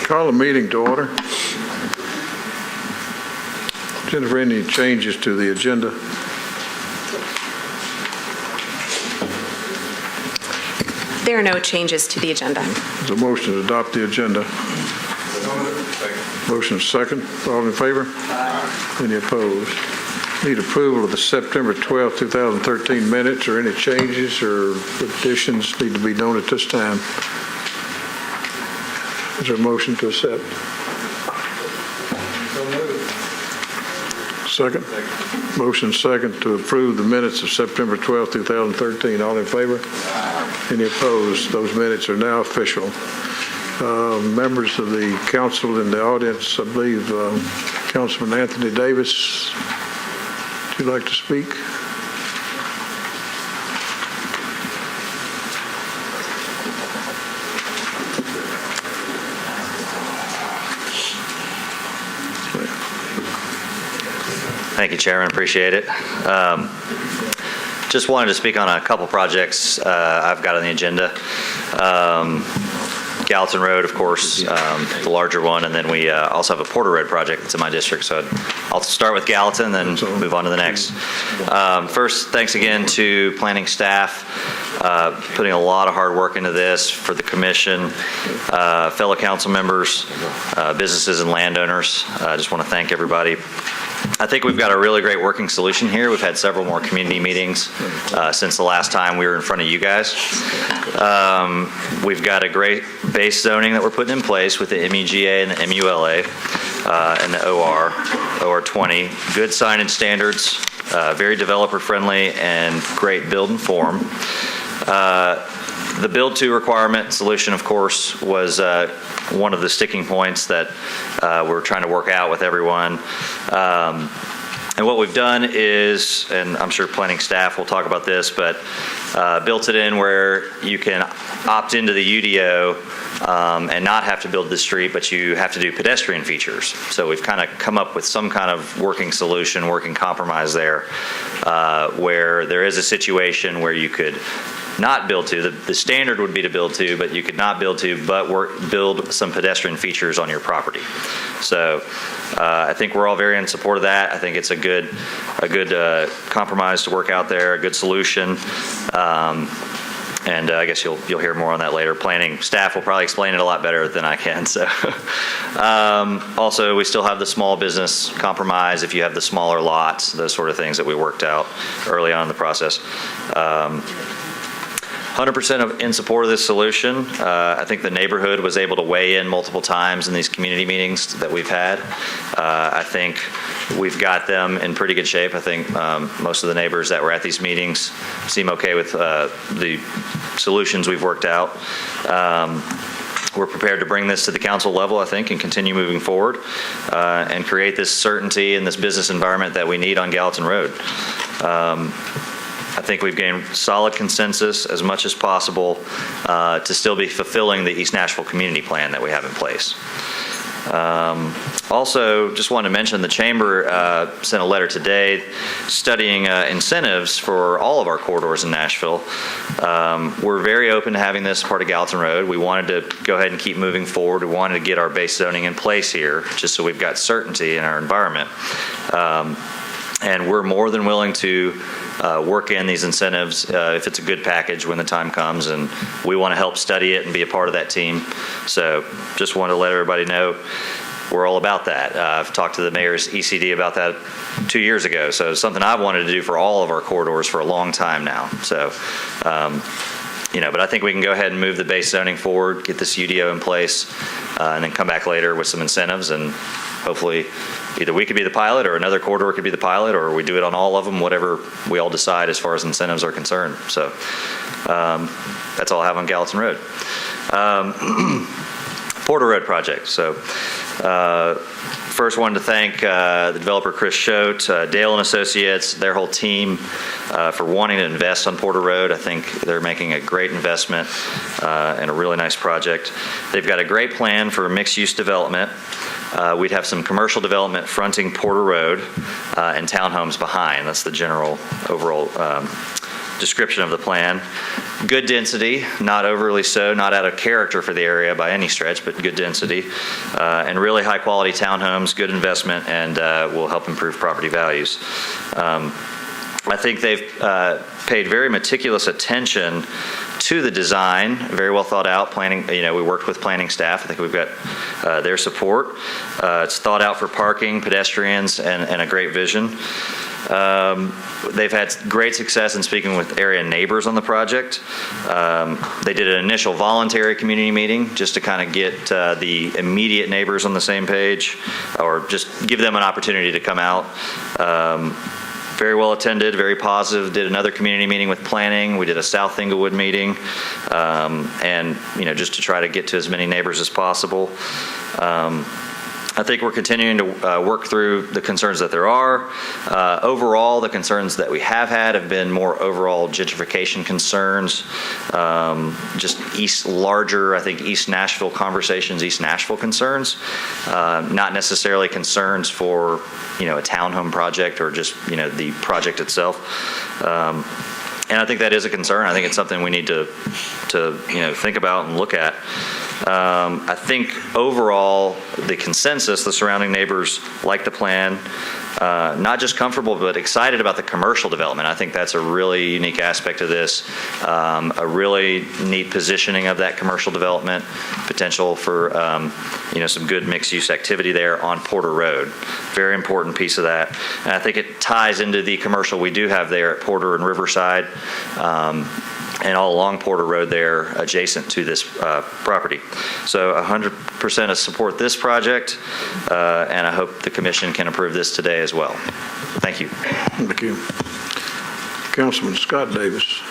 Call the meeting to order. Jennifer, any changes to the agenda? There are no changes to the agenda. Is a motion to adopt the agenda? Motion second. All in favor? Aye. Any opposed? Need approval of the September 12, 2013 minutes, or any changes or additions need to be known at this time. Is there a motion to accept? Second. Motion second to approve the minutes of September 12, 2013. All in favor? Any opposed? Those minutes are now official. Members of the council in the audience, I believe Councilman Anthony Davis, would you like to speak? Thank you, Chairman. Appreciate it. Just wanted to speak on a couple projects I've got on the agenda. Gallatin Road, of course, the larger one, and then we also have a Porter Road project that's in my district. So I'll start with Gallatin, then move on to the next. First, thanks again to planning staff, putting a lot of hard work into this for the commission, fellow council members, businesses and landowners. I just want to thank everybody. I think we've got a really great working solution here. We've had several more community meetings since the last time we were in front of you guys. We've got a great base zoning that we're putting in place with the MEGA and the MULA and the OR 20. Good signage standards, very developer friendly, and great build and form. The build to requirement solution, of course, was one of the sticking points that we're trying to work out with everyone. And what we've done is, and I'm sure planning staff will talk about this, but built it in where you can opt into the UDO and not have to build the street, but you have to do pedestrian features. So we've kind of come up with some kind of working solution, working compromise there, where there is a situation where you could not build to. The standard would be to build to, but you could not build to, but build some pedestrian features on your property. So I think we're all very in support of that. I think it's a good compromise to work out there, a good solution. And I guess you'll hear more on that later. Planning staff will probably explain it a lot better than I can. So, also, we still have the small business compromise if you have the smaller lots, those sort of things that we worked out early on in the process. 100% in support of this solution. I think the neighborhood was able to weigh in multiple times in these community meetings that we've had. I think we've got them in pretty good shape. I think most of the neighbors that were at these meetings seem okay with the solutions we've worked out. We're prepared to bring this to the council level, I think, and continue moving forward and create this certainty in this business environment that we need on Gallatin Road. I think we've gained solid consensus as much as possible to still be fulfilling the East Nashville community plan that we have in place. Also, just wanted to mention the Chamber sent a letter today studying incentives for all of our corridors in Nashville. We're very open to having this part of Gallatin Road. We wanted to go ahead and keep moving forward. We wanted to get our base zoning in place here just so we've got certainty in our environment. And we're more than willing to work in these incentives if it's a good package when the time comes, and we want to help study it and be a part of that team. So just wanted to let everybody know we're all about that. I've talked to the mayor's ECD about that 2 years ago, so it's something I've wanted to do for all of our corridors for a long time now. So, but I think we can go ahead and move the base zoning forward, get this UDO in place, and then come back later with some incentives, and hopefully either we could be the pilot or another corridor could be the pilot, or we do it on all of them, whatever we all decide as far as incentives are concerned. So that's all I have on Gallatin Road. Porter Road project. So first wanted to thank the developer Chris Schote, Dale and Associates, their whole team for wanting to invest on Porter Road. I think they're making a great investment and a really nice project. They've got a great plan for mixed-use development. We'd have some commercial development fronting Porter Road and townhomes behind. That's the general overall description of the plan. Good density, not overly so, not out of character for the area by any stretch, but good density, and really high-quality townhomes, good investment, and will help improve property values. I think they've paid very meticulous attention to the design, very well thought out planning. We worked with planning staff. I think we've got their support. It's thought out for parking, pedestrians, and a great vision. They've had great success in speaking with area neighbors on the project. They did an initial voluntary community meeting just to kind of get the immediate neighbors on the same page, or just give them an opportunity to come out. Very well attended, very positive. Did another community meeting with planning. We did a South Inglewood meeting, and just to try to get to as many neighbors as possible. I think we're continuing to work through the concerns that there are. Overall, the concerns that we have had have been more overall gentrification concerns, just larger, I think, East Nashville conversations, East Nashville concerns, not necessarily concerns for, a townhome project or just, the project itself. And I think that is a concern. I think it's something we need to think about and look at. I think overall, the consensus, the surrounding neighbors like the plan, not just comfortable, but excited about the commercial development. I think that's a really unique aspect of this, a really neat positioning of that commercial development, potential for some good mixed-use activity there on Porter Road. Very important piece of that. And I think it ties into the commercial we do have there at Porter and Riverside, and all along Porter Road there adjacent to this property. So 100% of support this project, and I hope the commission can approve this today as well. Thank you. Thank you. Councilman Scott Davis.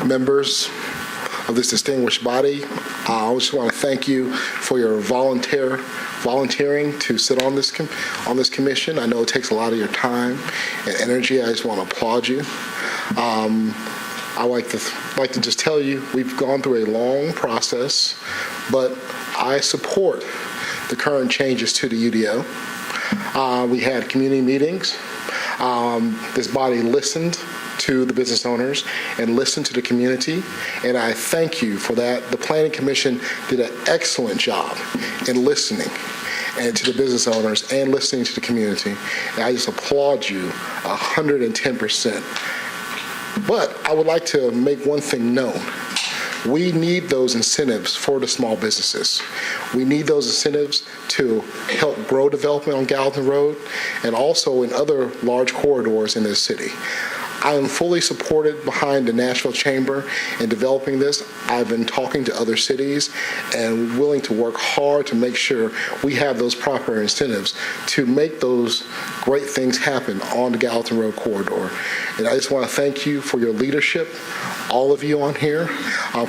Members of this distinguished body, I just want to thank you for your volunteering to sit on this commission. I know it takes a lot of your time and energy. I just want to applaud you. I like to just tell you we've gone through a long process, but I support the current changes to the UDO. We had community meetings. This body listened to the business owners and listened to the community, and I thank you for that. The Planning Commission did an excellent job in listening and to the business owners and listening to the community, and I just applaud you 110%. But I would like to make one thing known. We need those incentives for the small businesses. We need those incentives to help grow development on Gallatin Road and also in other large corridors in this city. I am fully supported behind the Nashville Chamber in developing this. I've been talking to other cities and willing to work hard to make sure we have those proper incentives to make those great things happen on the Gallatin Road corridor. And I just want to thank you for your leadership, all of you on here.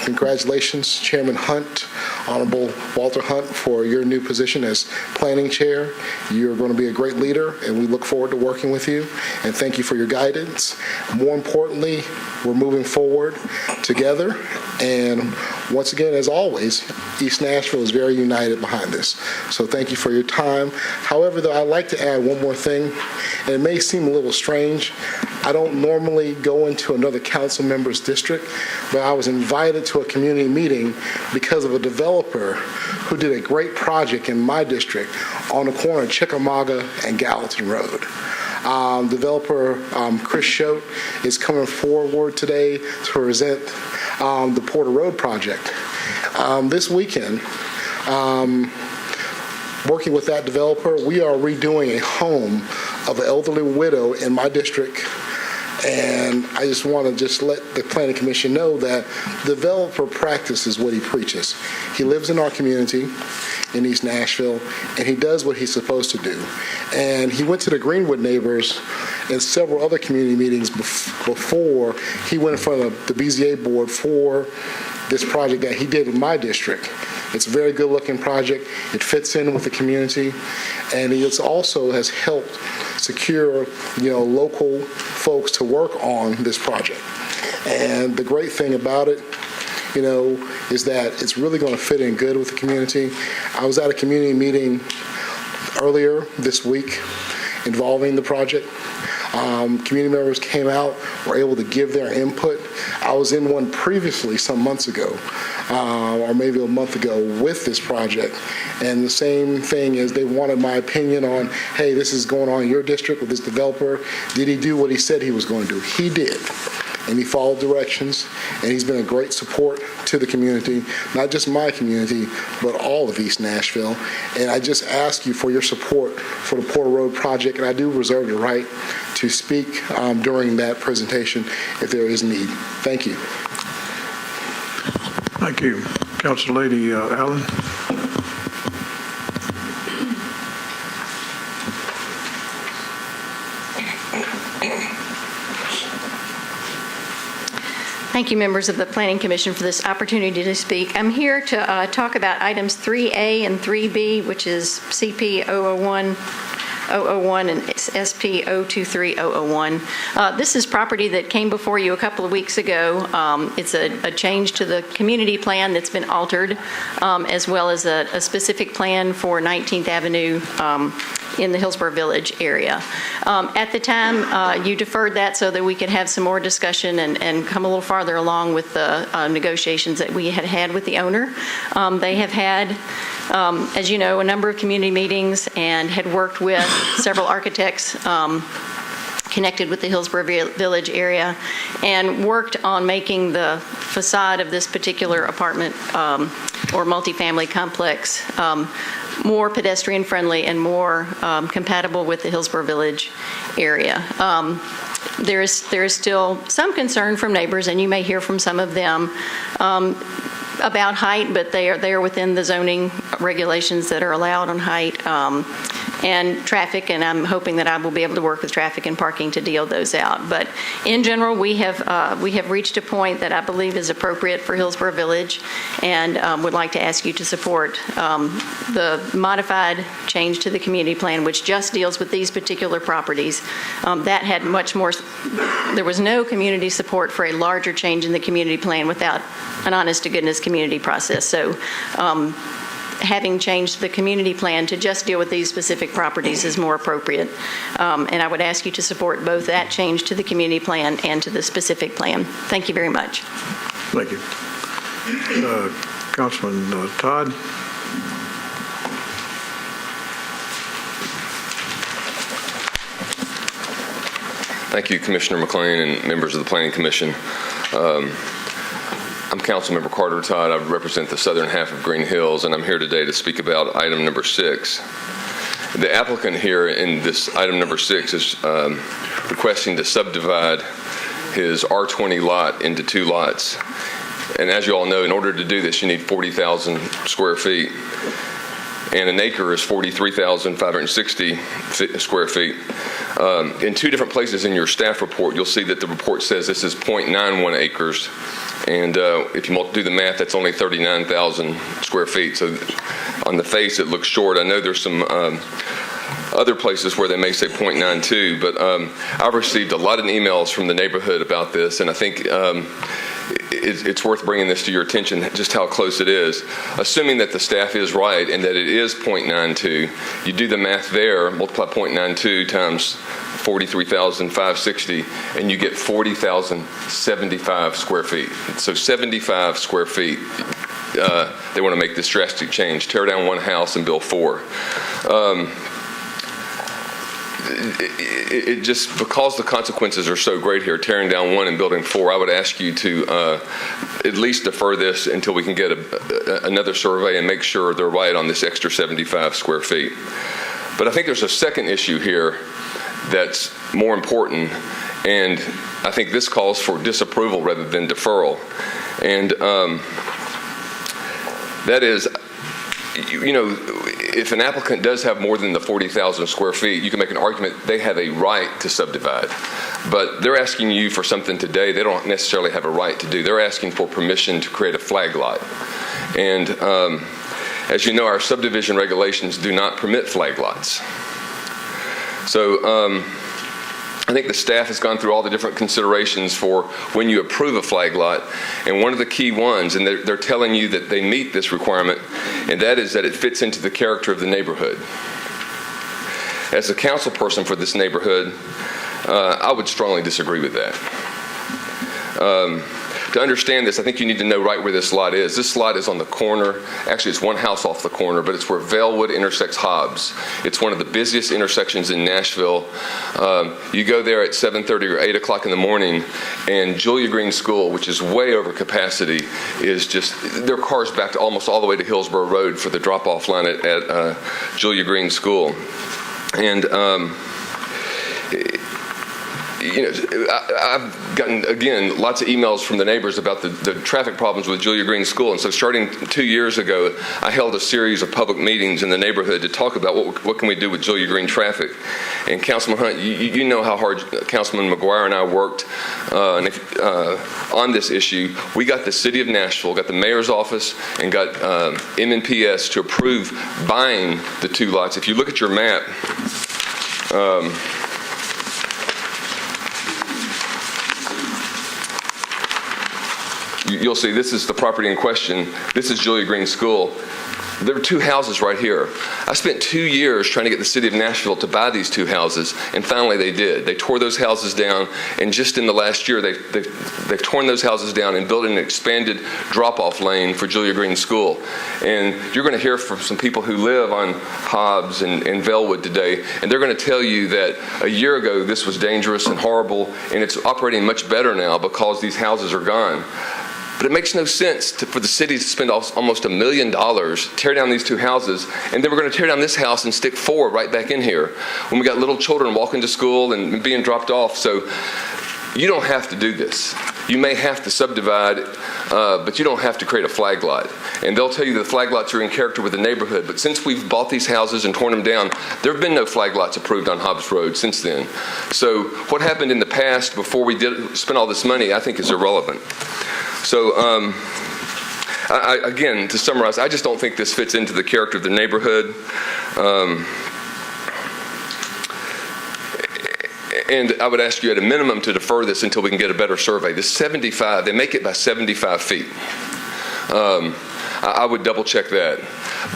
Congratulations, Chairman Hunt, Honorable Walter Hunt, for your new position as Planning Chair. You're going to be a great leader, and we look forward to working with you. And thank you for your guidance. More importantly, we're moving forward together. And once again, as always, East Nashville is very united behind this. So thank you for your time. However, though, I'd like to add one more thing, and it may seem a little strange. I don't normally go into another council member's district, but I was invited to a community meeting because of a developer who did a great project in my district on the corner of Chickamauga and Gallatin Road. Developer Chris Schote is coming forward today to present the Porter Road project. This weekend, working with that developer, we are redoing a home of an elderly widow in my district. And I just want to let the Planning Commission know that the developer practices what he preaches. He lives in our community in East Nashville, and he does what he's supposed to do. And he went to the Greenwood neighbors and several other community meetings before he went in front of the BZA board for this project that he did in my district. It's a very good-looking project. It fits in with the community, and it also has helped secure, local folks to work on this project. And the great thing about it, is that it's really going to fit in good with the community. I was at a community meeting earlier this week involving the project. Community members came out, were able to give their input. I was in one previously some months ago, or maybe a month ago, with this project. And the same thing is they wanted my opinion on, hey, this is going on in your district with this developer. Did he do what he said he was going to do? He did. And he followed directions, and he's been a great support to the community, not just my community, but all of East Nashville. And I just ask you for your support for the Porter Road project, and I do reserve the right to speak during that presentation if there is need. Thank you. Thank you. Council Lady Allen. Thank you, members of the Planning Commission, for this opportunity to speak. I'm here to talk about items 3A and 3B, which is CP 001 and SP 023001. This is property that came before you a couple of weeks ago. It's a change to the community plan that's been altered, as well as a specific plan for 19th Avenue in the Hillsborough Village area. At the time, you deferred that so that we could have some more discussion and come a little farther along with the negotiations that we had had with the owner. They have had, as you know, a number of community meetings and had worked with several architects connected with the Hillsborough Village area, and worked on making the facade of this particular apartment or multifamily complex more pedestrian friendly and more compatible with the Hillsborough Village area. There is still some concern from neighbors, and you may hear from some of them about height, but they are within the zoning regulations that are allowed on height, and traffic, and I'm hoping that I will be able to work with traffic and parking to deal those out. But in general, we have reached a point that I believe is appropriate for Hillsborough Village, and would like to ask you to support the modified change to the community plan, which just deals with these particular properties. That had much more, there was no community support for a larger change in the community plan without an honest-to-goodness community process. So having changed the community plan to just deal with these specific properties is more appropriate. And I would ask you to support both that change to the community plan and to the specific plan. Thank you very much. Thank you. Councilman Todd. Thank you, Commissioner McLean and members of the Planning Commission. I'm Councilmember Carter Todd. I represent the southern half of Green Hills, and I'm here today to speak about item number 6. The applicant here in this item number 6 is requesting to subdivide his R20 lot into 2 lots. And as you all know, in order to do this, you need 40,000 square feet. And an acre is 43,560 square feet. In 2 different places in your staff report, you'll see that the report says this is 0.91 acres. And if you do the math, that's only 39,000 square feet. So on the face, it looks short. I know there's some other places where they may say 0.92, but I've received a lot of emails from the neighborhood about this, and I think it's worth bringing this to your attention, just how close it is. Assuming that the staff is right and that it is 0.92, you do the math there, multiply 0.92 times 43,560, and you get 40,075 square feet. So 75 square feet. They want to make this drastic change, tear down 1 house and build 4. It just, because the consequences are so great here, tearing down 1 and building 4, I would ask you to at least defer this until we can get another survey and make sure they're right on this extra 75 square feet. But I think there's a second issue here that's more important, and I think this calls for disapproval rather than deferral. And that is, if an applicant does have more than the 40,000 square feet, you can make an argument they have a right to subdivide. But they're asking you for something today they don't necessarily have a right to do. They're asking for permission to create a flag lot. And as you know, our subdivision regulations do not permit flag lots. So I think the staff has gone through all the different considerations for when you approve a flag lot, and one of the key ones, and they're telling you that they meet this requirement, and that is that it fits into the character of the neighborhood. As a council person for this neighborhood, I would strongly disagree with that. To understand this, I think you need to know right where this lot is. This lot is on the corner. Actually, it's one house off the corner, but it's where Vailwood intersects Hobbs. It's one of the busiest intersections in Nashville. You go there at 7:30 or 8 o'clock in the morning, and Julia Green School, which is way over capacity, is just, there are cars backed almost all the way to Hillsborough Road for the drop-off line at Julia Green School. And I've gotten, again, lots of emails from the neighbors about the traffic problems with Julia Green School. And so starting 2 years ago, I held a series of public meetings in the neighborhood to talk about what can we do with Julia Green traffic. And Councilman Hunt, you know how hard Councilman McGuire and I worked on this issue. We got the city of Nashville, got the mayor's office, and got MNPS to approve buying the 2 lots. If you look at your map, you'll see this is the property in question. This is Julia Green School. There were 2 houses right here. I spent 2 years trying to get the city of Nashville to buy these 2 houses, and finally they did. They tore those houses down, and just in the last year, they've torn those houses down and built an expanded drop-off lane for Julia Green School. And you're going to hear from some people who live on Hobbs and Vailwood today, and they're going to tell you that a year ago this was dangerous and horrible, and it's operating much better now because these houses are gone. But it makes no sense for the city to spend almost $1 million, tear down these 2 houses, and then we're going to tear down this house and stick 4 right back in here when we got little children walking to school and being dropped off. So you don't have to do this. You may have to subdivide, but you don't have to create a flag lot. And they'll tell you the flag lots are in character with the neighborhood. But since we've bought these houses and torn them down, there have been no flag lots approved on Hobbs Road since then. So what happened in the past before we spent all this money, I think is irrelevant. So, again, to summarize, I just don't think this fits into the character of the neighborhood. And I would ask you at a minimum to defer this until we can get a better survey. This 75, they make it by 75 feet. I would double check that.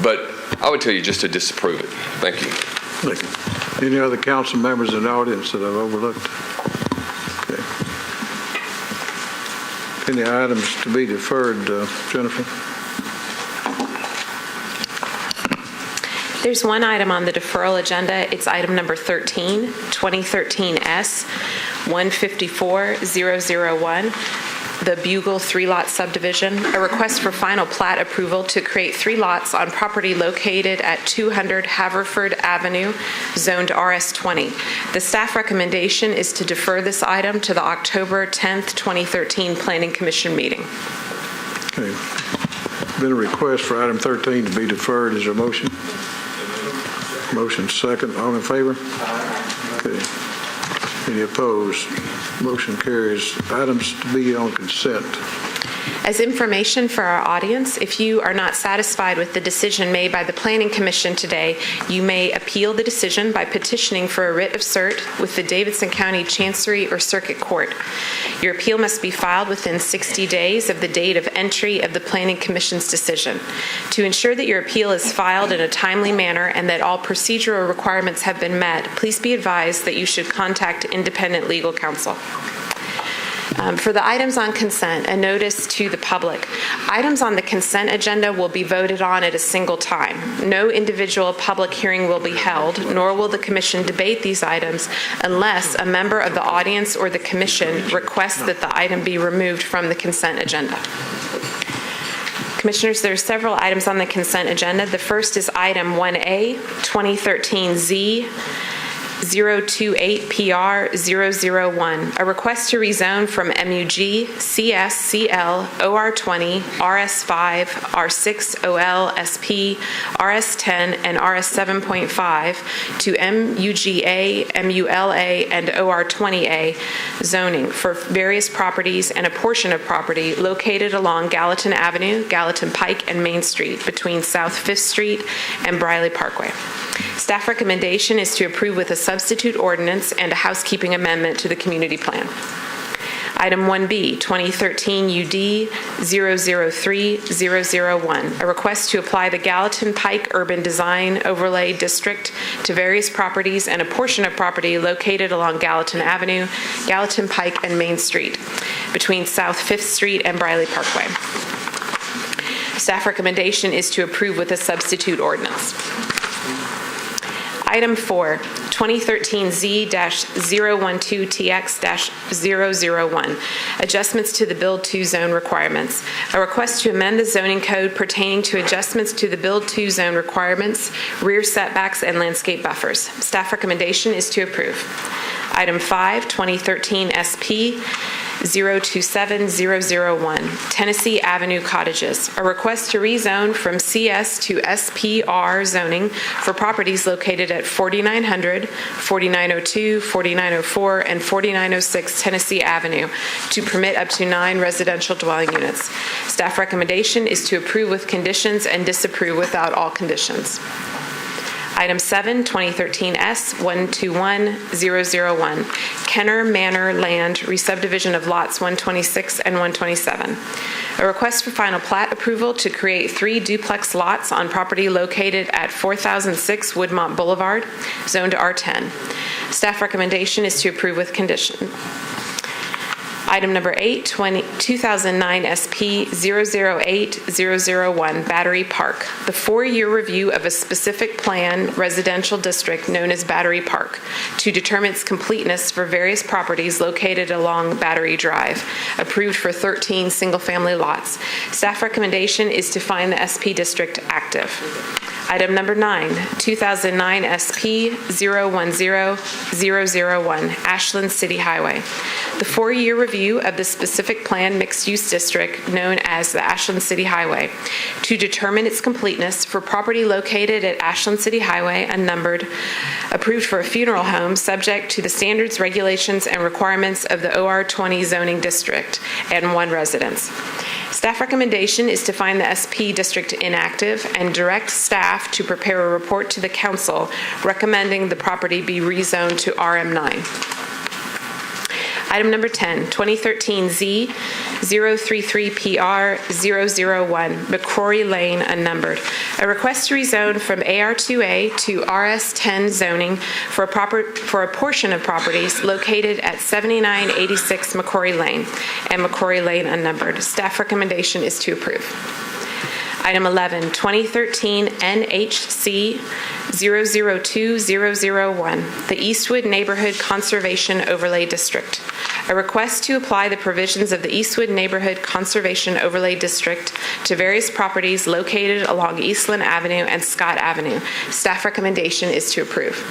But I would tell you just to disapprove it. Thank you. Thank you. Any other council members in the audience that I've overlooked? Any items to be deferred, Jennifer? There's one item on the deferral agenda. It's item number 13, 2013 S 154001. The Bugle 3-lot subdivision, a request for final plat approval to create 3 lots on property located at 200 Haverford Avenue, zoned RS20. The staff recommendation is to defer this item to the October 10th, 2013 Planning Commission meeting. Okay. Been a request for item 13 to be deferred. Is there a motion? Motion second. All in favor? Okay. Any opposed? Motion carries. Items to be on consent. As information for our audience, if you are not satisfied with the decision made by the Planning Commission today, you may appeal the decision by petitioning for a writ of cert with the Davidson County Chancery or Circuit Court. Your appeal must be filed within 60 days of the date of entry of the Planning Commission's decision. To ensure that your appeal is filed in a timely manner and that all procedural requirements have been met, please be advised that you should contact independent legal counsel. For the items on consent, a notice to the public. Items on the consent agenda will be voted on at a single time. No individual public hearing will be held, nor will the commission debate these items unless a member of the audience or the commission requests that the item be removed from the consent agenda. Commissioners, there are several items on the consent agenda. The first is item 1A, 2013 Z 028PR001, a request to rezone from MUG, CSCL, OR20, RS5, R6OL, SP, RS10, and RS7.5 to MUGA, MULA, and OR20A zoning for various properties and a portion of property located along Gallatin Avenue, Gallatin Pike, and Main Street between South 5th Street and Briley Parkway. Staff recommendation is to approve with a substitute ordinance and a housekeeping amendment to the community plan. Item 1B, 2013 UD 003001, a request to apply the Gallatin Pike Urban Design Overlay District to various properties and a portion of property located along Gallatin Avenue, Gallatin Pike, and Main Street, between South 5th Street and Briley Parkway. Staff recommendation is to approve with a substitute ordinance. Item 4, 2013 Z-012TX-001, adjustments to the Build 2 zone requirements. A request to amend the zoning code pertaining to adjustments to the Build 2 zone requirements, rear setbacks, and landscape buffers. Staff recommendation is to approve. Item 5, 2013 SP 027001, Tennessee Avenue Cottages, a request to rezone from CS to SPR zoning for properties located at 4900, 4902, 4904, and 4906 Tennessee Avenue to permit up to 9 residential dwelling units. Staff recommendation is to approve with conditions and disapprove without all conditions. Item 7, 2013 S121001, Kenner Manor Land, re-subdivision of lots 126 and 127. A request for final plat approval to create 3 duplex lots on property located at 4006 Woodmont Boulevard, zoned R10. Staff recommendation is to approve with condition. Item number 8, 2009 SP 008001, Battery Park. The 4-year review of a specific plan residential district known as Battery Park to determine its completeness for various properties located along Battery Drive, approved for 13 single-family lots. Staff recommendation is to find the SP district active. Item number 9, 2009 SP 010001, Ashland City Highway. The 4-year review of the specific plan mixed-use district known as the Ashland City Highway to determine its completeness for property located at Ashland City Highway, unnumbered, approved for a funeral home subject to the standards, regulations, and requirements of the OR20 zoning district and 1 residence. Staff recommendation is to find the SP district inactive and direct staff to prepare a report to the council recommending the property be rezoned to RM9. Item number 10, 2013 Z033PR001, McCrory Lane, unnumbered. A request to rezone from AR2A to RS10 zoning for a portion of properties located at 7986 McCrory Lane and McCrory Lane, unnumbered. Staff recommendation is to approve. Item 11, 2013 NHC 002001, the Eastwood Neighborhood Conservation Overlay District. A request to apply the provisions of the Eastwood Neighborhood Conservation Overlay District to various properties located along Eastland Avenue and Scott Avenue. Staff recommendation is to approve.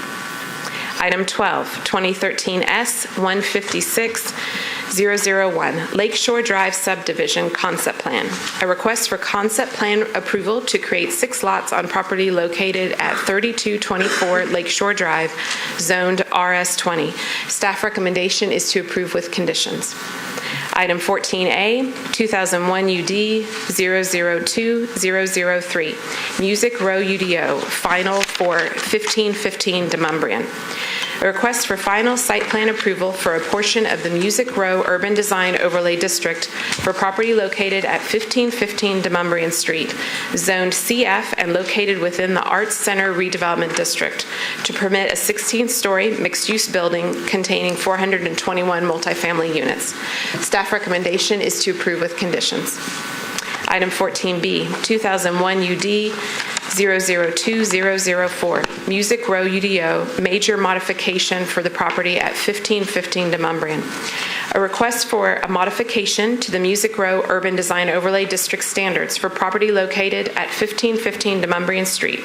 Item 12, 2013 S156001, Lakeshore Drive Subdivision Concept Plan. A request for concept plan approval to create 6 lots on property located at 3224 Lakeshore Drive, zoned RS20. Staff recommendation is to approve with conditions. Item 14A, 2001 UD 002003, Music Row UDO, final for 1515 Demumbrian. A request for final site plan approval for a portion of the Music Row Urban Design Overlay District for property located at 1515 Demumbrian Street, zoned CF and located within the Arts Center Redevelopment District, to permit a 16-story mixed-use building containing 421 multifamily units. Staff recommendation is to approve with conditions. Item 14B, 2001 UD 002004, Music Row UDO, major modification for the property at 1515 Demumbrian. A request for a modification to the Music Row Urban Design Overlay District standards for property located at 1515 Demumbrian Street,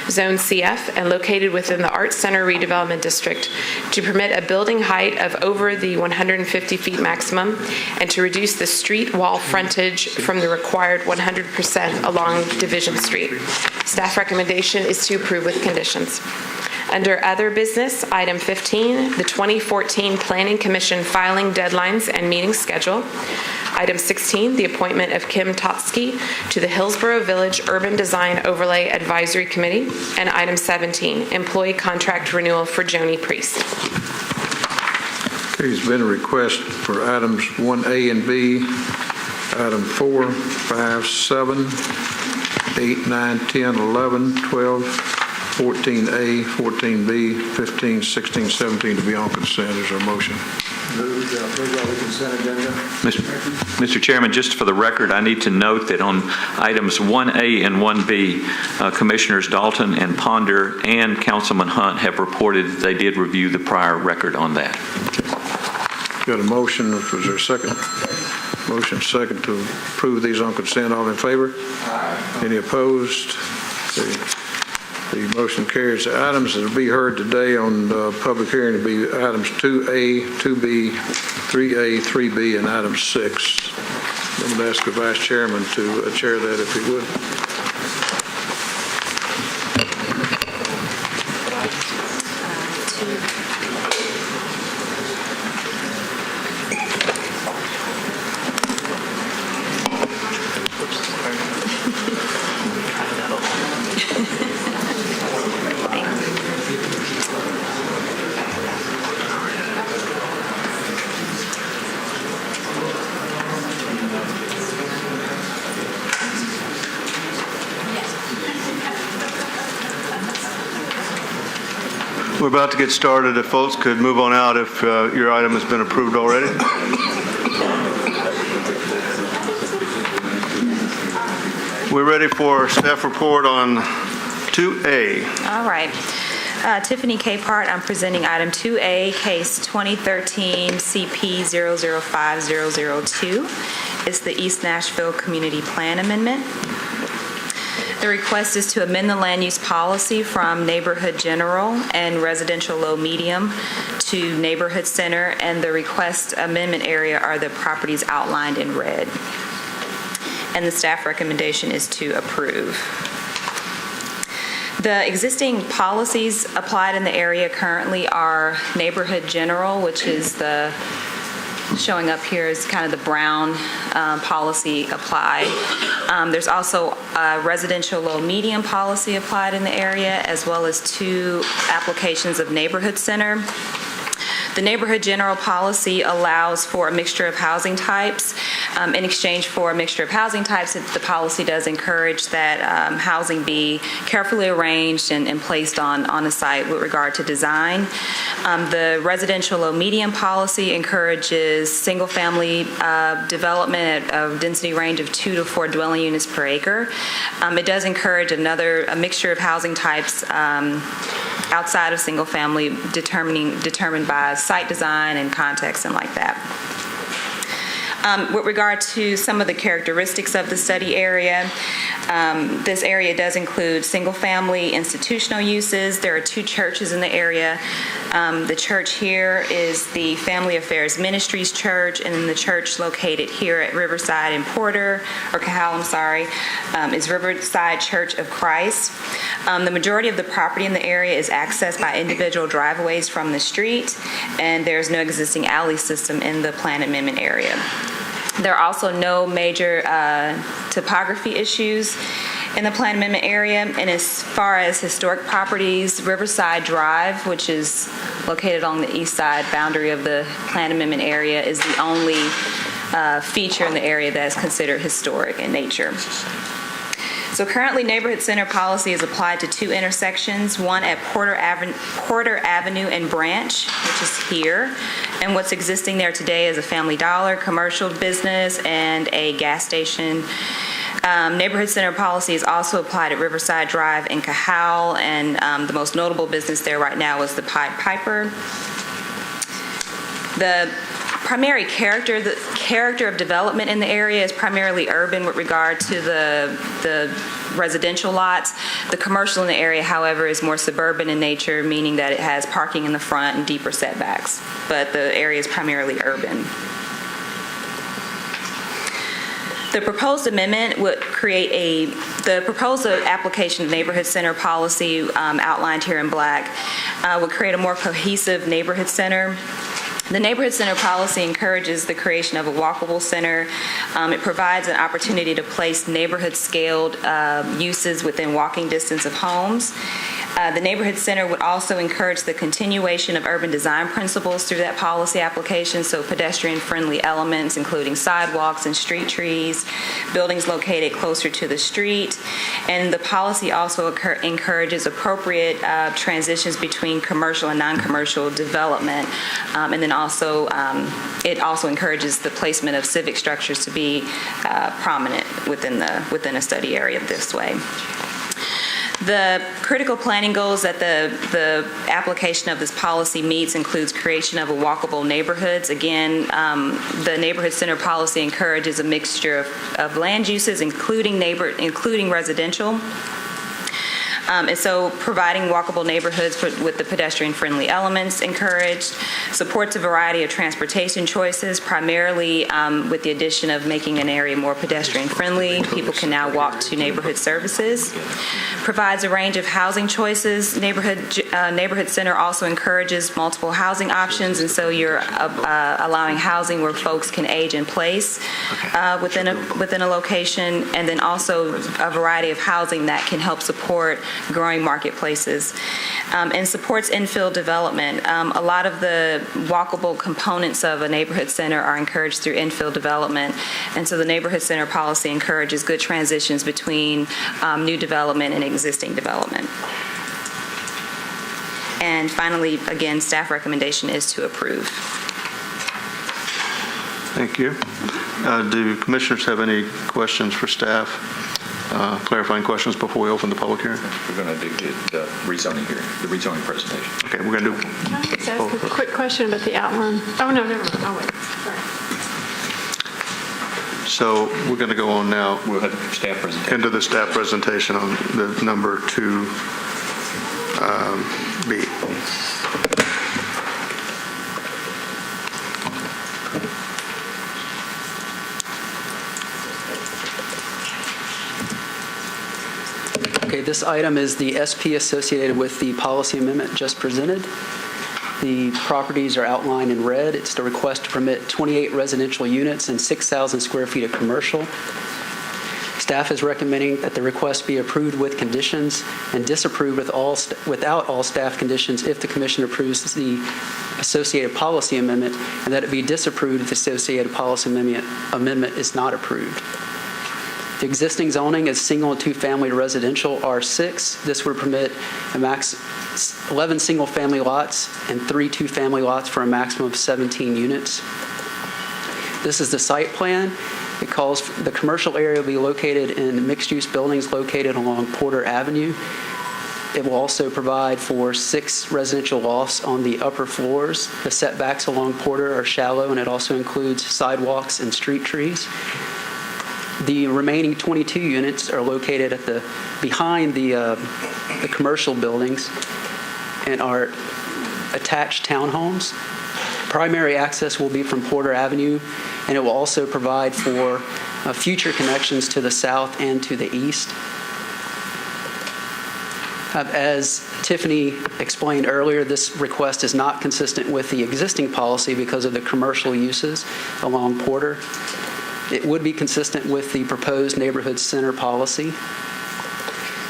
Zone CF, and located within the Arts Center Redevelopment District to permit a building height of over the 150 feet maximum and to reduce the street wall frontage from the required 100% along Division Street. Staff recommendation is to approve with conditions. Under other business, item 15, the 2014 Planning Commission filing deadlines and meeting schedule. Item 16, the appointment of Kim Totsky to the Hillsborough Village Urban Design Overlay Advisory Committee. And item 17, employee contract renewal for Joni Priest. Okay, there's been a request for items 1A and B, item 4, 5, 7, 8, 9, 10, 11, 12, 14A, 14B, 15, 16, 17 to be on consent. Is there a motion? Mr. Chairman, just for the record, I need to note that on items 1A and 1B, Commissioners Dalton and Ponder and Councilman Hunt have reported that they did review the prior record on that. Got a motion. Was there a second? Motion second to approve these on consent. All in favor? Aye. Any opposed? The motion carries. The items that will be heard today on public hearing will be items 2A, 2B, 3A, 3B, and item 6. I'm going to ask the Vice Chairman to chair that if he would. We're about to get started. If folks could move on out if your item has been approved already. We're ready for staff report on 2A. All right. Tiffany Capehart, I'm presenting item 2A, case 2013 CP 005002. It's the East Nashville Community Plan Amendment. The request is to amend the land use policy from neighborhood general and residential low medium to neighborhood center, and the request amendment area are the properties outlined in red. And the staff recommendation is to approve. The existing policies applied in the area currently are neighborhood general, which is the showing up here is kind of the brown policy applied. There's also a residential low-medium policy applied in the area, as well as 2 applications of neighborhood center. The neighborhood general policy allows for a mixture of housing types. In exchange for a mixture of housing types, the policy does encourage that housing be carefully arranged and placed on a site with regard to design. The residential low-medium policy encourages single-family development at a density range of 2 to 4 dwelling units per acre. It does encourage a mixture of housing types outside of single-family, determined by site design and context and like that. With regard to some of the characteristics of the study area, this area does include single-family institutional uses. There are 2 churches in the area. The church here is the Family Affairs Ministries Church, and then the church located here at Riverside in Cahal, is Riverside Church of Christ. The majority of the property in the area is accessed by individual driveways from the street, and there's no existing alley system in the plan amendment area. There are also no major topography issues in the plan amendment area. And as far as historic properties, Riverside Drive, which is located along the east side boundary of the plan amendment area, is the only feature in the area that is considered historic in nature. So currently, neighborhood center policy is applied to 2 intersections, one at Porter Avenue and Branch, which is here. And what's existing there today is a Family Dollar, commercial business, and a gas station. Neighborhood center policy is also applied at Riverside Drive and Cahal, and the most notable business there right now is the Pied Piper. The primary character of development in the area is primarily urban with regard to the residential lots. The commercial in the area, however, is more suburban in nature, meaning that it has parking in the front and deeper setbacks, but the area is primarily urban. The proposed amendment would create the proposed application of neighborhood center policy outlined here in black would create a more cohesive neighborhood center. The neighborhood center policy encourages the creation of a walkable center. It provides an opportunity to place neighborhood-scaled uses within walking distance of homes. The neighborhood center would also encourage the continuation of urban design principles through that policy application, so pedestrian-friendly elements, including sidewalks and street trees, buildings located closer to the street. And the policy also encourages appropriate transitions between commercial and non-commercial development. And then also, it also encourages the placement of civic structures to be prominent within a study area this way. The critical planning goals that the application of this policy meets includes creation of a walkable neighborhoods. Again, the neighborhood center policy encourages a mixture of land uses, including residential. And so providing walkable neighborhoods with the pedestrian-friendly elements encouraged, supports a variety of transportation choices, primarily with the addition of making an area more pedestrian-friendly. People can now walk to neighborhood services. Provides a range of housing choices. Neighborhood center also encourages multiple housing options, and so you're allowing housing where folks can age in place within a location, and then also a variety of housing that can help support growing marketplaces, and supports infill development. A lot of the walkable components of a neighborhood center are encouraged through infill development, and so the neighborhood center policy encourages good transitions between new development and existing development. And finally, again, staff recommendation is to approve. Thank you. Do commissioners have any questions for staff? Clarifying questions before we open the public hearing? We're going to do the rezoning here, the rezoning presentation. Okay, we're going to do... Can I just ask a quick question about the outline? Oh, no, never mind. I'll wait. Sorry. So we're going to go on now We'll have staff presentation. into the staff presentation on the number 2B. Okay, this item is the SP associated with the policy amendment just presented. The properties are outlined in red. It's the request to permit 28 residential units and 6,000 square feet of commercial. Staff is recommending that the request be approved with conditions and disapproved without all staff conditions if the commission approves the associated policy amendment, and that it be disapproved if the associated policy amendment is not approved. The existing zoning is single and two-family residential R6. This would permit a max 11 single-family lots and 3 two-family lots for a maximum of 17 units. This is the site plan. It calls for the commercial area will be located in mixed-use buildings located along Porter Avenue. It will also provide for 6 residential lofts on the upper floors. The setbacks along Porter are shallow, and it also includes sidewalks and street trees. The remaining 22 units are located behind the commercial buildings and are attached townhomes. Primary access will be from Porter Avenue, and it will also provide for future connections to the south and to the east. As Tiffany explained earlier, this request is not consistent with the existing policy because of the commercial uses along Porter. It would be consistent with the proposed neighborhood center policy.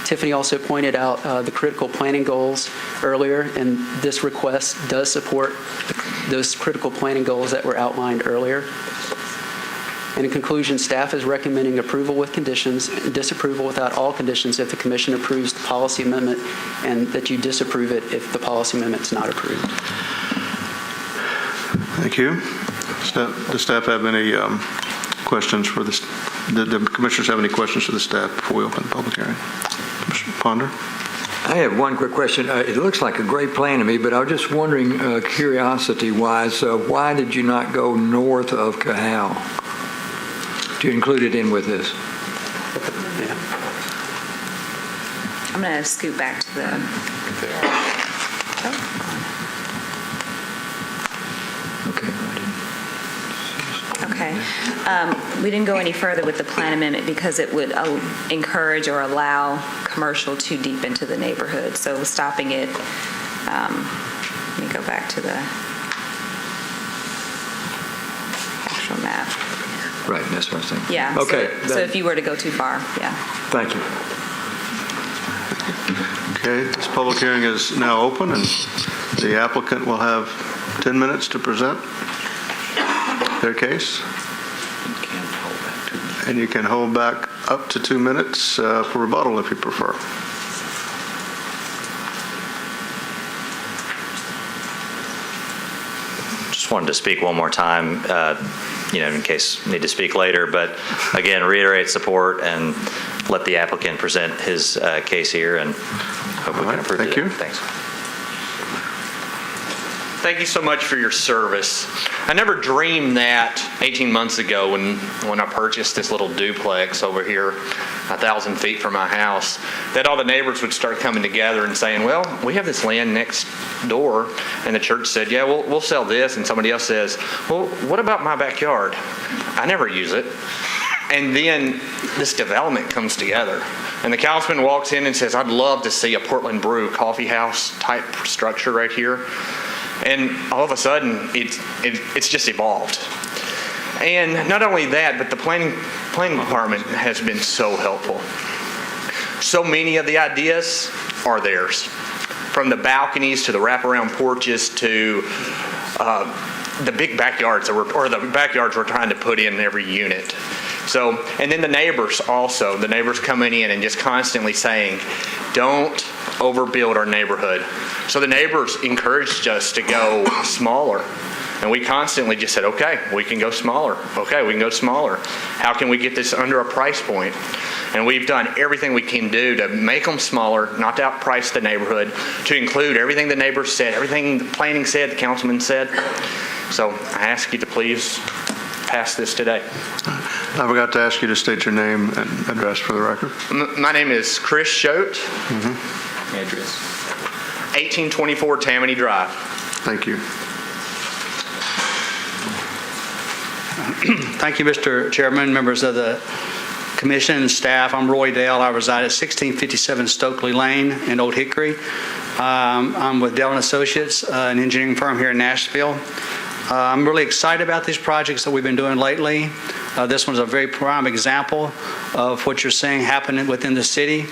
Tiffany also pointed out the critical planning goals earlier, and this request does support those critical planning goals that were outlined earlier. And in conclusion, staff is recommending approval with conditions and disapproval without all conditions if the commission approves the policy amendment, and that you disapprove it if the policy amendment is not approved. Thank you. Does staff have any questions for the commissioners have any questions for the staff before we open the public hearing? Commissioner Ponder? I have one quick question. It looks like a great plan to me, but I was just wondering, curiosity-wise, why did you not go north of Cahal to include it in with this? Yeah. I'm going to scoot back to the... Okay. We didn't go any further with the plan amendment because it would encourage or allow commercial too deep into the neighborhood. So stopping it, let me go back to the... 2.5. Right, that's what I was thinking. Yeah. Okay. So if you were to go too far, yeah. Thank you. Okay, this public hearing is now open, and the applicant will have 10 minutes to present their case. And you can hold back up to 2 minutes for rebuttal if you prefer. Just wanted to speak one more time, in case I need to speak later, but again, reiterate support and let the applicant present his case here, and hope we can approve it. Thank you. Thanks. Thank you so much for your service. I never dreamed that 18 months ago when I purchased this little duplex over here 1,000 feet from my house, that all the neighbors would start coming together and saying, well, we have this land next door, and the church said, yeah, we'll sell this, and somebody else says, well, what about my backyard? I never use it. And then this development comes together. And the councilman walks in and says, I'd love to see a Portland Brew coffee house type structure right here. And all of a sudden, it's just evolved. And not only that, but the planning department has been so helpful. So many of the ideas are theirs, from the balconies to the wraparound porches to the big backyards the backyards we're trying to put in every unit. So, and then the neighbors coming in and just constantly saying, don't overbuild our neighborhood. So the neighbors encouraged us to go smaller. And we constantly just said, okay, we can go smaller. Okay, we can go smaller. How can we get this under a price point? And we've done everything we can do to make them smaller, not to outprice the neighborhood, to include everything the neighbors said, everything the planning said, the councilman said. So I ask you to please pass this today. I forgot to ask you to state your name and address for the record. My name is Chris Schote. Address. 1824 Tammany Drive. Thank you. Thank you, Mr. Chairman, members of the commission and staff. I'm Roy Dale. I reside at 1657 Stokely Lane in Old Hickory. I'm with Dell & Associates, an engineering firm here in Nashville. I'm really excited about these projects that we've been doing lately. This one's a very prime example of what you're seeing happening within the city.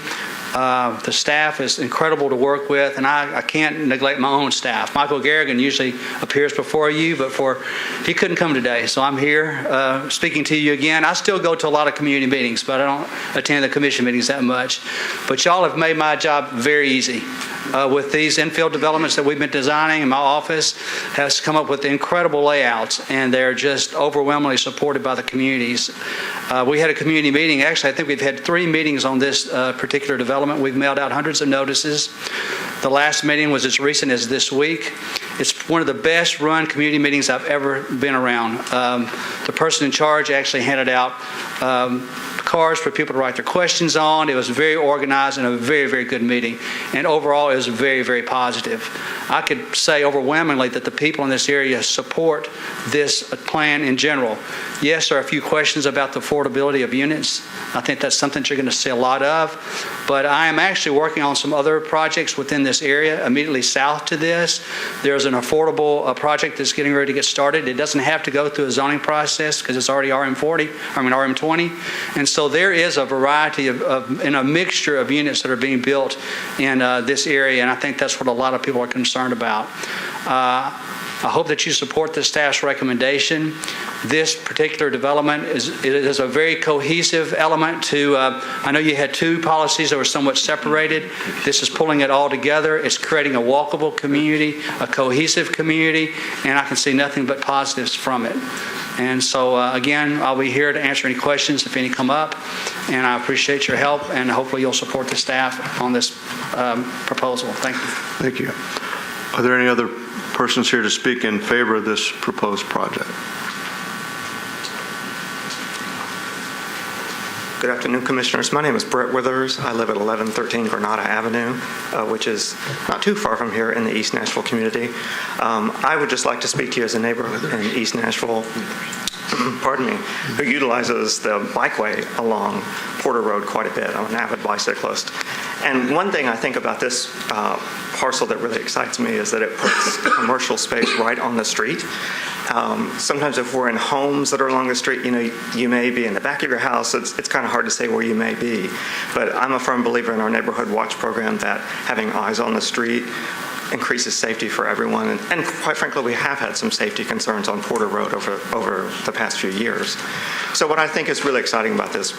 The staff is incredible to work with, and I can't neglect my own staff. Michael Garrigan usually appears before you, but he couldn't come today, so I'm here speaking to you again. I still go to a lot of community meetings, but I don't attend the commission meetings that much. But y'all have made my job very easy. With these infill developments that we've been designing, and my office has come up with incredible layouts, and they're just overwhelmingly supported by the communities. We had a community meeting. Actually, I think we've had 3 meetings on this particular development. We've mailed out hundreds of notices. The last meeting was as recent as this week. It's one of the best run community meetings I've ever been around. The person in charge actually handed out cards for people to write their questions on. It was very organized and a very, very good meeting. And overall, it was very, very positive. I could say overwhelmingly that the people in this area support this plan in general. Yes, there are a few questions about the affordability of units. I think that's something that you're going to see a lot of. But I am actually working on some other projects within this area immediately south to this. There's an affordable project that's getting ready to get started. It doesn't have to go through a zoning process because it's already RM20. And so there is a variety and a mixture of units that are being built in this area, and I think that's what a lot of people are concerned about. I hope that you support the staff's recommendation. This particular development is a very cohesive element to, I know you had 2 policies that were somewhat separated. This is pulling it all together. It's creating a walkable community, a cohesive community, and I can see nothing but positives from it. And so, again, I'll be here to answer any questions if any come up, and I appreciate your help, and hopefully you'll support the staff on this proposal. Thank you. Thank you. Are there any other persons here to speak in favor of this proposed project? Good afternoon, Commissioners. My name is Brett Withers. I live at 1113 Granada Avenue, which is not too far from here in the East Nashville community. I would just like to speak to you as a neighbor in East Nashville, pardon me, who utilizes the bikeway along Porter Road quite a bit. I'm an avid bicyclist. And one thing I think about this parcel that really excites me is that it puts commercial space right on the street. Sometimes if we're in homes that are along the street, you may be in the back of your house. It's kind of hard to say where you may be. But I'm a firm believer in our Neighborhood Watch program that having eyes on the street increases safety for everyone. And quite frankly, we have had some safety concerns on Porter Road over the past few years. So what I think is really exciting about this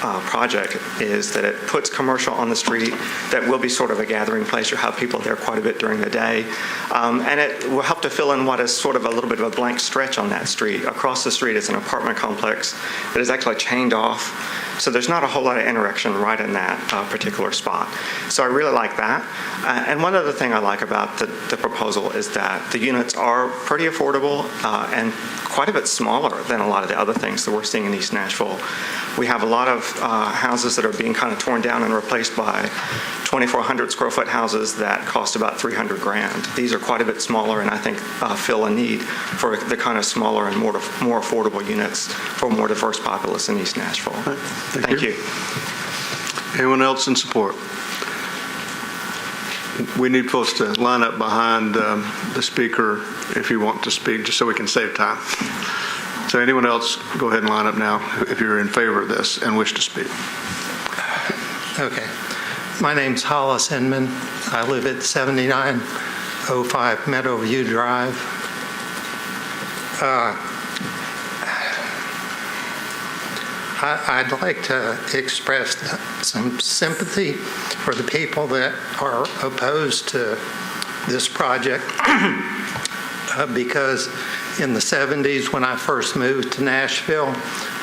project is that it puts commercial on the street that will be sort of a gathering place. You'll have people there quite a bit during the day. And it will help to fill in what is sort of a little bit of a blank stretch on that street. Across the street is an apartment complex that is actually chained off. So there's not a whole lot of interaction right in that particular spot. So I really like that. And one other thing I like about the proposal is that the units are pretty affordable and quite a bit smaller than a lot of the other things that we're seeing in East Nashville. We have a lot of houses that are being kind of torn down and replaced by 2,400 square foot houses that cost about $300,000. These are quite a bit smaller and I think fill a need for the kind of smaller and more affordable units for a more diverse populace in East Nashville. Thank you. Anyone else in support? We need folks to line up behind the speaker if you want to speak, just so we can save time. So anyone else, go ahead and line up now if you're in favor of this and wish to speak. Okay. My name's Hollis Inman. I live at 7905 Meadowview Drive. I'd like to express some sympathy for the people that are opposed to this project because in the 70s when I first moved to Nashville,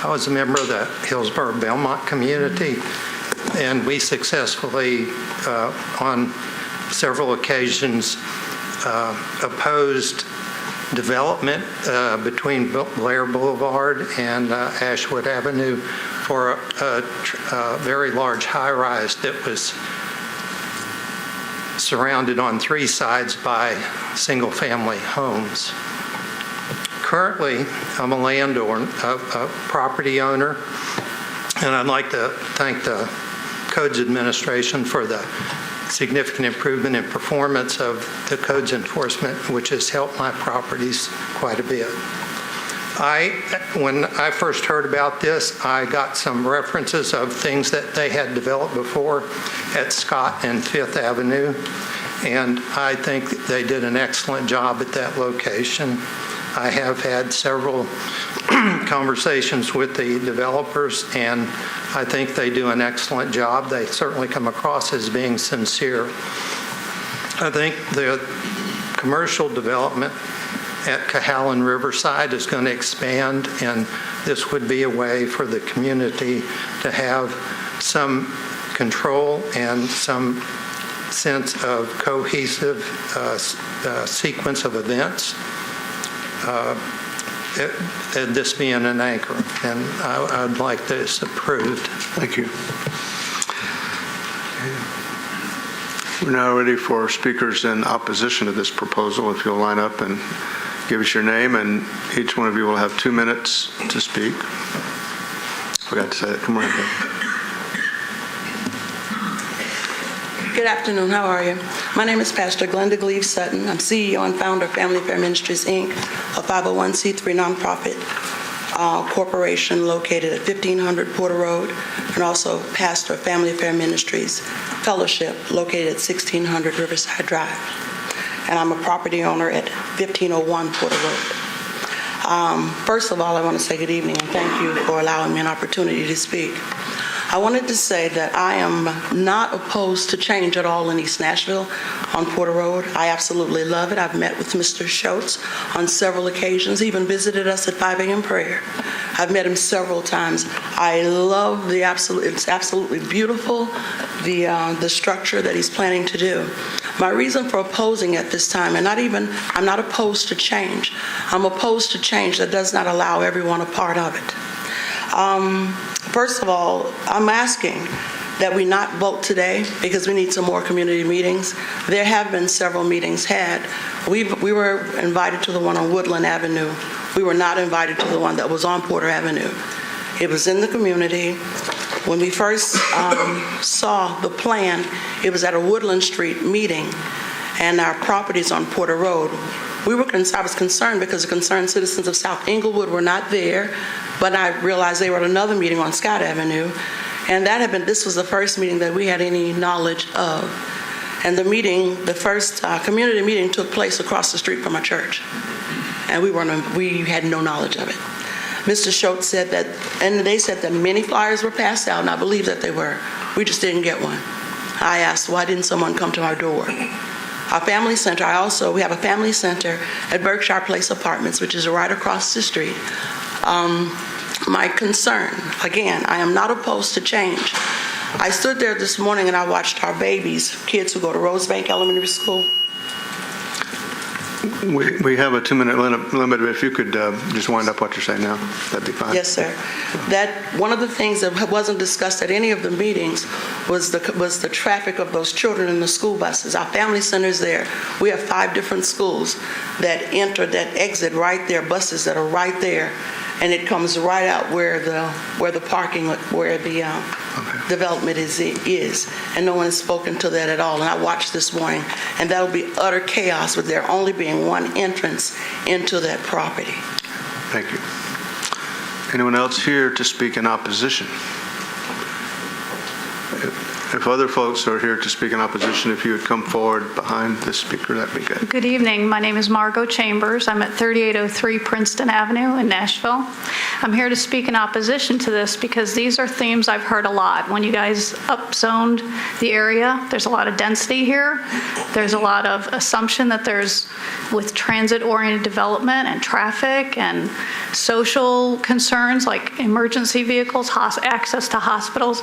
I was a member of the Hillsborough-Belmont community, and we successfully, on several occasions, opposed development between Blair Boulevard and Ashwood Avenue for a very large high-rise that was surrounded on three sides by single-family homes. Currently, I'm a landowner, a property owner, and I'd like to thank the Codes Administration for the significant improvement in performance of the codes enforcement, which has helped my properties quite a bit. When I first heard about this, I got some references of things that they had developed before at Scott and Fifth Avenue, and I think they did an excellent job at that location. I have had several conversations with the developers, and I think they do an excellent job. They certainly come across as being sincere. I think the commercial development at Cahal and Riverside is going to expand, and this would be a way for the community to have some control and some sense of cohesive sequence of events. This being an anchor, and I'd like this approved. Thank you. We're now ready for speakers in opposition to this proposal. If you'll line up and give us your name, and each one of you will have 2 minutes to speak. Forgot to say that. Come on. Good afternoon. How are you? My name is Pastor Glenda Gleave Sutton. I'm CEO and founder of Family Fair Ministries, Inc., a 501c3 nonprofit corporation located at 1500 Porter Road, and also pastor of Family Fair Ministries Fellowship located at 1600 Riverside Drive. And I'm a property owner at 1501 Porter Road. First of all, I want to say good evening and thank you for allowing me an opportunity to speak. I wanted to say that I am not opposed to change at all in East Nashville on Porter Road. I absolutely love it. I've met with Mr. Schultz on several occasions, even visited us at 5 a.m. prayer. I've met him several times. I love it's absolutely beautiful, the structure that he's planning to do. My reason for opposing at this time, and I'm not opposed to change. I'm opposed to change that does not allow everyone a part of it. First of all, I'm asking that we not vote today because we need some more community meetings. There have been several meetings had. We were invited to the one on Woodland Avenue. We were not invited to the one that was on Porter Avenue. It was in the community. When we first saw the plan, it was at a Woodland Street meeting, and our properties on Porter Road I was concerned because the concerned citizens of South Inglewood were not there, but I realized they were at another meeting on Scott Avenue, and this was the first meeting that we had any knowledge of. And the first community meeting took place across the street from a church, and we had no knowledge of it. Mr. Schultz said that, and they said that many flyers were passed out, and I believe that they were. We just didn't get one. I asked, why didn't someone come to our door? Our family center, we have a family center at Berkshire Place Apartments, which is right across the street. My concern, again, I am not opposed to change. I stood there this morning and I watched our kids who go to Rosebank Elementary School. We have a 2-minute limit. If you could just wind up what you're saying now, that'd be fine. Yes, sir. That one of the things that wasn't discussed at any of the meetings was the traffic of those children in the school buses. Our family center's there. We have 5 different schools that exit right there, buses that are right there, and it comes right out where the development is, and no one has spoken to that at all. And I watched this morning, and that'll be utter chaos with there only being one entrance into that property. Thank you. Anyone else here to speak in opposition? If other folks are here to speak in opposition, if you would come forward behind the speaker, that'd be good. Good evening. My name is Margot Chambers. I'm at 3803 Princeton Avenue in Nashville. I'm here to speak in opposition to this because these are themes I've heard a lot. When you guys upzoned the area, there's a lot of density here. There's a lot of assumption that with transit-oriented development and traffic and social concerns like emergency vehicles, access to hospitals,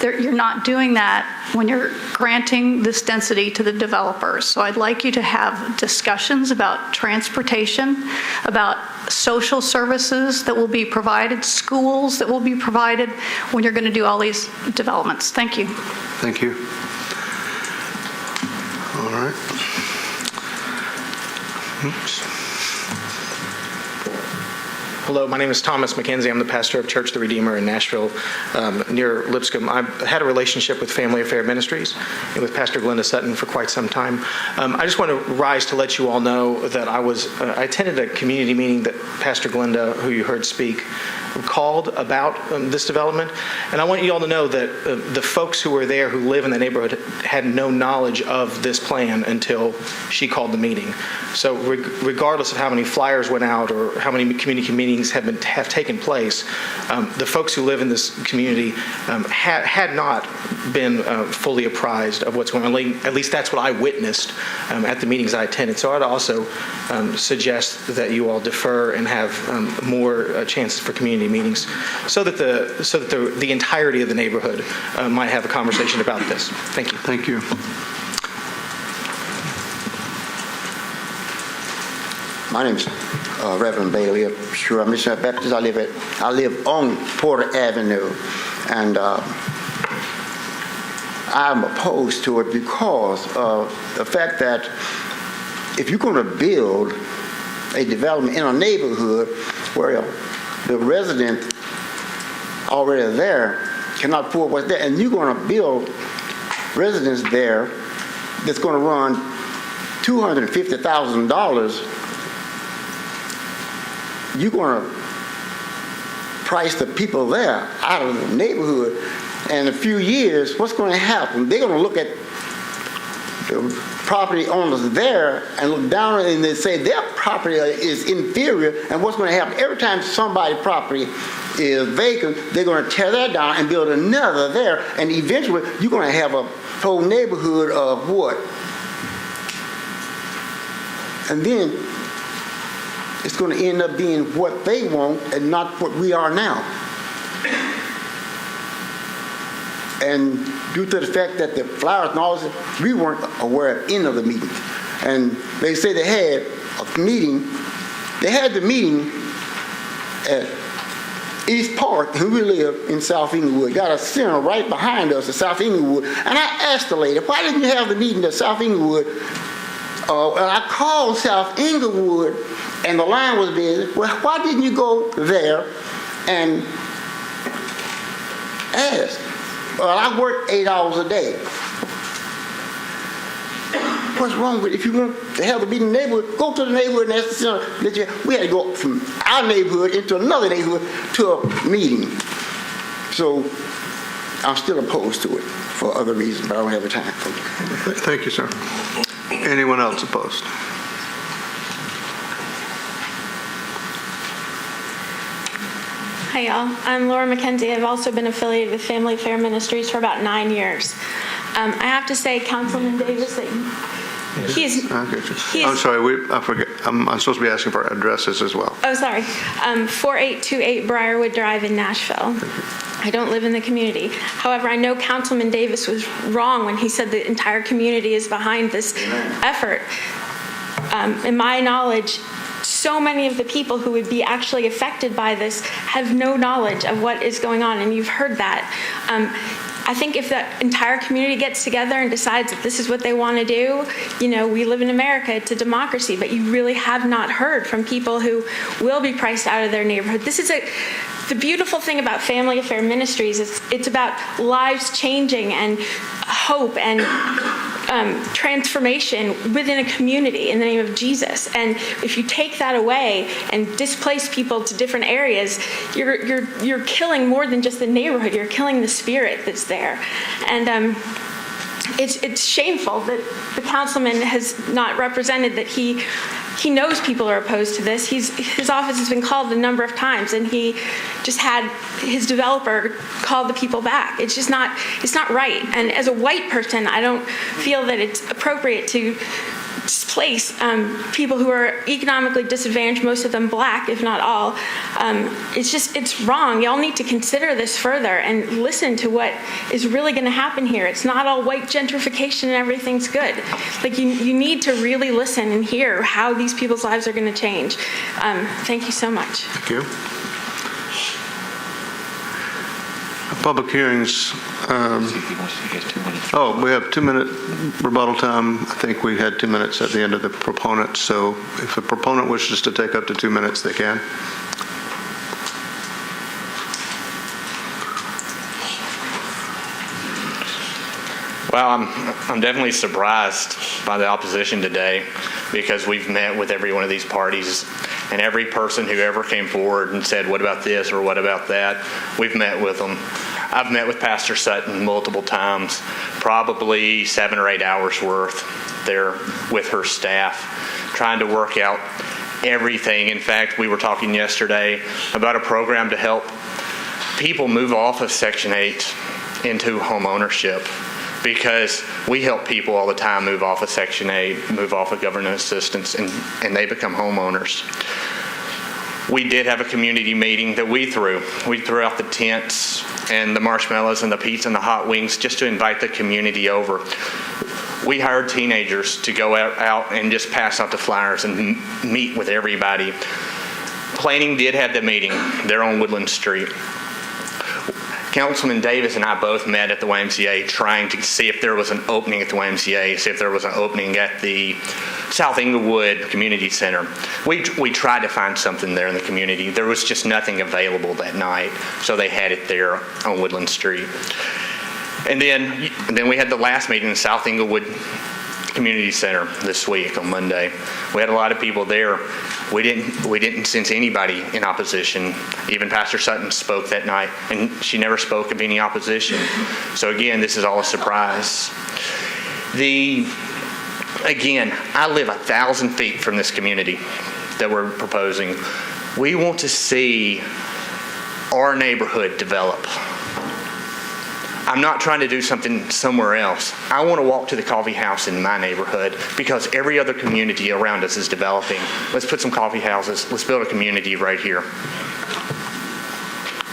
you're not doing that when you're granting this density to the developers. So I'd like you to have discussions about transportation, about social services that will be provided, schools that will be provided when you're going to do all these developments. Thank you. Thank you. All right. Oops. Hello, my name is Thomas McKenzie. I'm the pastor of Church the Redeemer in Nashville, near Lipscomb. I've had a relationship with Family Affair Ministries and with Pastor Glenda Sutton for quite some time. I just want to rise to let you all know that I attended a community meeting that Pastor Glenda, who you heard speak, called about this development. And I want you all to know that the folks who were there who live in the neighborhood had no knowledge of this plan until she called the meeting. So regardless of how many flyers went out or how many community meetings have taken place, the folks who live in this community had not been fully apprised of what's going on. At least that's what I witnessed at the meetings I attended. So I'd also suggest that you all defer and have more chances for community meetings, so that the entirety of the neighborhood might have a conversation about this. Thank you. Thank you. My name's Reverend Bailey of Sure Mission Baptist. I live on Porter Avenue, and I'm opposed to it because of the fact that if you're going to build a development in a neighborhood where the resident already there cannot afford what's there, and you're going to build residents there that's going to run $250,000, you're going to price the people there out of the neighborhood. And in a few years, what's going to happen? They're going to look at the property owners there and look down and they say their property is inferior. And what's going to happen? Every time somebody's property is vacant, they're going to tear that down and build another there. And eventually, you're going to have a whole neighborhood of what? And then it's going to end up being what they want and not what we are now. And due to the fact that the flowers and all this, we weren't aware of any of the meetings. And they say they had a meeting. They had the meeting at East Park, and we live in South Inglewood. Got a center right behind us at South Inglewood. And I asked the lady, why didn't you have the meeting at South Inglewood? And I called South Inglewood, and the line was busy. Well, why didn't you go there and ask? Well, I work 8 hours a day. what's wrong with, if you want to have a meeting in the neighborhood, go to the neighborhood and ask the we had to go from our neighborhood into another neighborhood to a meeting. So I'm still opposed to it for other reasons, but I don't have the time. Thank you, sir. Anyone else opposed? Hi, y'all. I'm Laura McKenzie. I've also been affiliated with Family Affair Ministries for about 9 years. I have to say, Councilman Davis, that he is... I'm sorry, I forget. I'm supposed to be asking for addresses as well. Oh, sorry. 4828 Briarwood Drive in Nashville. I don't live in the community. However, I know Councilman Davis was wrong when he said the entire community is behind this effort. In my knowledge, so many of the people who would be actually affected by this have no knowledge of what is going on, and you've heard that. I think if the entire community gets together and decides that this is what they want to do, we live in America, it's a democracy, but you really have not heard from people who will be priced out of their neighborhood. The beautiful thing about Family Affair Ministries is it's about lives changing and hope and transformation within a community in the name of Jesus. And if you take that away and displace people to different areas, you're killing more than just the neighborhood. You're killing the spirit that's there. And it's shameful that the councilman has not represented that he knows people are opposed to this. His office has been called a number of times, and he just had his developer call the people back. It's not right. And as a white person, I don't feel that it's appropriate to displace people who are economically disadvantaged, most of them black, if not all. It's wrong. Y'all need to consider this further and listen to what is really going to happen here. It's not all white gentrification and everything's good. Like you need to really listen and hear how these people's lives are going to change. Thank you so much. Thank you. Public hearings. We have 2-minute rebuttal time. I think we had 2 minutes at the end of the proponent. So if the proponent wishes to take up to 2 minutes, they can. Well, I'm definitely surprised by the opposition today because we've met with every one of these parties and every person who ever came forward and said, what about this or what about that? We've met with them. I've met with Pastor Sutton multiple times, probably 7 or 8 hours worth there with her staff, trying to work out everything. In fact, we were talking yesterday about a program to help people move off of Section 8 into home ownership, because we help people all the time move off of Section 8, move off of government assistance, and they become homeowners. We did have a community meeting that we threw. We threw out the tents and the marshmallows and the pizza and the hot wings just to invite the community over. We hired teenagers to go out and just pass out the flyers and meet with everybody. Planning did have the meeting there on Woodland Street. Councilman Davis and I both met at the YMCA trying to see if there was an opening at the YMCA, see if there was an opening at the South Inglewood Community Center. We tried to find something there in the community. There was just nothing available that night, so they had it there on Woodland Street. And then we had the last meeting in the South Inglewood Community Center this week on Monday. We had a lot of people there. We didn't sense anybody in opposition. Even Pastor Sutton spoke that night, and she never spoke of any opposition. So again, this is all a surprise. Again, I live 1,000 feet from this community that we're proposing. We want to see our neighborhood develop. I'm not trying to do something somewhere else. I want to walk to the coffee house in my neighborhood because every other community around us is developing. Let's put some coffee houses. Let's build a community right here.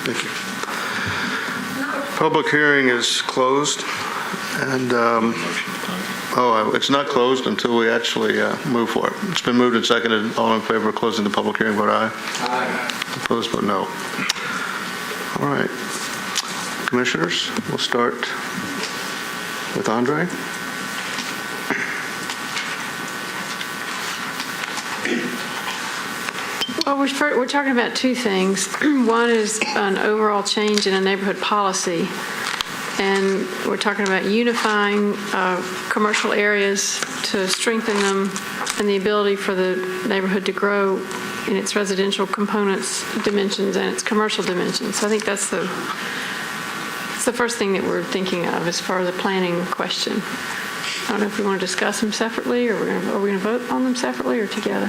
Thank you. Public hearing is closed, and it's not closed until we actually move for it. It's been moved and seconded. All in favor of closing the public hearing, vote aye. Aye. Opposed, vote no. All right. Commissioners, we'll start with Andre. Well, we're talking about two things. One is an overall change in a neighborhood policy. and we're talking about unifying commercial areas to strengthen them and the ability for the neighborhood to grow in its residential components, dimensions, and its commercial dimensions. So I think that's the first thing that we're thinking of as far as the planning question. I don't know if we want to discuss them separately, or are we going to vote on them separately or together?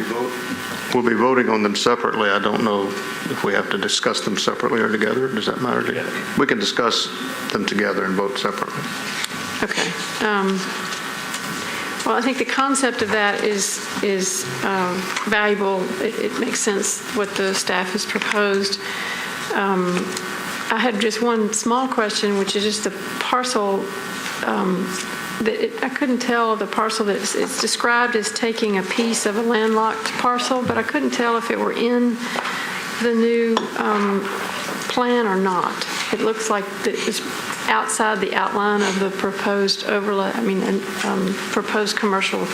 We'll be voting on them separately. I don't know if we have to discuss them separately or together. Does that matter to you? We can discuss them together and vote separately. Okay. Well, I think the concept of that is valuable. It makes sense what the staff has proposed. I had just one small question, which is just the parcel. I couldn't tell the parcel that it's described as taking a piece of a landlocked parcel, but I couldn't tell if it were in the new plan or not. It looks like it's outside the outline of the proposed overlay. Proposed commercial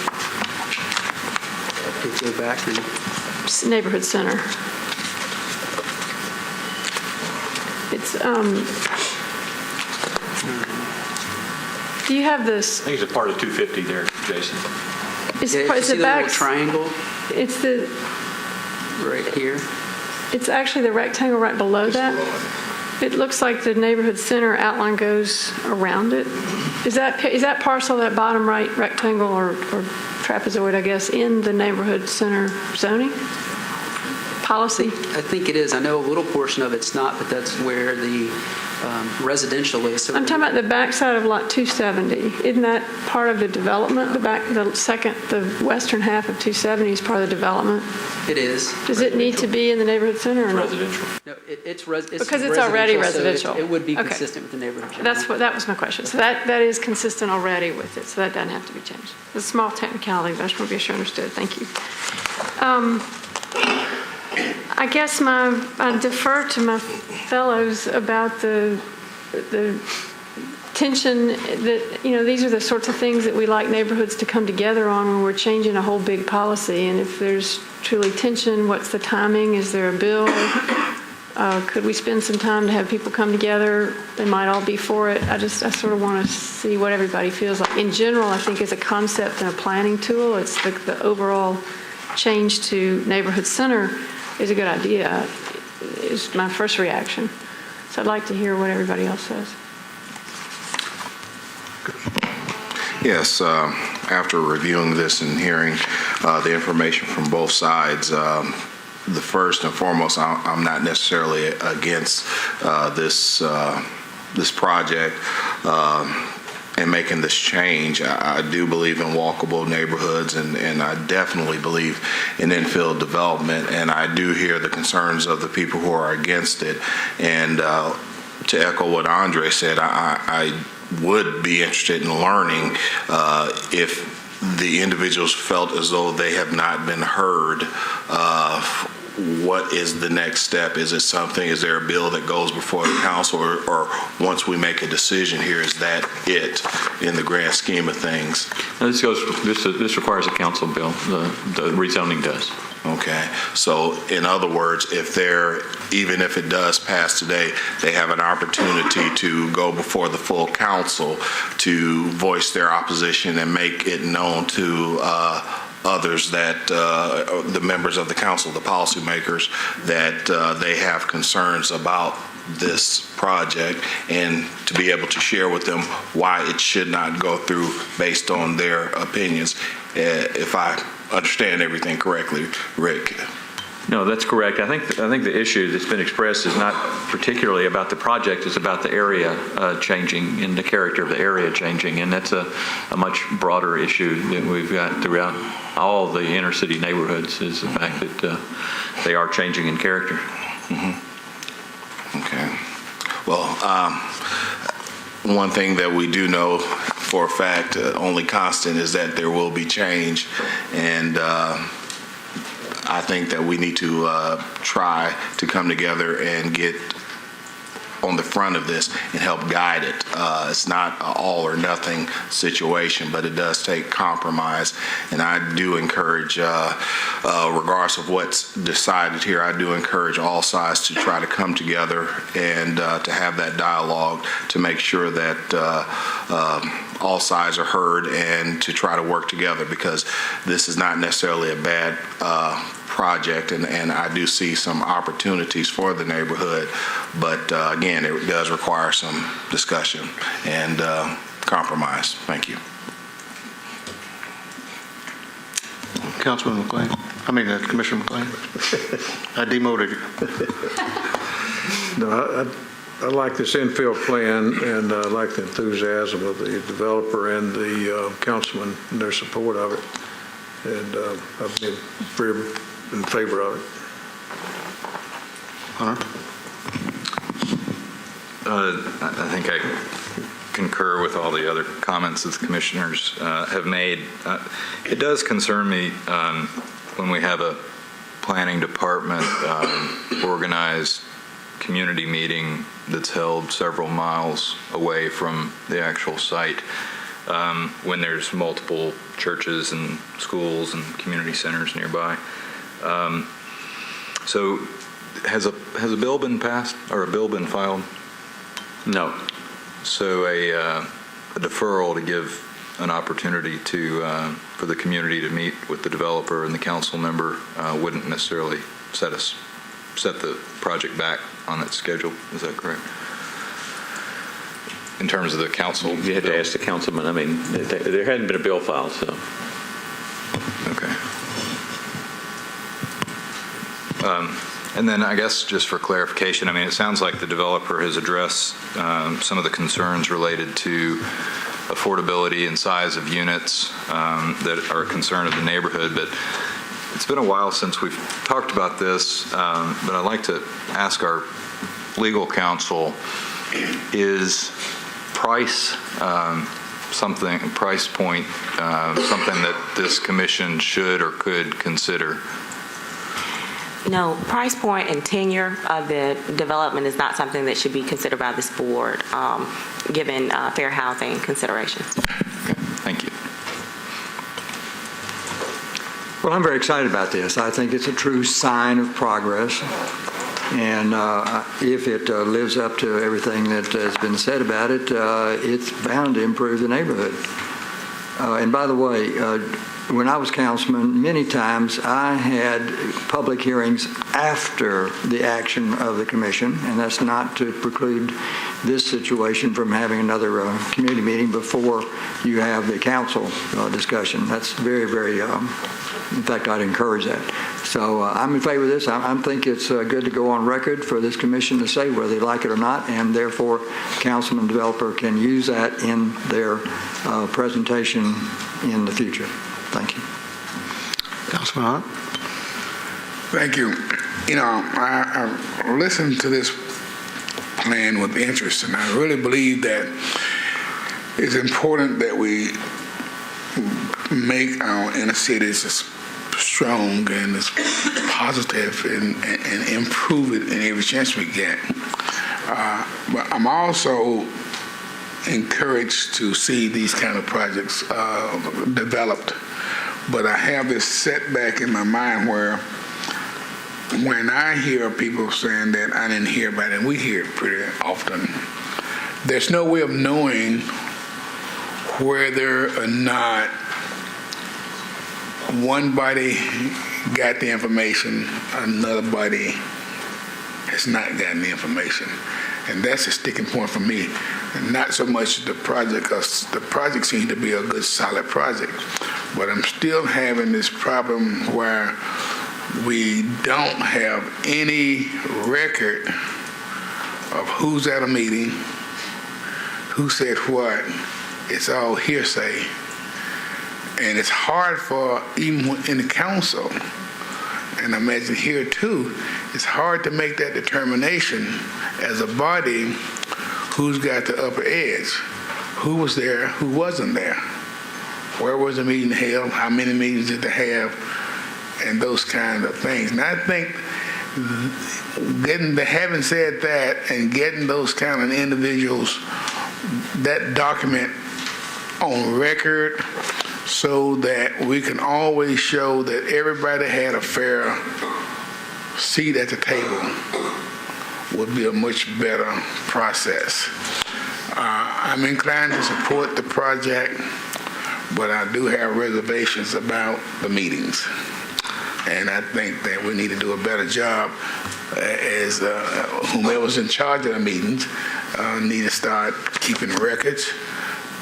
Go back and neighborhood center. It's do you have this? I think it's a part of 250 there, Jason. It's yeah, the back back triangle. It's the right here. It's actually the rectangle right below that. It looks like the neighborhood center outline goes around it. Is that parcel, that bottom right rectangle or trapezoid, I guess, in the neighborhood center zoning policy? I think it is. I know a little portion of it's not, but that's where the residential is. So I'm talking about the backside of lot 270. Isn't that part of the development? The western half of 270 is part of the development. It is. Does it need to be in the neighborhood center or not? Residential. No, it's because it's already residential. So it would be Okay. consistent with the neighborhood. That was my question. So that is consistent already with it. So that doesn't have to be changed. It's a small technicality, but I just want to be sure I understood. Thank you. I guess I defer to my fellows about the tension that, these are the sorts of things that we like neighborhoods to come together on when we're changing a whole big policy. And if there's truly tension, what's the timing? Is there a bill? Could we spend some time to have people come together? They might all be for it. I sort of want to see what everybody feels like. In general, I think as a concept and a planning tool, it's the overall change to neighborhood center is a good idea, is my first reaction. So I'd like to hear what everybody else says. Yes, after reviewing this and hearing the information from both sides, the first and foremost, I'm not necessarily against this project and making this change. I do believe in walkable neighborhoods, and I definitely believe in infill development, and I do hear the concerns of the people who are against it. And to echo what Andre said, I would be interested in learning if the individuals felt as though they have not been heard. What is the next step? Is there a bill that goes before the council, or once we make a decision here, is that it in the grand scheme of things? This requires a council bill. The rezoning does. Okay. So in other words, even if it does pass today, they have an opportunity to go before the full council to voice their opposition and make it known to others, that the members of the council, the policymakers, that they have concerns about this project, and to be able to share with them why it should not go through based on their opinions. If I understand everything correctly, Rick. No, that's correct. I think the issue that's been expressed is not particularly about the project. It's about the area changing and the character of the area changing, and that's a much broader issue that we've got throughout all the inner city neighborhoods, is the fact that they are changing in character. Mm-hmm. Okay. Well, one thing that we do know for a fact, only constant, is that there will be change, and I think that we need to try to come together and get on the front of this and help guide it. It's not an all or nothing situation, but it does take compromise. And I do encourage, regardless of what's decided here, I do encourage all sides to try to come together and to have that dialogue to make sure that all sides are heard and to try to work together, because this is not necessarily a bad project, and I do see some opportunities for the neighborhood, but again, it does require some discussion and compromise. Thank you. Councilman McLean. Commissioner McLean. I demoted you. No, I like this infill plan, and I like the enthusiasm of the developer and the councilman and their support of it. And I've been very in favor of it. I think I concur with all the other comments that the commissioners have made. It does concern me when we have a planning department organized community meeting that's held several miles away from the actual site, when there's multiple churches and schools and community centers nearby. So has a bill been passed or a bill been filed? No. So a deferral to give an opportunity for the community to meet with the developer and the council member wouldn't necessarily set the project back on its schedule. Is that correct? In terms of the council? You had to ask the councilman. I mean, there hadn't been a bill filed, so. Okay. And then I guess just for clarification, I mean, it sounds like the developer has addressed some of the concerns related to affordability and size of units that are a concern of the neighborhood, but it's been a while since we've talked about this, but I'd like to ask our legal counsel, is price point something that this commission should or could consider? No, price point and tenure of the development is not something that should be considered by this board, given fair housing considerations. Okay, thank you. Well, I'm very excited about this. I think it's a true sign of progress. And if it lives up to everything that has been said about it, it's bound to improve the neighborhood. And by the way, when I was councilman, many times I had public hearings after the action of the commission, and that's not to preclude this situation from having another community meeting before you have the council discussion. That's very, very, in fact, I'd encourage that. So I'm in favor of this. I think it's good to go on record for this commission to say whether they like it or not, and therefore councilman developer can use that in their presentation in the future. Thank you. Councilman Hunt. Thank you. You know, I listened to this plan with interest, and I really believe that it's important that we make our inner cities as strong and as positive and improve it in every chance we get. But I'm also encouraged to see these kind of projects developed. But I have this setback in my mind where when I hear people saying that I didn't hear about it, and we hear it pretty often, there's no way of knowing whether or not one body got the information, another body has not gotten the information. And that's a sticking point for me. And not so much the project, because the project seems to be a good, solid project. But I'm still having this problem where we don't have any record of who's at a meeting, who said what. It's all hearsay. And it's hard for, even in the council, and I imagine here too, it's hard to make that determination as a body who's got the upper edge, who was there, who wasn't there, where was the meeting held, how many meetings did they have, and those kind of things. And I think Having said that, and getting those kind of individuals, that document on record, so that we can always show that everybody had a fair seat at the table, would be a much better process. I'm inclined to support the project, but I do have reservations about the meetings. And I think that we need to do a better job as whomever's in charge of the meetings need to start keeping records,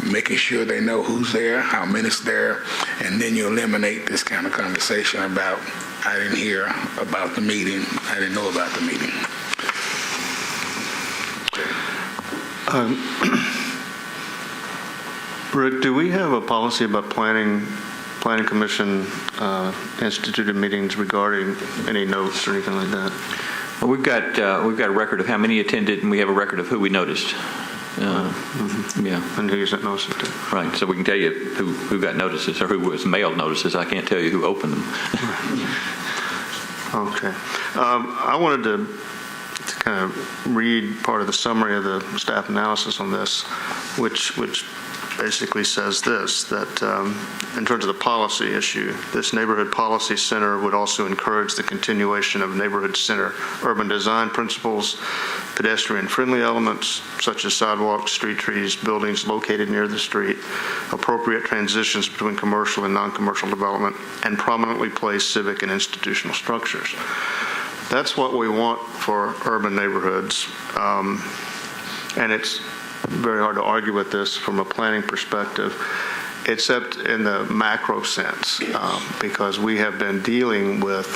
making sure they know who's there, how many's there, and then you eliminate this kind of conversation about, I didn't hear about the meeting, I didn't know about the meeting. Rick, do we have a policy about planning commission instituted meetings regarding any notes or anything like that? Well, we've got a record of how many attended, and we have a record of who we noticed. Yeah. And who you sent notices to. Right. So we can tell you who got notices or who was mailed notices. I can't tell you who opened them. Okay. I wanted to kind of read part of the summary of the staff analysis on this, which basically says this, that in terms of the policy issue, this neighborhood policy center would also encourage the continuation of neighborhood center urban design principles, pedestrian-friendly elements such as sidewalks, street trees, buildings located near the street, appropriate transitions between commercial and non-commercial development, and prominently placed civic and institutional structures. That's what we want for urban neighborhoods, and it's very hard to argue with this from a planning perspective, except in the macro sense, because we have been dealing with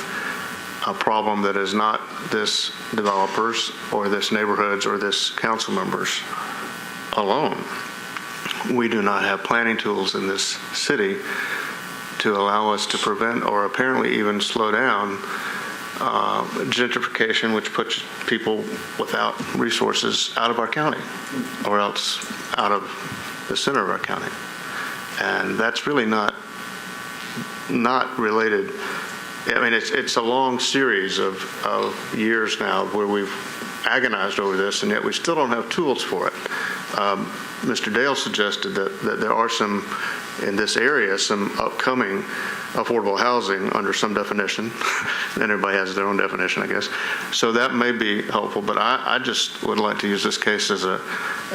a problem that is not this developers or this neighborhoods or this council members alone. We do not have planning tools in this city to allow us to prevent or apparently even slow down gentrification, which puts people without resources out of our county or else out of the center of our county. And that's really not related. I mean, it's a long series of years now where we've agonized over this, and yet we still don't have tools for it. Mr. Dale suggested that there are some, in this area, some upcoming affordable housing under some definition. And everybody has their own definition, I guess. So that may be helpful, but I just would like to use this case as an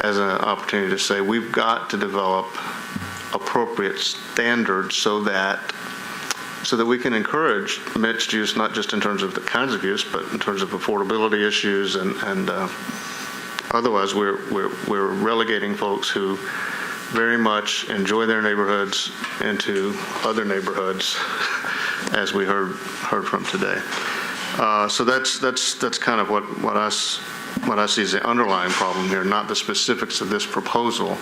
opportunity to say we've got to develop appropriate standards so that we can encourage mixed use, not just in terms of the kinds of use, but in terms of affordability issues, and otherwise we're relegating folks who very much enjoy their neighborhoods into other neighborhoods, as we heard from today. So that's kind of what I see as the underlying problem here, not the specifics of this proposal,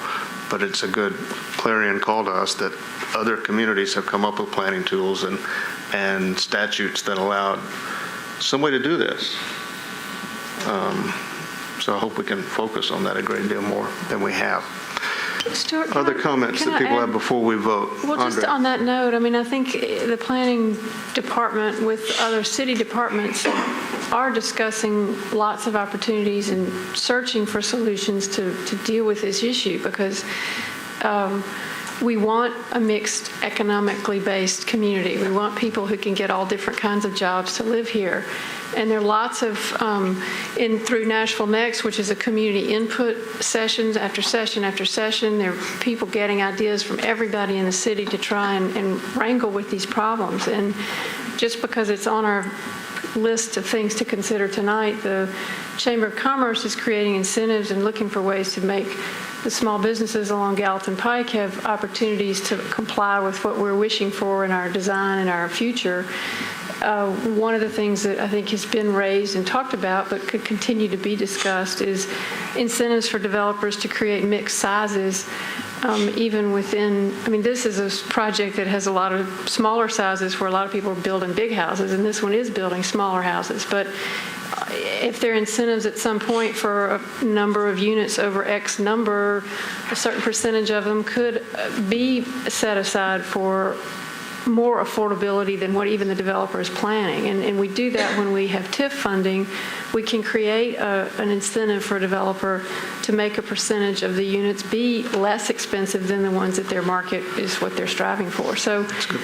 but it's a good clarion call to us that other communities have come up with planning tools and statutes that allowed some way to do this. So I hope we can focus on that a great deal more than we have. Stuart, other comments that people have before we vote? Well, just on that note, I mean, I think the planning department with other city departments are discussing lots of opportunities and searching for solutions to deal with this issue, because we want a mixed economically based community. We want people who can get all different kinds of jobs to live here. And there are lots of, through Nashville Next, which is a community input sessions after session after session, there are people getting ideas from everybody in the city to try and wrangle with these problems. And just because it's on our list of things to consider tonight, the Chamber of Commerce is creating incentives and looking for ways to make the small businesses along Gallatin Pike have opportunities to comply with what we're wishing for in our design and our future. One of the things that I think has been raised and talked about but could continue to be discussed is incentives for developers to create mixed sizes, even within, I mean, this is a project that has a lot of smaller sizes where a lot of people are building big houses, and this one is building smaller houses. But if there are incentives at some point for a number of units over X number, a certain percentage of them could be set aside for more affordability than what even the developer is planning. And we do that when we have TIF funding. We can create an incentive for a developer to make a percentage of the units be less expensive than the ones that their market is what they're striving for. So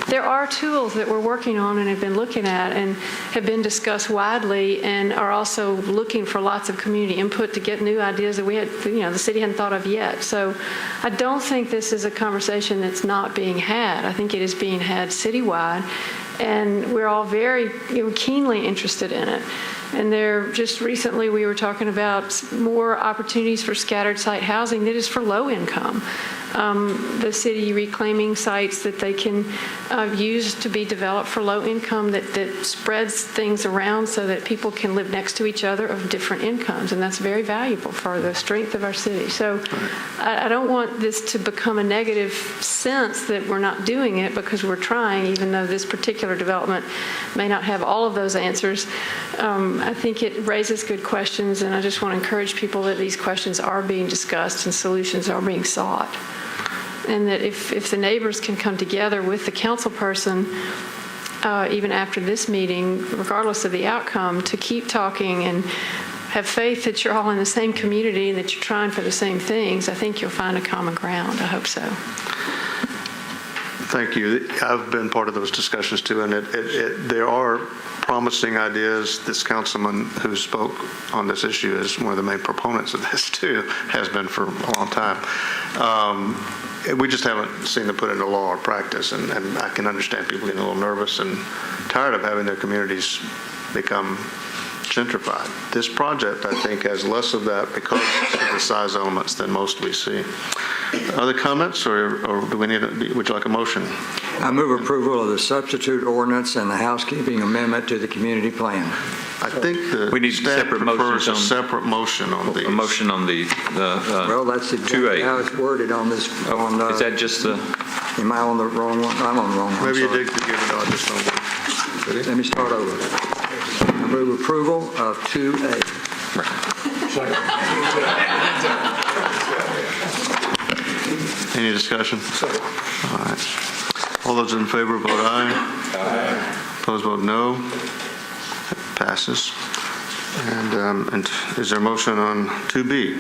there are tools that we're working on and have been looking at and have been discussed widely, and are also looking for lots of community input to get new ideas that we had, the city hadn't thought of yet. So I don't think this is a conversation that's not being had. I think it is being had citywide, and we're all very keenly interested in it. And just recently we were talking about more opportunities for scattered site housing that is for low income. The city reclaiming sites that they can use to be developed for low income that spreads things around so that people can live next to each other of different incomes. And that's very valuable for the strength of our city. So I don't want this to become a negative sense that we're not doing it, because we're trying, even though this particular development may not have all of those answers. I think it raises good questions, and I just want to encourage people that these questions are being discussed and solutions are being sought. And that if the neighbors can come together with the council person, even after this meeting, regardless of the outcome, to keep talking and have faith that you're all in the same community and that you're trying for the same things, I think you'll find a common ground. I hope so. Thank you. I've been part of those discussions too, and there are promising ideas. This councilman who spoke on this issue is one of the main proponents of this too, has been for a long time. We just haven't seen them put into law or practice, and I can understand people getting a little nervous and tired of having their communities become gentrified. This project, I think, has less of that because of the size elements than most we see. Other comments, or do we would you like a motion? I move approval of the substitute ordinance and the housekeeping amendment to the community plan. I think we need separate motions a separate motion on these. A motion on the well, that's exactly how it's worded on this. Is that just the? Am I on the wrong one? I'm on the wrong one. Maybe you did give it on this one. Let me start over. I move approval of 2A. Any discussion? All right. All those in favor vote aye. Aye. Opposed vote no. It passes. And is there a motion on 2B?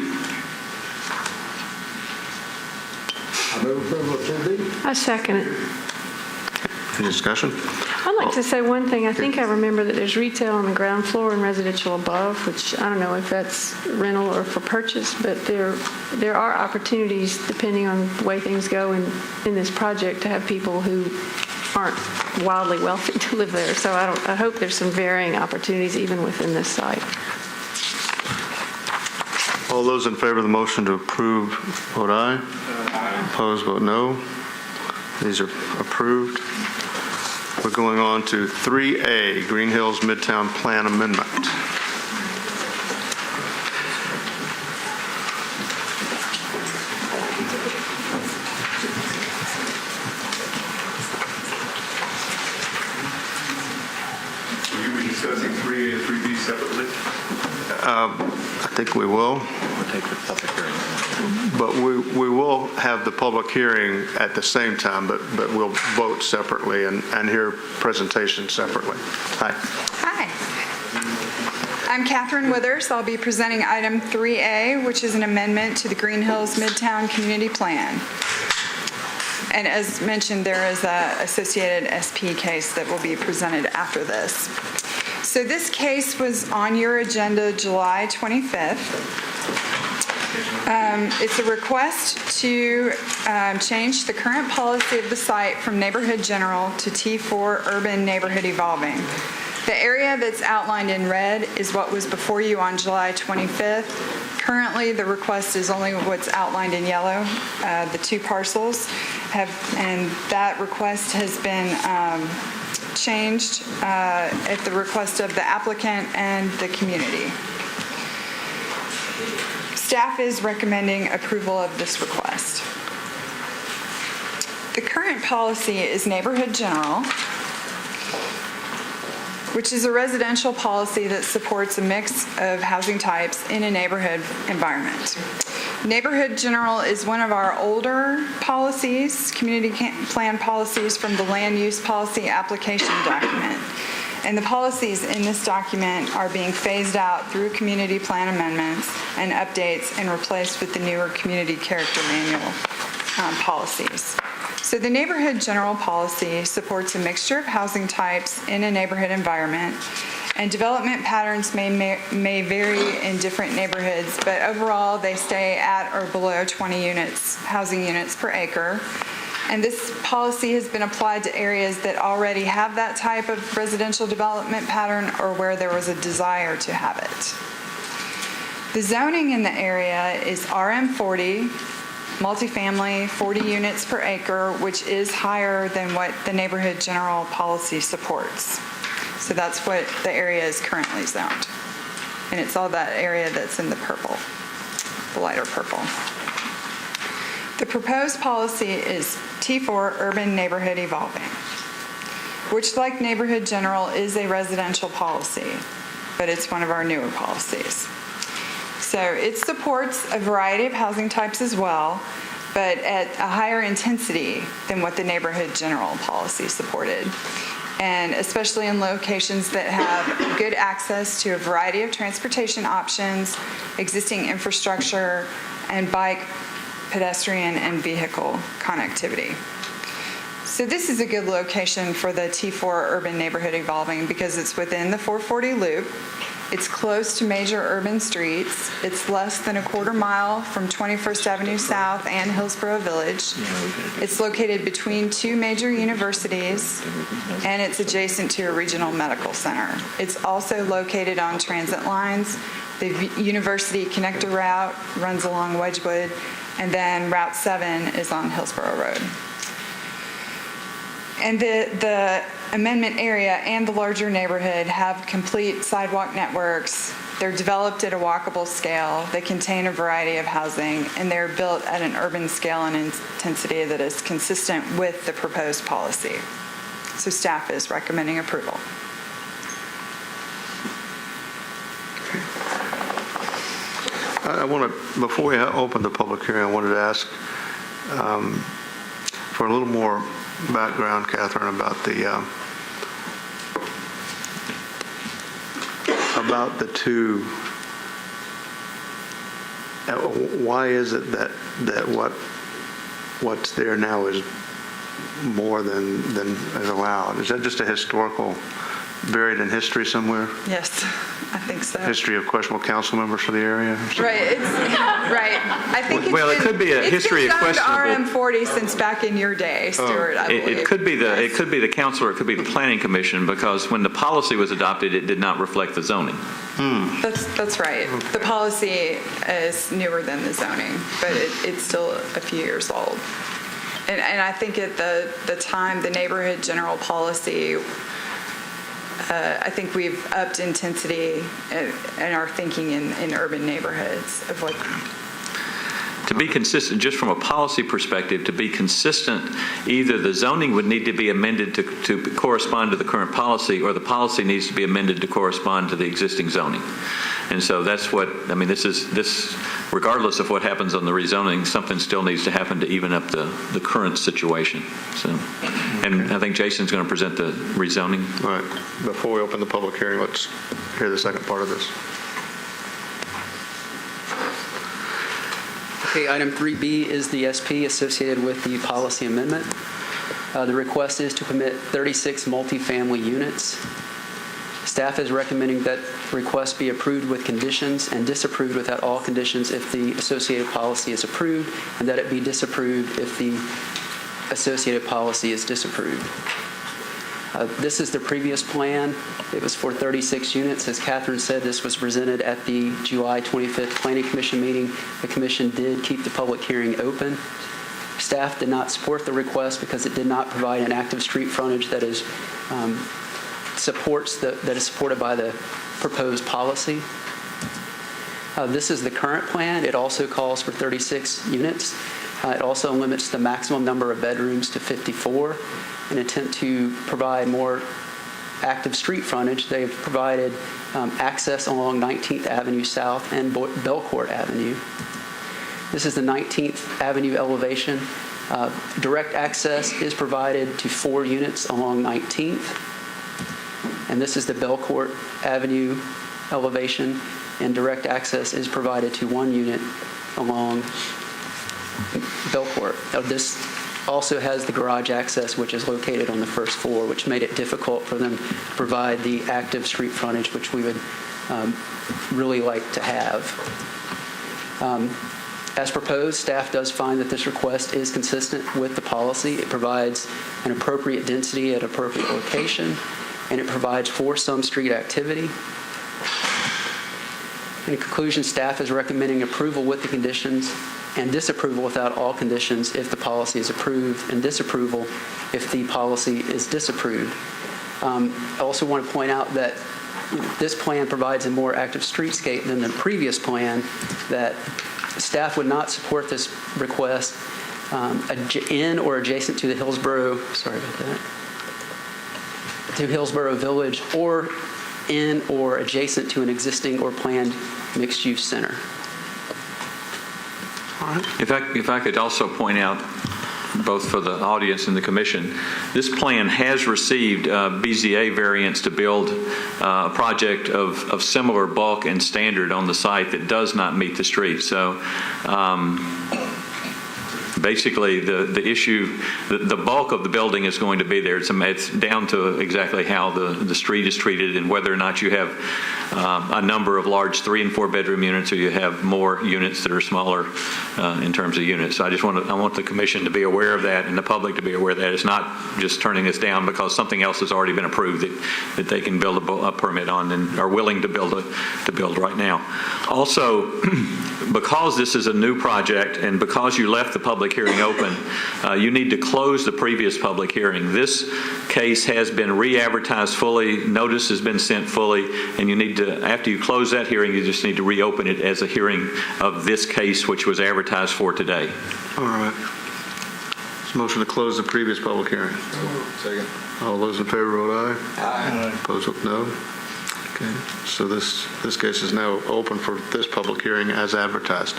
I move approval of 2B. I second it. Any discussion? I'd like to say one thing. I think I remember that there's retail on the ground floor and residential above, which I don't know if that's rental or for purchase, but there are opportunities, depending on the way things go in this project, to have people who aren't wildly wealthy to live there. So I hope there's some varying opportunities even within this site. All those in favor of the motion to approve, vote aye. Aye. Opposed, vote no. These are approved. We're going on to 3A, Green Hills Midtown Plan Amendment. Will you be discussing 3A and 3B separately? I think we will. We'll take the public hearing. But we will have the public hearing at the same time, but we'll vote separately and hear presentations separately. Hi. Hi. I'm Catherine Withers. I'll be presenting item 3A, which is an amendment to the Green Hills Midtown Community Plan. And as mentioned, there is an associated SP case that will be presented after this. So this case was on your agenda July 25th. It's a request to change the current policy of the site from Neighborhood General to T4 Urban Neighborhood Evolving. The area that's outlined in red is what was before you on July 25th. Currently, the request is only what's outlined in yellow. The two parcels and that request has been changed at the request of the applicant and the community. Staff is recommending approval of this request. The current policy is Neighborhood General, which is a residential policy that supports a mix of housing types in a neighborhood environment. Neighborhood general is one of our older policies, community plan policies from the land use policy application document. And the policies in this document are being phased out through community plan amendments and updates and replaced with the newer community character manual policies. So the neighborhood general policy supports a mixture of housing types in a neighborhood environment, and development patterns may vary in different neighborhoods, but overall they stay at or below 20 housing units per acre. And this policy has been applied to areas that already have that type of residential development pattern or where there was a desire to have it. The zoning in the area is RM40, multifamily, 40 units per acre, which is higher than what the neighborhood general policy supports. So that's what the area is currently zoned. And it's all that area that's in the purple, the lighter purple. The proposed policy is T4 Urban Neighborhood Evolving, which, like Neighborhood General, is a residential policy, but it's one of our newer policies. So it supports a variety of housing types as well, but at a higher intensity than what the Neighborhood General policy supported, and especially in locations that have good access to a variety of transportation options, existing infrastructure, and bike, pedestrian, and vehicle connectivity. So this is a good location for the T4 Urban Neighborhood Evolving because it's within the 440 loop. It's close to major urban streets. It's less than a quarter mile from 21st Avenue South and Hillsborough Village. It's located between two major universities, and it's adjacent to a regional medical center. It's also located on transit lines. The University Connector Route runs along Wedgwood, and then Route 7 is on Hillsborough Road. And the amendment area and the larger neighborhood have complete sidewalk networks. They're developed at a walkable scale. They contain a variety of housing, and they're built at an urban scale and intensity that is consistent with the proposed policy. So staff is recommending approval. I want to, before we open the public hearing, I wanted to ask for a little more background, Catherine, about the two. Why is it that what's there now is more than is allowed? Is that just a historical, buried in history somewhere? Yes, I think so. History of questionable council members for the area? Right, right. I think it could be a history of questionable. It's been RM40 since back in your day, Stuart, I believe. It could be the council, or it could be the planning commission, because when the policy was adopted, it did not reflect the zoning. That's right. The policy is newer than the zoning, but it's still a few years old. And I think at the time, the neighborhood general policy, I think we've upped intensity in our thinking in urban neighborhoods of what. To be consistent, just from a policy perspective, to be consistent, either the zoning would need to be amended to correspond to the current policy, or the policy needs to be amended to correspond to the existing zoning. And so that's what, I mean, this, regardless of what happens on the rezoning, something still needs to happen to even up the current situation. So, and I think Jason's going to present the rezoning. All right. Before we open the public hearing, let's hear the second part of this. Okay, item 3B is the SP associated with the policy amendment. The request is to permit 36 multifamily units. Staff is recommending that the request be approved with conditions and disapproved without all conditions if the associated policy is approved, and that it be disapproved if the associated policy is disapproved. This is the previous plan. It was for 36 units. As Catherine said, this was presented at the July 25th Planning Commission meeting. The Commission did keep the public hearing open. Staff did not support the request because it did not provide an active street frontage that is supported by the proposed policy. This is the current plan. It also calls for 36 units. It also limits the maximum number of bedrooms to 54. In an attempt to provide more active street frontage, they've provided access along 19th Avenue South and Belcourt Avenue. This is the 19th Avenue elevation. Direct access is provided to 4 units along 19th. And this is the Belcourt Avenue elevation, and direct access is provided to 1 unit along Belcourt. Now, this also has the garage access, which is located on the first floor, which made it difficult for them to provide the active street frontage, which we would really like to have. As proposed, staff does find that this request is consistent with the policy. It provides an appropriate density at an appropriate location, and it provides for some street activity. In conclusion, staff is recommending approval with the conditions and disapproval without all conditions if the policy is approved, and disapproval if the policy is disapproved. I also want to point out that this plan provides a more active streetscape than the previous plan, that staff would not support this request in or adjacent to the Hillsborough, to Hillsborough Village, or in or adjacent to an existing or planned mixed-use center. If I could also point out, both for the audience and the commission, this plan has received BZA variance to build a project of similar bulk and standard on the site that does not meet the street. So basically, the issue, the bulk of the building is going to be there. It's down to exactly how the street is treated and whether or not you have a number of large 3- and 4-bedroom units, or you have more units that are smaller in terms of units. So I want the commission to be aware of that, and the public to be aware of that. It's not just turning this down because something else has already been approved that they can build a permit on and are willing to build right now. Also, because this is a new project and because you left the public hearing open, you need to close the previous public hearing. This case has been re-advertised fully, notice has been sent fully, and you need to, after you close that hearing, you just need to reopen it as a hearing of this case, which was advertised for today. All right. There's a motion to close the previous public hearing. Second. All those in favor vote aye. Aye. Opposed, vote no. Okay, so this case is now open for this public hearing as advertised.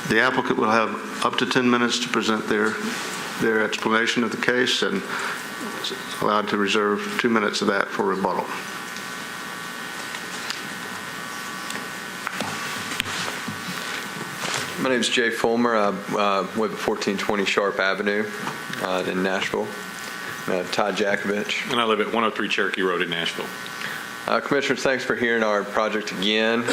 The applicant will have up to 10 minutes to present their explanation of the case, and is allowed to reserve 2 minutes of that for rebuttal. My name is Jay Fulmer. I live at 1420 Sharp Avenue in Nashville. Todd Jakovich. And I live at 103 Cherokee Road in Nashville. Commissioners, thanks for hearing our project again.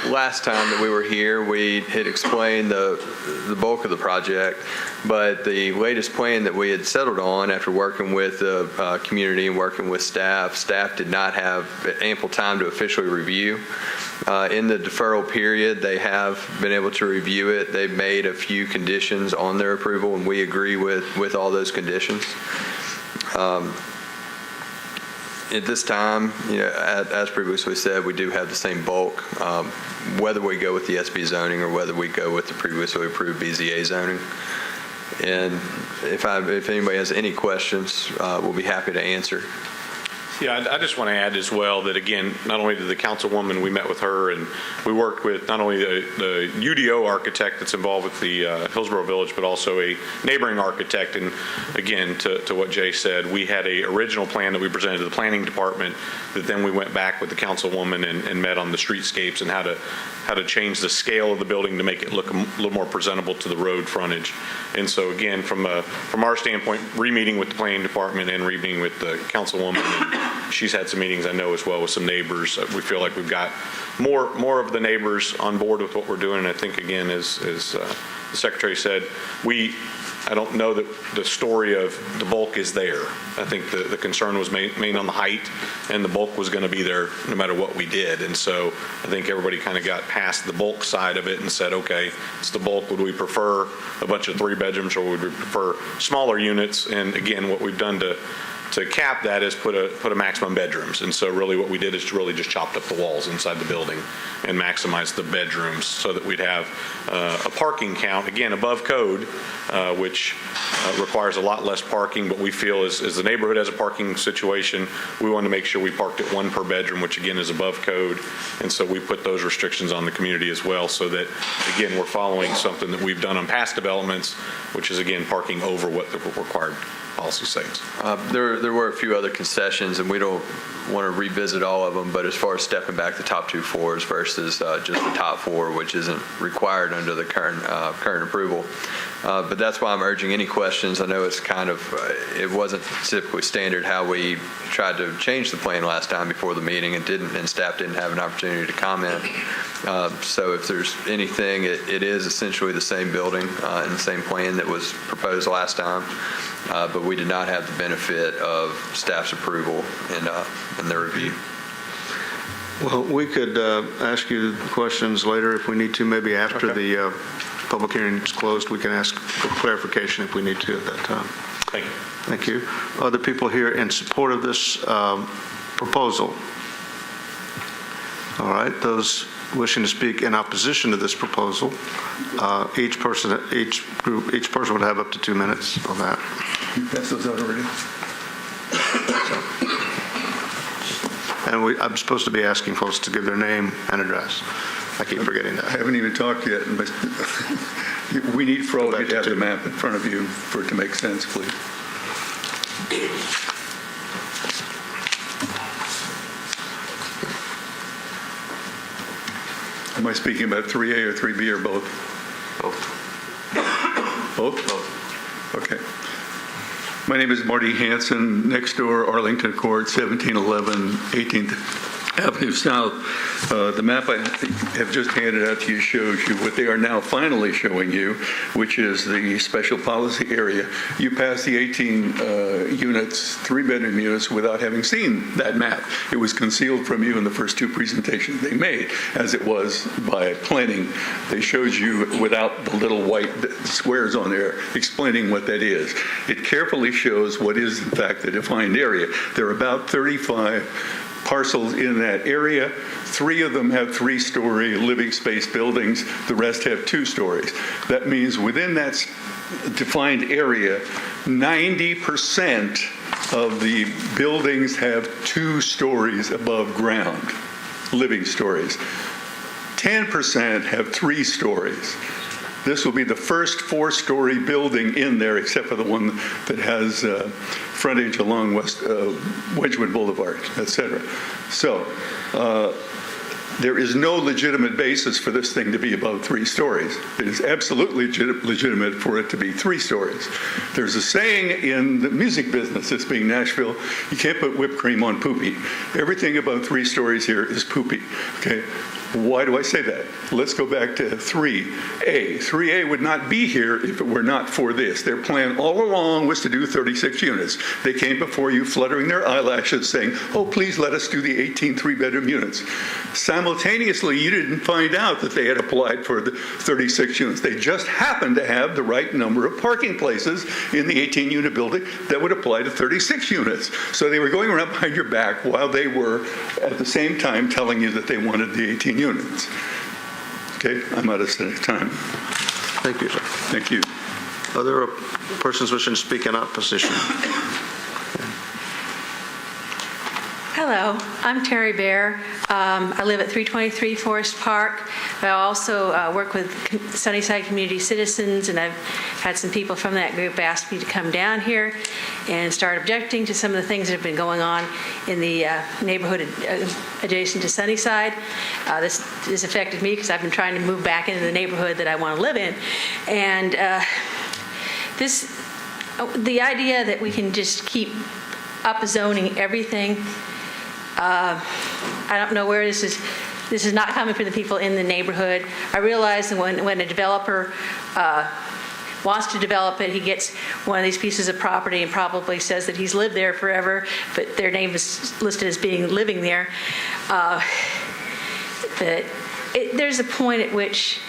Last time that we were here, we had explained the bulk of the project, but the latest plan that we had settled on after working with the community and working with staff did not have ample time to officially review. In the deferral period, they have been able to review it. They've made a few conditions on their approval, and we agree with all those conditions. At this time, as previously said, we do have the same bulk. Whether we go with the SB zoning or whether we go with the previously approved BZA zoning. And if anybody has any questions, we'll be happy to answer. Yeah, I just want to add as well that, again, not only did the councilwoman, we met with her, and we worked with not only the UDO architect that's involved with the Hillsborough Village, but also a neighboring architect. And again, to what Jay said, we had a original plan that we presented to the planning department that then we went back with the councilwoman and met on the streetscapes and how to change the scale of the building to make it look a little more presentable to the road frontage. And so again, from our standpoint, re-meeting with the planning department and re-meeting with the councilwoman, and she's had some meetings, I know, as well with some neighbors. We feel like we've got more of the neighbors on board with what we're doing. And I think, again, as the secretary said, I don't know that the story of the bulk is there. I think the concern was mainly on the height, and the bulk was going to be there no matter what we did. And so I think everybody kind of got past the bulk side of it and said, okay, it's the bulk. Would we prefer a bunch of 3 bedrooms, or would we prefer smaller units? And again, what we've done to to cap that is put a maximum bedrooms. And so really what we did is really just chopped up the walls inside the building and maximized the bedrooms so that we'd have a parking count, again, above code, which requires a lot less parking, but we feel as the neighborhood has a parking situation, we want to make sure we parked at 1 per bedroom, which again is above code. And so we put those restrictions on the community as well so that, again, we're following something that we've done on past developments, which is, again, parking over what the required policy says. There were a few other concessions, and we don't want to revisit all of them, but as far as stepping back the top 2 floors versus just the top 4, which isn't required under the current approval. But that's why I'm urging any questions. I know it's kind of, it wasn't typically standard how we tried to change the plan last time before the meeting and staff didn't have an opportunity to comment. So if there's anything, it is essentially the same building and the same plan that was proposed last time. But we did not have the benefit of staff's approval in their review. Well, we could ask you questions later if we need to, maybe after the public hearing is closed. We can ask for clarification if we need to at that time. Thank you. Thank you. Other people here in support of this proposal? All right. Those wishing to speak in opposition to this proposal, each person would have up to 2 minutes on that. You passed those out already? And I'm supposed to be asking folks to give their name and address. I keep forgetting that. I haven't even talked yet. But we need for all of you to have the map in front of you for it to make sense, please. Am I speaking about 3A or 3B or both? Both. Both? Both. Okay. My name is Marty Hansen, next door, Arlington Court, 1711 18th Avenue South. The map I have just handed out to you shows you what they are now finally showing you, which is the special policy area. You passed the 18 units, 3-bedroom units, without having seen that map. It was concealed from you in the first 2 presentations they made, as it was by planning. They showed you without the little white squares on there, explaining what that is. It carefully shows what is, in fact, the defined area. There are about 35 parcels in that area. 3 of them have 3-story living space buildings. The rest have 2 stories. That means within that defined area, 90% of the buildings have 2 stories above ground, living stories. 10% have 3 stories. This will be the first 4-story building in there, except for the one that has frontage along Wedgwood Boulevard, et cetera. So there is no legitimate basis for this thing to be above 3 stories. It is absolutely legitimate for it to be 3 stories. There's a saying in the music business, this being Nashville, you can't put whipped cream on poopy. Everything above 3 stories here is poopy, okay? Why do I say that? Let's go back to 3A. 3A would not be here if it were not for this. Their plan all along was to do 36 units. They came before you fluttering their eyelashes saying, oh, please let us do the 18 3-bedroom units. Simultaneously, you didn't find out that they had applied for the 36 units. They just happened to have the right number of parking places in the 18-unit building that would apply to 36 units. So they were going around behind your back while they were at the same time telling you that they wanted the 18 units. Okay, I'm out of time. Thank you, sir. Thank you. Other persons wishing to speak in opposition? Hello, I'm Terry Bear. I live at 323 Forest Park. I also work with Sunnyside Community Citizens, and I've had some people from that group ask me to come down here and start objecting to some of the things that have been going on in the neighborhood adjacent to Sunnyside. This affected me because I've been trying to move back into the neighborhood that I want to live in. And the idea that we can just keep up-zoning everything, I don't know where this is not coming from the people in the neighborhood. I realize that when a developer wants to develop it, he gets one of these pieces of property and probably says that he's lived there forever, but their name is listed as being living there. There's a point at which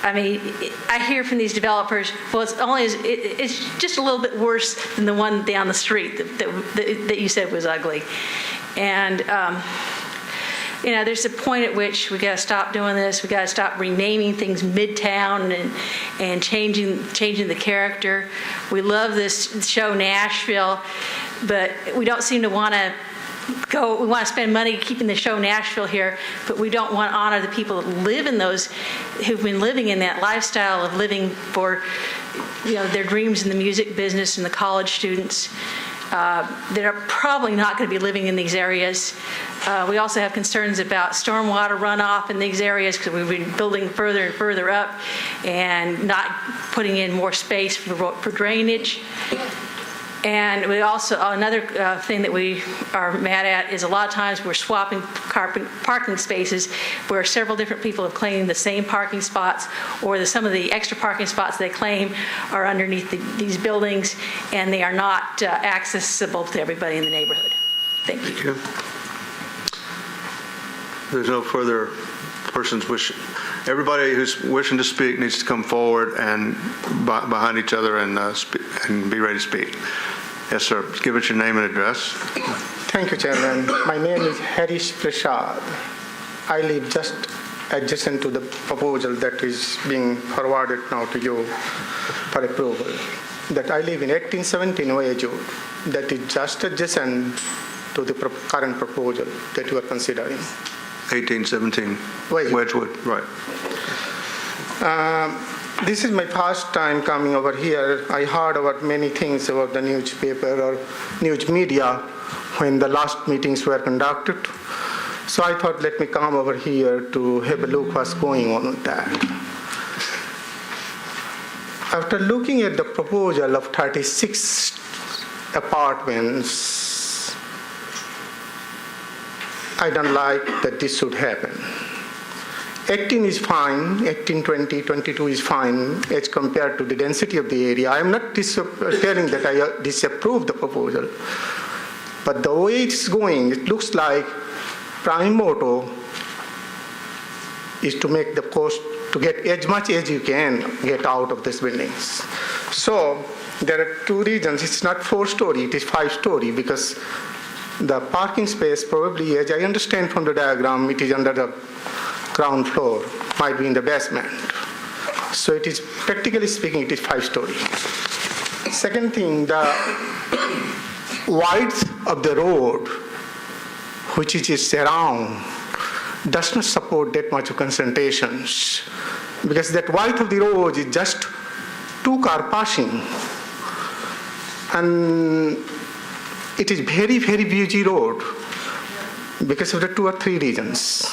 I mean, I hear from these developers, well, it's just a little bit worse than the one down the street that you said was ugly. And, there's a point at which we got to stop doing this. We got to stop renaming things Midtown and changing the character. We love this show Nashville, but we don't seem to want to we want to spend money keeping the show Nashville here, but we don't want to honor the people that live in those, who've been living in that lifestyle of living for, their dreams in the music business and the college students that are probably not going to be living in these areas. We also have concerns about stormwater runoff in these areas because we've been building further and further up and not putting in more space for drainage. And we also, another thing that we are mad at is a lot of times we're swapping parking spaces where several different people have claimed the same parking spots, or some of the extra parking spots they claim are underneath these buildings, and they are not accessible to everybody in the neighborhood. Thank you. Thank you. There's no further persons wishing. Everybody who's wishing to speak needs to come forward and behind each other and be ready to speak. Yes, sir. Give us your name and address. Thank you, Chairman. My name is Harish Prasad. I live just adjacent to the proposal that is being forwarded now to you for approval. That I live in 1817 Wedgwood. That is just adjacent to the current proposal that you are considering. 1817 Wedgwood, right. This is my first time coming over here. I heard about many things about the newspaper or news media when the last meetings were conducted. So I thought, let me come over here to have a look what's going on with that. After looking at the proposal of 36 apartments, I don't like that this should happen. 18 is fine, 18, 20, 22 is fine as compared to the density of the area. I am not telling that I disapprove the proposal, but the way it's going, it looks like prime motto is to make the cost to get as much as you can get out of these buildings. So there are two reasons. It's not 4-story, it is 5-story, because the parking space probably, as I understand from the diagram, it is under the ground floor, might be in the basement. So it is, practically speaking, it is 5-story. Second thing, the width of the road, which is around, does not support that much of concentrations, because that width of the road is just 2-car passing. And it is very, very busy road because of the 2 or 3 reasons.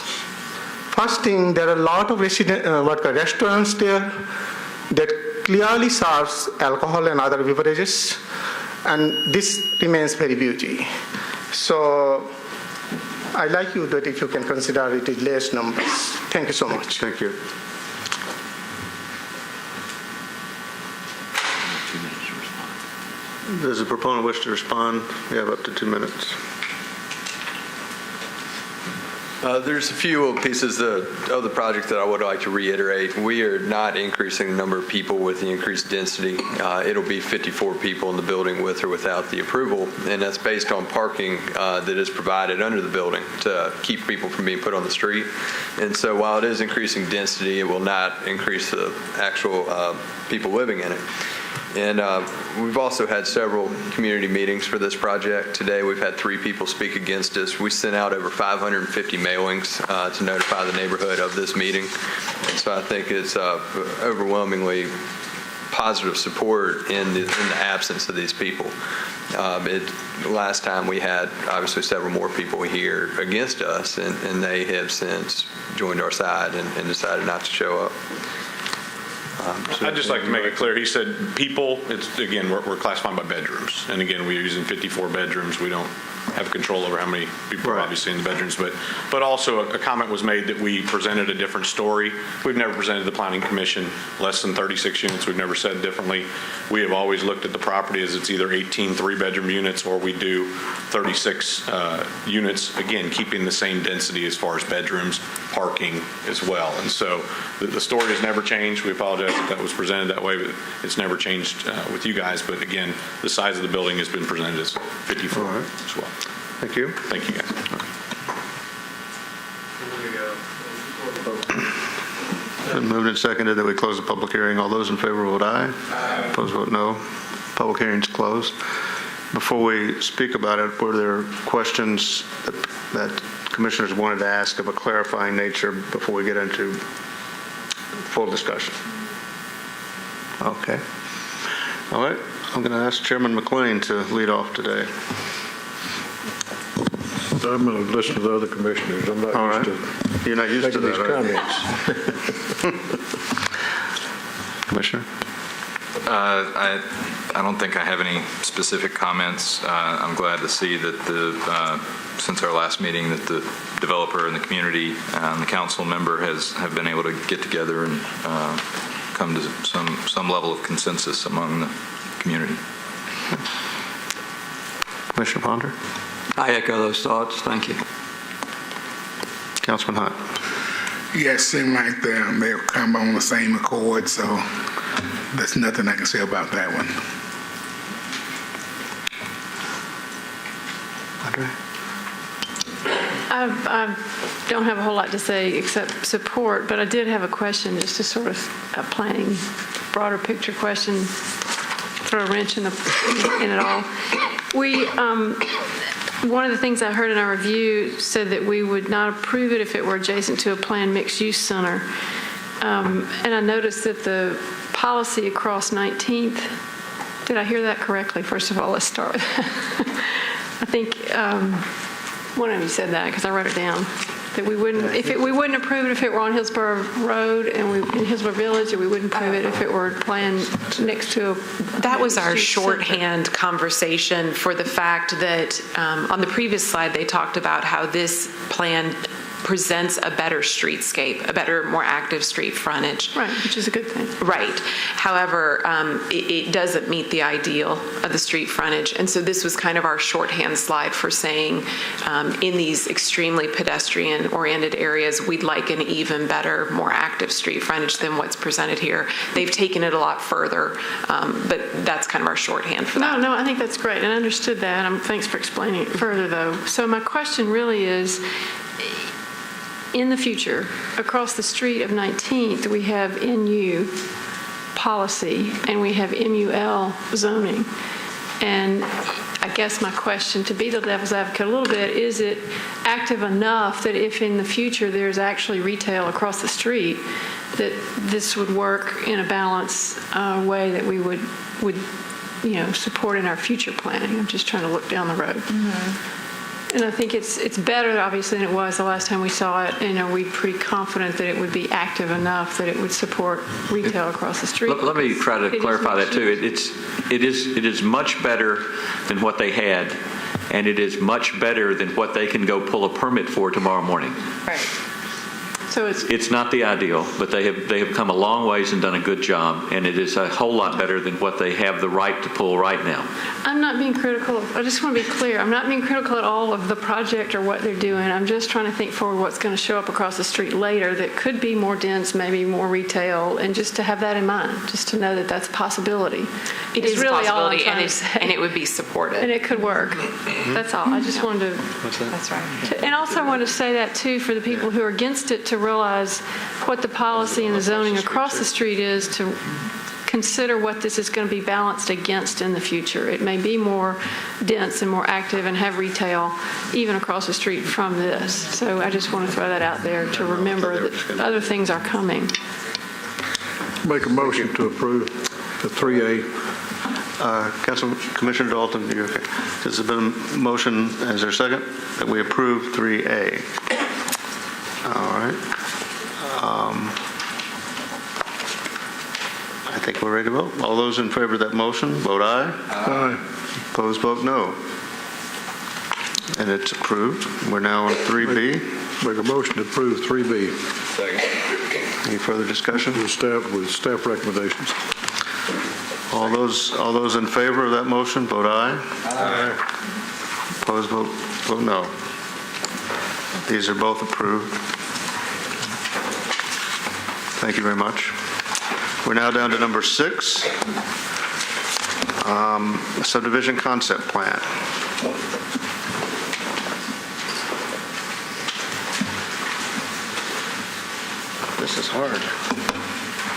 First thing, there are a lot of restaurants there that clearly serves alcohol and other beverages, and this remains very busy. So I like you that if you can consider it is less numbers. Thank you so much. Thank you. Does the proponent wish to respond? We have up to 2 minutes. There's a few pieces of the project that I would like to reiterate. We are not increasing the number of people with the increased density. It'll be 54 people in the building with or without the approval, and that's based on parking that is provided under the building to keep people from being put on the street. And so while it is increasing density, it will not increase the actual people living in it. And we've also had several community meetings for this project. Today we've had 3 people speak against us. We sent out over 550 mailings to notify the neighborhood of this meeting. And so I think it's overwhelmingly positive support in the absence of these people. Last time we had obviously several more people here against us, and they have since joined our side and decided not to show up. I'd just like to make it clear, he said people, it's, again, we're classifying by bedrooms. And again, we're using 54 bedrooms. We don't have control over how many people are obviously in the bedrooms. But also a comment was made that we presented a different story. We've never presented the Planning Commission less than 36 units. We've never said differently. We have always looked at the property as it's either 18 3-bedroom units or we do 36 units, again, keeping the same density as far as bedrooms. parking as well. And so the story has never changed. We apologize if that was presented that way, but it's never changed with you guys. But again, the size of the building has been presented as 54 as well. Thank you. Thank you, guys. Been moved and seconded that we close the public hearing. All those in favor vote aye. Opposed vote no. Public hearing's closed. Before we speak about it, were there questions that commissioners wanted to ask of a clarifying nature before we get into full discussion? Okay. All right. I'm going to ask Chairman McLean to lead off today. I'm going to listen to the other commissioners. I'm not used to. You're not used to these that, comments. Commissioner? I don't think I have any specific comments. I'm glad to see that since our last meeting that the developer and the community and the council member have been able to get together and come to some level of consensus among the community. Commissioner Ponder? I echo those thoughts. Thank you. Councilman Hunt? Yes, seem like they've come on the same accord, so there's nothing I can say about that one. Andre? I don't have a whole lot to say except support, but I did have a question, just a sort of a planning, broader picture question, throw a wrench in it all. One of the things I heard in our review said that we would not approve it if it were adjacent to a planned mixed-use center. And I noticed that the policy across 19th, did I hear that correctly? First of all, let's start with I think one of you said that because I wrote it down. That we wouldn't, we wouldn't approve it if it were on Hillsborough Road and in Hillsborough Village, or we wouldn't approve it if it were planned next to a. That was our shorthand conversation for the fact that on the previous slide they talked about how this plan presents a better streetscape, a better, more active street frontage. Right, which is a good thing. Right. However, it doesn't meet the ideal of the street frontage. And so this was kind of our shorthand slide for saying in these extremely pedestrian-oriented areas, we'd like an even better, more active street frontage than what's presented here. They've taken it a lot further, but that's kind of our shorthand for that. No, I think that's great, and I understood that. Thanks for explaining it further, though. So my question really is, in the future, across the street of 19th, we have NU policy and we have MUL zoning. And I guess my question, to be the devil's advocate a little bit, is it active enough that if in the future there's actually retail across the street, that this would work in a balanced way that we would support in our future planning? I'm just trying to look down the road. Mm-hmm. And I think it's better, obviously, than it was the last time we saw it. And are we pretty confident that it would be active enough that it would support retail across the street? Let me try to clarify that too. It is much better than what they had, and it is much better than what they can go pull a permit for tomorrow morning. Right. So it's not the ideal, but they have come a long ways and done a good job, and it is a whole lot better than what they have the right to pull right now. I'm not being critical. I just want to be clear. I'm not being critical at all of the project or what they're doing. I'm just trying to think forward what's going to show up across the street later that could be more dense, maybe more retail, and just to have that in mind, just to know that that's a possibility. It is really a possibility, and it would be supported. And it could work. That's all. I just wanted to. That's right. And also I wanted to say that, too, for the people who are against it, to realize what the policy and the zoning across the street is, to consider what this is going to be balanced against in the future. It may be more dense and more active and have retail even across the street from this. So I just want to throw that out there to remember that other things are coming. Make a motion to approve the 3A. Commissioner Dalton, you okay? There's been a motion, is there a second, that we approve 3A? All right. I think we're ready to vote. All those in favor of that motion, vote aye. Aye. Opposed, vote no. And it's approved. We're now on 3B. Make a motion to approve 3B. Second. Any further discussion? With staff recommendations. All those in favor of that motion, vote aye. Aye. Opposed, vote no. These are both approved. Thank you very much. We're now down to number 6, subdivision concept plan. This is hard.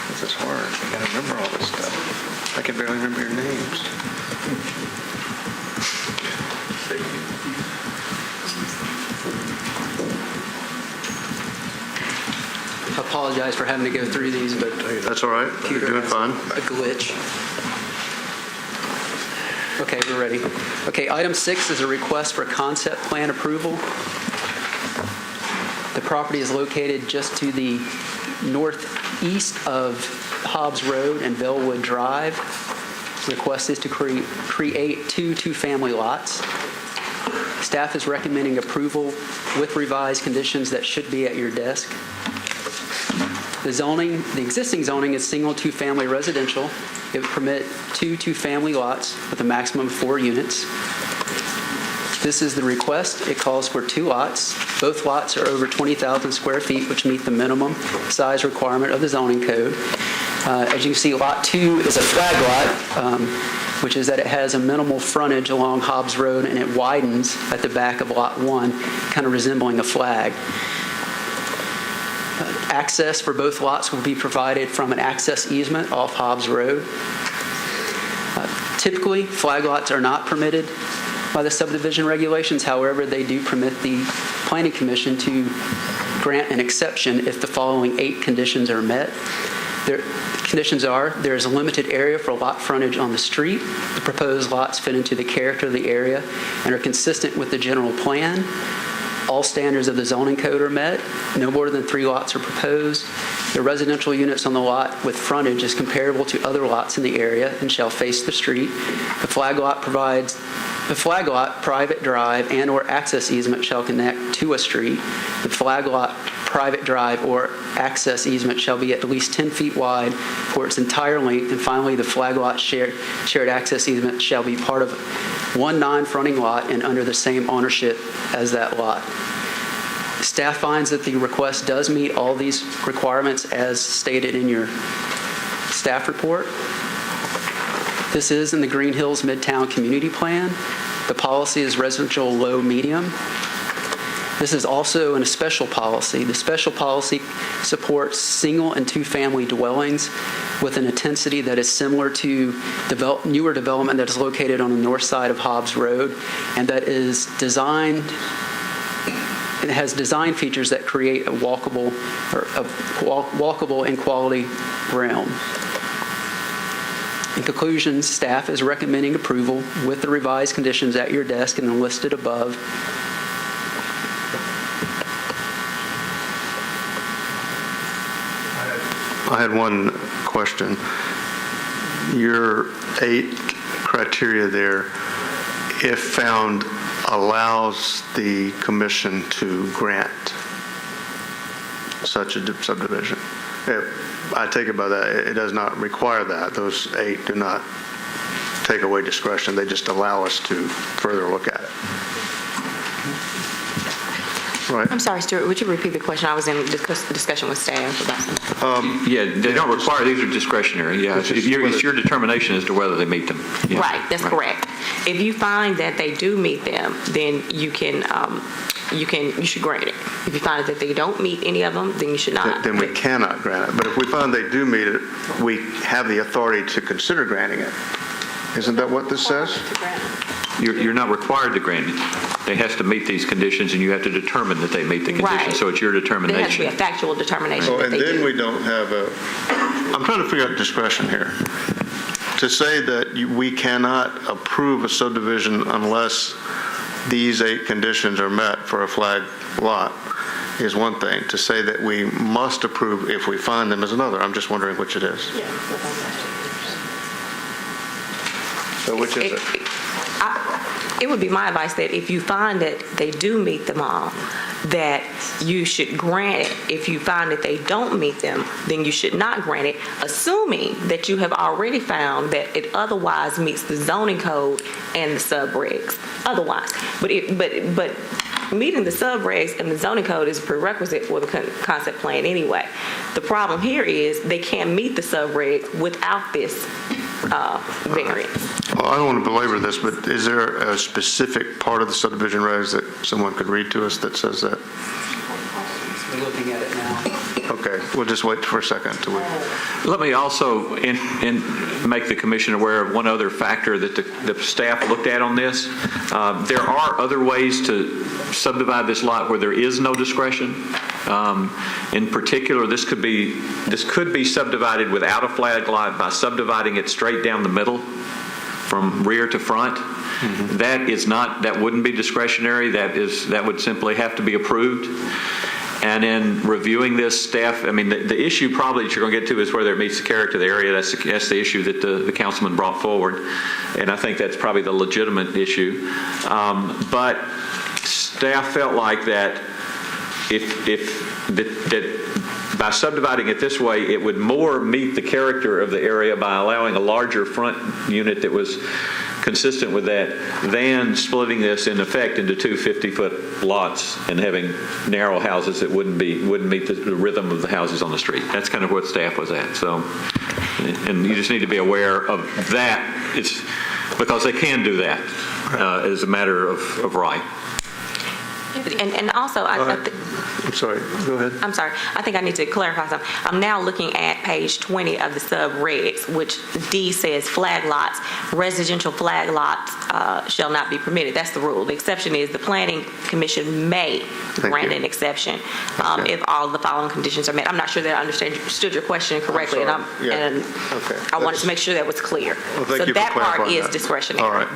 This is hard. I got to remember all this stuff. I can barely remember your names. I apologize for having to go through these, but That's all right. You're doing fine. a glitch. Okay, we're ready. Okay, item 6 is a request for concept plan approval. The property is located just to the northeast of Hobbs Road and Bellwood Drive. Request is to create 2 two-family lots. Staff is recommending approval with revised conditions that should be at your desk. The existing zoning is single two-family residential. It would permit 2 two-family lots with a maximum of 4 units. This is the request. It calls for 2 lots. Both lots are over 20,000 square feet, which meet the minimum size requirement of the zoning code. As you can see, Lot 2 is a flag lot, which is that it has a minimal frontage along Hobbs Road, and it widens at the back of Lot 1, kind of resembling a flag. Access for both lots will be provided from an access easement off Hobbs Road. Typically, flag lots are not permitted by the subdivision regulations. However, they do permit the Planning Commission to grant an exception if the following 8 conditions are met. The conditions are: there is a limited area for lot frontage on the street. The proposed lots fit into the character of the area and are consistent with the general plan. All standards of the zoning code are met. No more than 3 lots are proposed. The residential units on the lot with frontage is comparable to other lots in the area and shall face the street. The flag lot, private drive, and/or access easement shall connect to a street. The flag lot, private drive, or access easement shall be at least 10 feet wide for its entire length. And finally, the flag lot shared access easement shall be part of one non-fronting lot and under the same ownership as that lot. Staff finds that the request does meet all these requirements as stated in your staff report. This is in the Green Hills Midtown Community Plan. The policy is residential low-medium. This is also in a special policy. The special policy supports single and two-family dwellings with an intensity that is similar to newer development that is located on the north side of Hobbs Road, and that is designed. It has design features that create a walkable and quality realm. In conclusion, staff is recommending approval with the revised conditions at your desk and listed above. I had one question. Your 8 criteria there, if found, allows the commission to grant such a subdivision. I take it by that, it does not require that. Those 8 do not take away discretion. They just allow us to further look at it. Right. I'm sorry, Stuart, would you repeat the question? I was in discussion with staff about something. Yeah, they don't require, these are discretionary, yeah. It's your determination as to whether they meet them. Yeah. Right, that's correct. If you find that they do meet them, then you should grant it. If you find that they don't meet any of them, then you should not. Then we cannot grant it. But if we find they do meet it, we have the authority to consider granting it. Isn't that what this says? You're not required to grant it. They have to meet these conditions, and you have to determine that they meet the conditions. Right. So it's your determination. There has to be a factual determination. Oh, and then we don't have I'm trying to figure out discretion here. To say that we cannot approve a subdivision unless these 8 conditions are met for a flag lot is one thing. To say that we must approve if we find them is another. I'm just wondering which it is. So which is it? It would be my advice that if you find that they do meet them all, that you should grant it. If you find that they don't meet them, then you should not grant it, assuming that you have already found that it otherwise meets the zoning code and the sub-regs. Otherwise, but meeting the subregs and the zoning code is a prerequisite for the concept plan anyway. The problem here is they can't meet the subregs without this variance. Well, I don't want to belabor this, but is there a specific part of the subdivision regs that someone could read to us that says that? We're looking at it now. Okay, we'll just wait for a second till we... Let me also make the commission aware of one other factor that the staff looked at on this. There are other ways to subdivide this lot where there is no discretion. In particular, this could be subdivided without a flag lot by subdividing it straight down the middle from rear to front. Mm-hmm. That wouldn't be discretionary. That would simply have to be approved. And in reviewing this, staff, the issue probably that you're going to get to is whether it meets the character of the area. That's the issue that the councilman brought forward. And I think that's probably the legitimate issue. But staff felt like that that by subdividing it this way, it would more meet the character of the area by allowing a larger front unit that was consistent with that than splitting this in effect into two 50-foot lots and having narrow houses that wouldn't meet the rhythm of the houses on the street. That's kind of what staff was at. So, and you just need to be aware of that. It's because they can do that as a matter of right. And also, I'm sorry, go ahead. I'm sorry. I think I need to clarify something. I'm now looking at page 20 of the sub-regs, which D says flag lots, residential flag lots shall not be permitted. That's the rule. The exception is the Planning Commission may grant an exception if all of the following conditions are met. I'm not sure that I understood your question correctly, and I wanted to make sure that was clear. Well, so that part is that. discretionary. All right.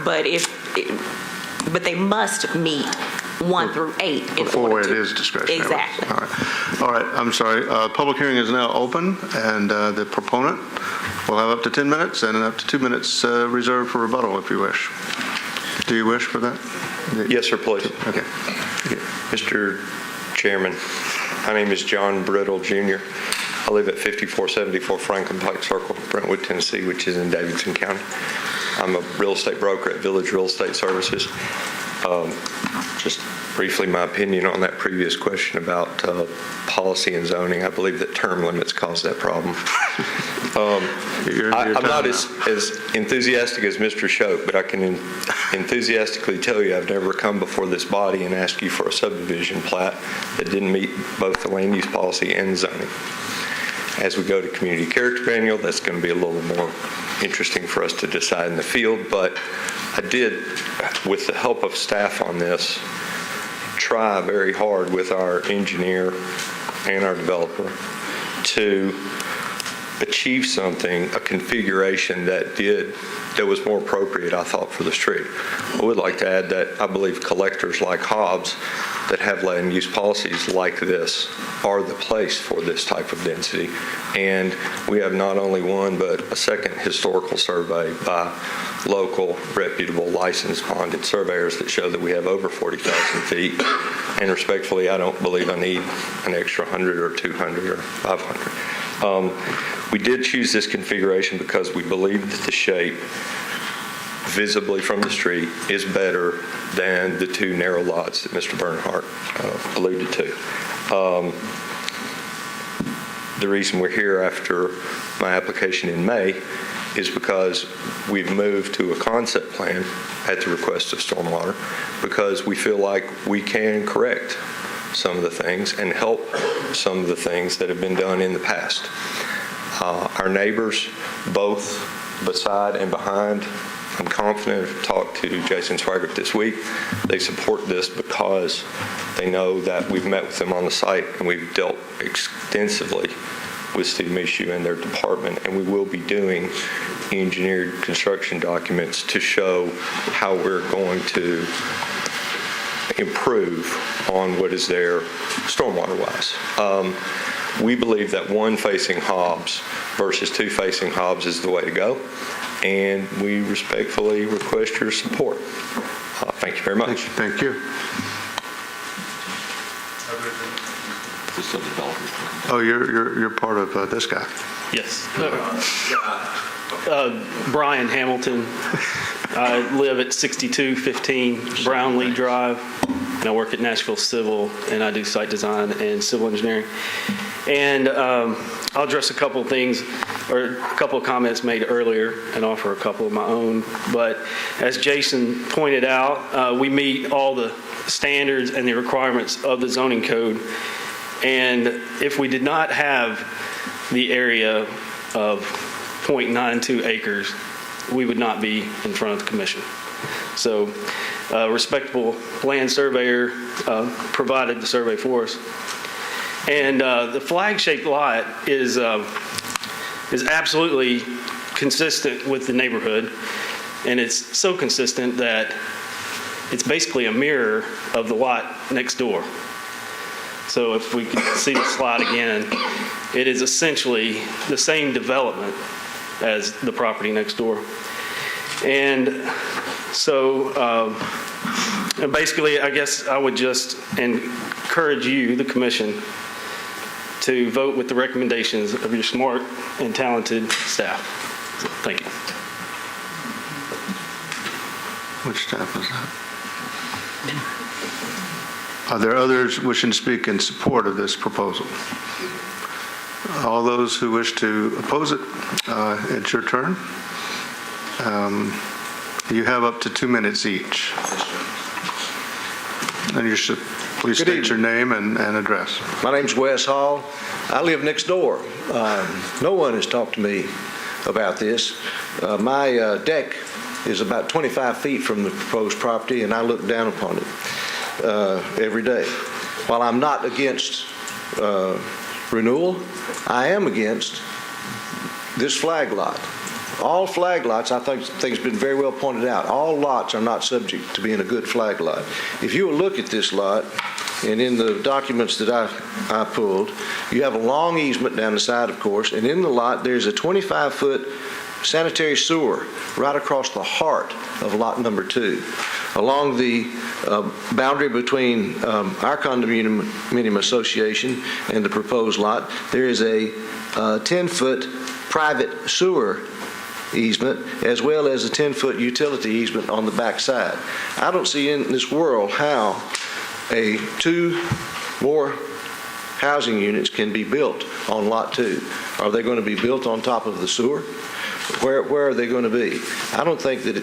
But they must meet 1 through 8 in before order to. It is discretionary. Exactly. All right. I'm sorry. Public hearing is now open, and the proponent will have up to 10 minutes and up to 2 minutes reserved for rebuttal if you wish. Do you wish for that? Yes, sir, please. Okay. Mr. Chairman, my name is John Brittle, Jr. I live at 5474 Franklin Pike Circle, Brentwood, Tennessee, which is in Davidson County. I'm a real estate broker at Village Real Estate Services. Just briefly, my opinion on that previous question about policy and zoning. I believe that term limits cause that problem. I'm not as enthusiastic as Mr. Shope, but I can enthusiastically tell you I've never come before this body and asked you for a subdivision plat that didn't meet both the land use policy and zoning. As we go to community character manual, that's going to be a little more interesting for us to decide in the field, but I did, with the help of staff on this, try very hard with our engineer and our developer to achieve something, a configuration that was more appropriate, I thought, for the street. I would like to add that I believe collectors like Hobbs that have land use policies like this are the place for this type of density. And we have not only one, but a second historical survey by local, reputable, licensed, bonded surveyors that show that we have over 40,000 feet. And respectfully, I don't believe I need an extra 100 or 200 or 500. We did choose this configuration because we believe that the shape visibly from the street is better than the two narrow lots that Mr. Bernhardt alluded to. The reason we're here after my application in May is because we've moved to a concept plan at the request of Stormwater because we feel like we can correct some of the things and help some of the things that have been done in the past. Our neighbors, both beside and behind, I'm confident, I've talked to Jason Swaggart this week, they support this because they know that we've met with them on the site and we've dealt extensively with Steve Mishu and their department, and we will be doing engineered construction documents to show how we're going to improve on what is there stormwater-wise. We believe that one facing Hobbs versus two facing Hobbs is the way to go, and we respectfully request your support. Thank you very much. Thank you. Oh, you're part of this guy. Yes. Brian Hamilton. I live at 6215 Brownlee Drive, and I work at Nashville Civil, and I do site design and civil engineering. And I'll address a couple of things, or a couple of comments made earlier, and offer a couple of my own. But as Jason pointed out, we meet all the standards and the requirements of the zoning code. And if we did not have the area of 0.92 acres, we would not be in front of the commission. So a respectable land surveyor provided the survey for us. And the flag-shaped lot is absolutely consistent with the neighborhood, and it's so consistent that it's basically a mirror of the lot next door. So if we could see the slide again, it is essentially the same development as the property next door. And so and basically, I guess I would just encourage you, the commission, to vote with the recommendations of your smart and talented staff. So, thank you. Which staff is that? Are there others wishing to speak in support of this proposal? All those who wish to oppose it, it's your turn. You have up to 2 minutes each. And you should please state your name and address. My name's Wes Hall. I live next door. No one has talked to me about this. My deck is about 25 feet from the proposed property, and I look down upon it every day. While I'm not against renewal, I am against this flag lot. All flag lots, I think has been very well pointed out, all lots are not subject to being a good flag lot. If you will look at this lot, and in the documents that I pulled, you have a long easement down the side, of course, and in the lot there's a 25-foot sanitary sewer right across the heart of lot number 2. Along the boundary between our condominium association and the proposed lot, there is a 10-foot private sewer easement, as well as a 10-foot utility easement on the back side. I don't see in this world how 2 more housing units can be built on lot 2. Are they going to be built on top of the sewer? Where are they going to be? I don't think that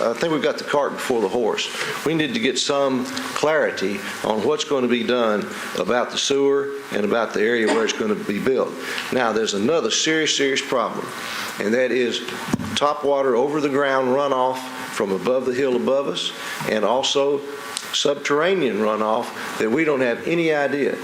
I think we've got the cart before the horse. We need to get some clarity on what's going to be done about the sewer and about the area where it's going to be built. Now, there's another serious problem, and that is top water over the ground runoff from above the hill above us, and also subterranean runoff that we don't have any idea.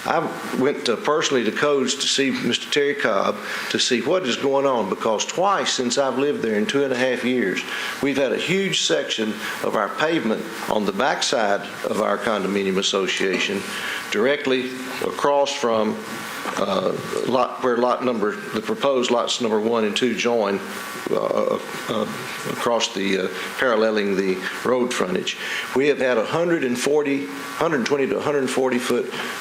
I went personally to Codes to see Mr. Terry Cobb to see what is going on, because twice since I've lived there in 2.5 years, we've had a huge section of our pavement on the backside of our condominium association, directly across from where the proposed lots number 1 and 2 join, across the paralleling the road frontage. We have had 120 to 140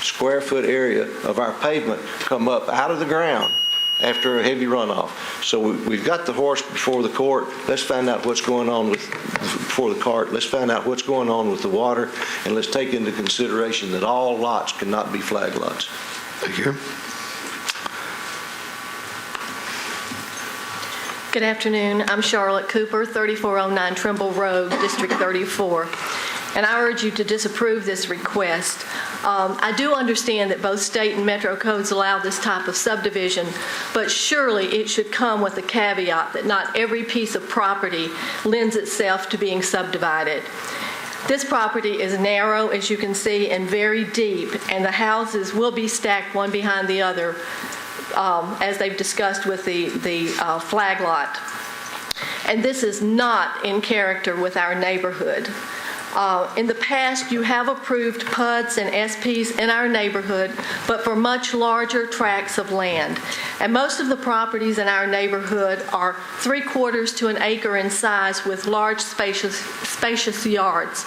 square foot area of our pavement come up out of the ground after a heavy runoff. So we've got the horse before the court. Let's find out what's going on before the cart. Let's find out what's going on with the water, and let's take into consideration that all lots cannot be flag lots. Thank you. Good afternoon. I'm Charlotte Cooper, 3409 Trimble Road, District 34. And I urge you to disapprove this request. I do understand that both state and metro codes allow this type of subdivision, but surely it should come with a caveat that not every piece of property lends itself to being subdivided. This property is narrow, as you can see, and very deep, and the houses will be stacked one behind the other, as they've discussed with the flag lot. And this is not in character with our neighborhood. In the past, you have approved PUDs and SPs in our neighborhood, but for much larger tracts of land. And most of the properties in our neighborhood are 3/4 to an acre in size with large spacious yards.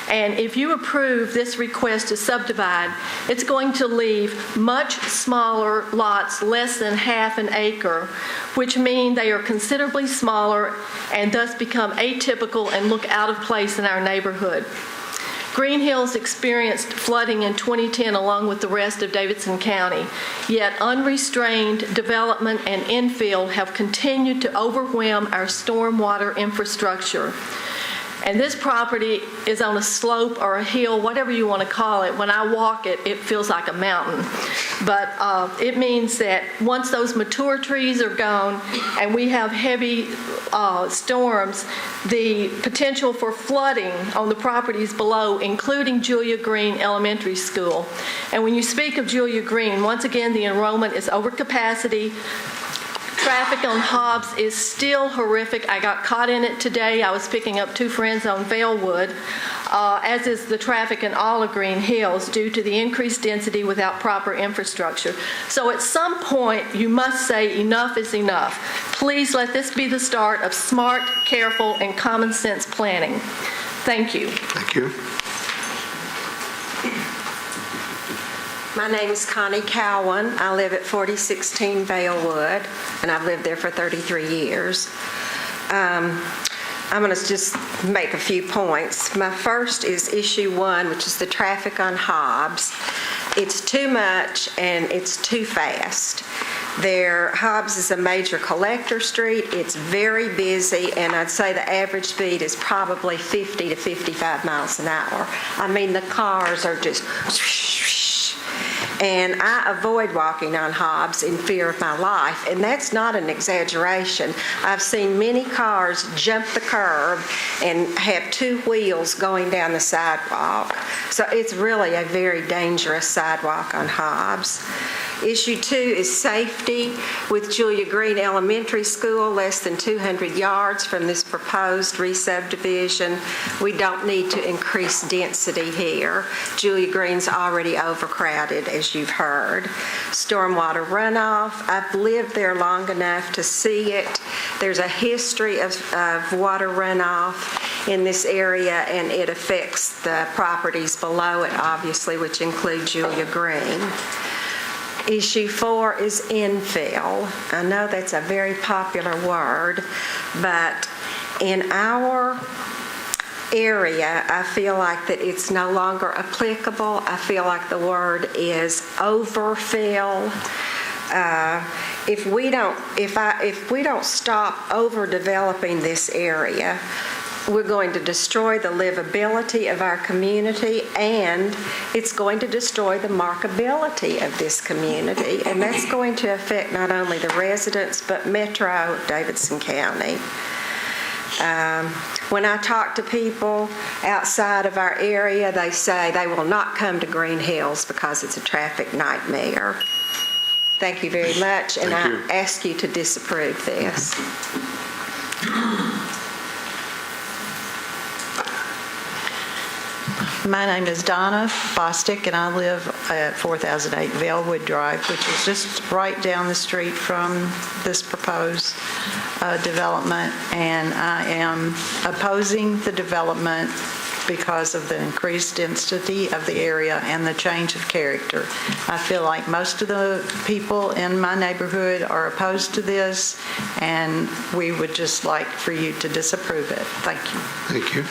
And if you approve this request to subdivide, it's going to leave much smaller lots, less than half an acre, which mean they are considerably smaller and thus become atypical and look out of place in our neighborhood. Green Hills experienced flooding in 2010 along with the rest of Davidson County, yet unrestrained development and infill have continued to overwhelm our stormwater infrastructure. And this property is on a slope or a hill, whatever you want to call it. When I walk it, it feels like a mountain. But it means that once those mature trees are gone and we have heavy storms, the potential for flooding on the properties below, including Julia Green Elementary School. And when you speak of Julia Green, once again, the enrollment is over capacity. Traffic on Hobbs is still horrific. I got caught in it today. I was picking up 2 friends on Vailwood, as is the traffic in all of Green Hills due to the increased density without proper infrastructure. So at some point, you must say enough is enough. Please let this be the start of smart, careful, and common sense planning. Thank you. Thank you. My name is Connie Cowan. I live at 4016 Vailwood, and I've lived there for 33 years. I'm going to just make a few points. My first is issue 1, which is the traffic on Hobbs. It's too much and it's too fast. Hobbs is a major collector street. It's very busy, and I'd say the average speed is probably 50 to 55 miles an hour. I mean, the cars are just... And I avoid walking on Hobbs in fear of my life, and that's not an exaggeration. I've seen many cars jump the curb and have 2 wheels going down the sidewalk. So it's really a very dangerous sidewalk on Hobbs. Issue 2 is safety. With Julia Green Elementary School less than 200 yards from this proposed re-subdivision, we don't need to increase density here. Julia Green's already overcrowded, as you've heard. Stormwater runoff. I've lived there long enough to see it. There's a history of water runoff in this area, and it affects the properties below it, obviously, which include Julia Green. Issue 4 is infill. I know that's a very popular word, but in our area, I feel like that it's no longer applicable. I feel like the word is overfill. If we don't stop overdeveloping this area, we're going to destroy the livability of our community, and it's going to destroy the markability of this community, and that's going to affect not only the residents but Metro Davidson County. When I talk to people outside of our area, they say they will not come to Green Hills because it's a traffic nightmare. Thank you very much, and I ask you to disapprove this. My name is Donna Bostic, and I live at 4008 Vailwood Drive, which is just right down the street from this proposed development, and I am opposing the development because of the increased density of the area and the change of character. I feel like most of the people in my neighborhood are opposed to this, and we would just like for you to disapprove it. Thank you. Thank you.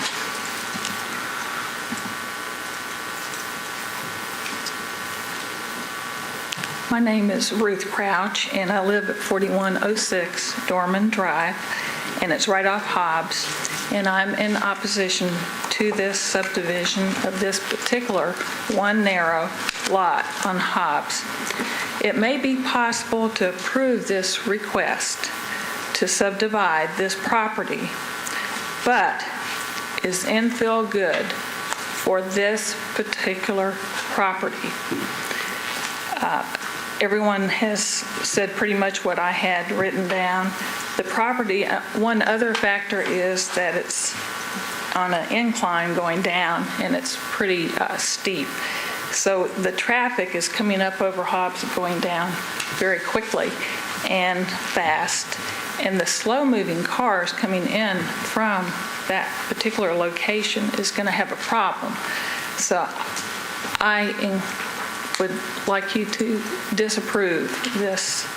My name is Ruth Crouch, and I live at 4106 Dorman Drive, and it's right off Hobbs, and I'm in opposition to this subdivision of this particular one narrow lot on Hobbs. It may be possible to approve this request to subdivide this property, but is infill good for this particular property? Everyone has said pretty much what I had written down. The property, one other factor is that it's on an incline going down, and it's pretty steep. So the traffic is coming up over Hobbs and going down very quickly and fast. And the slow-moving cars coming in from that particular location is going to have a problem. So I would like you to disapprove this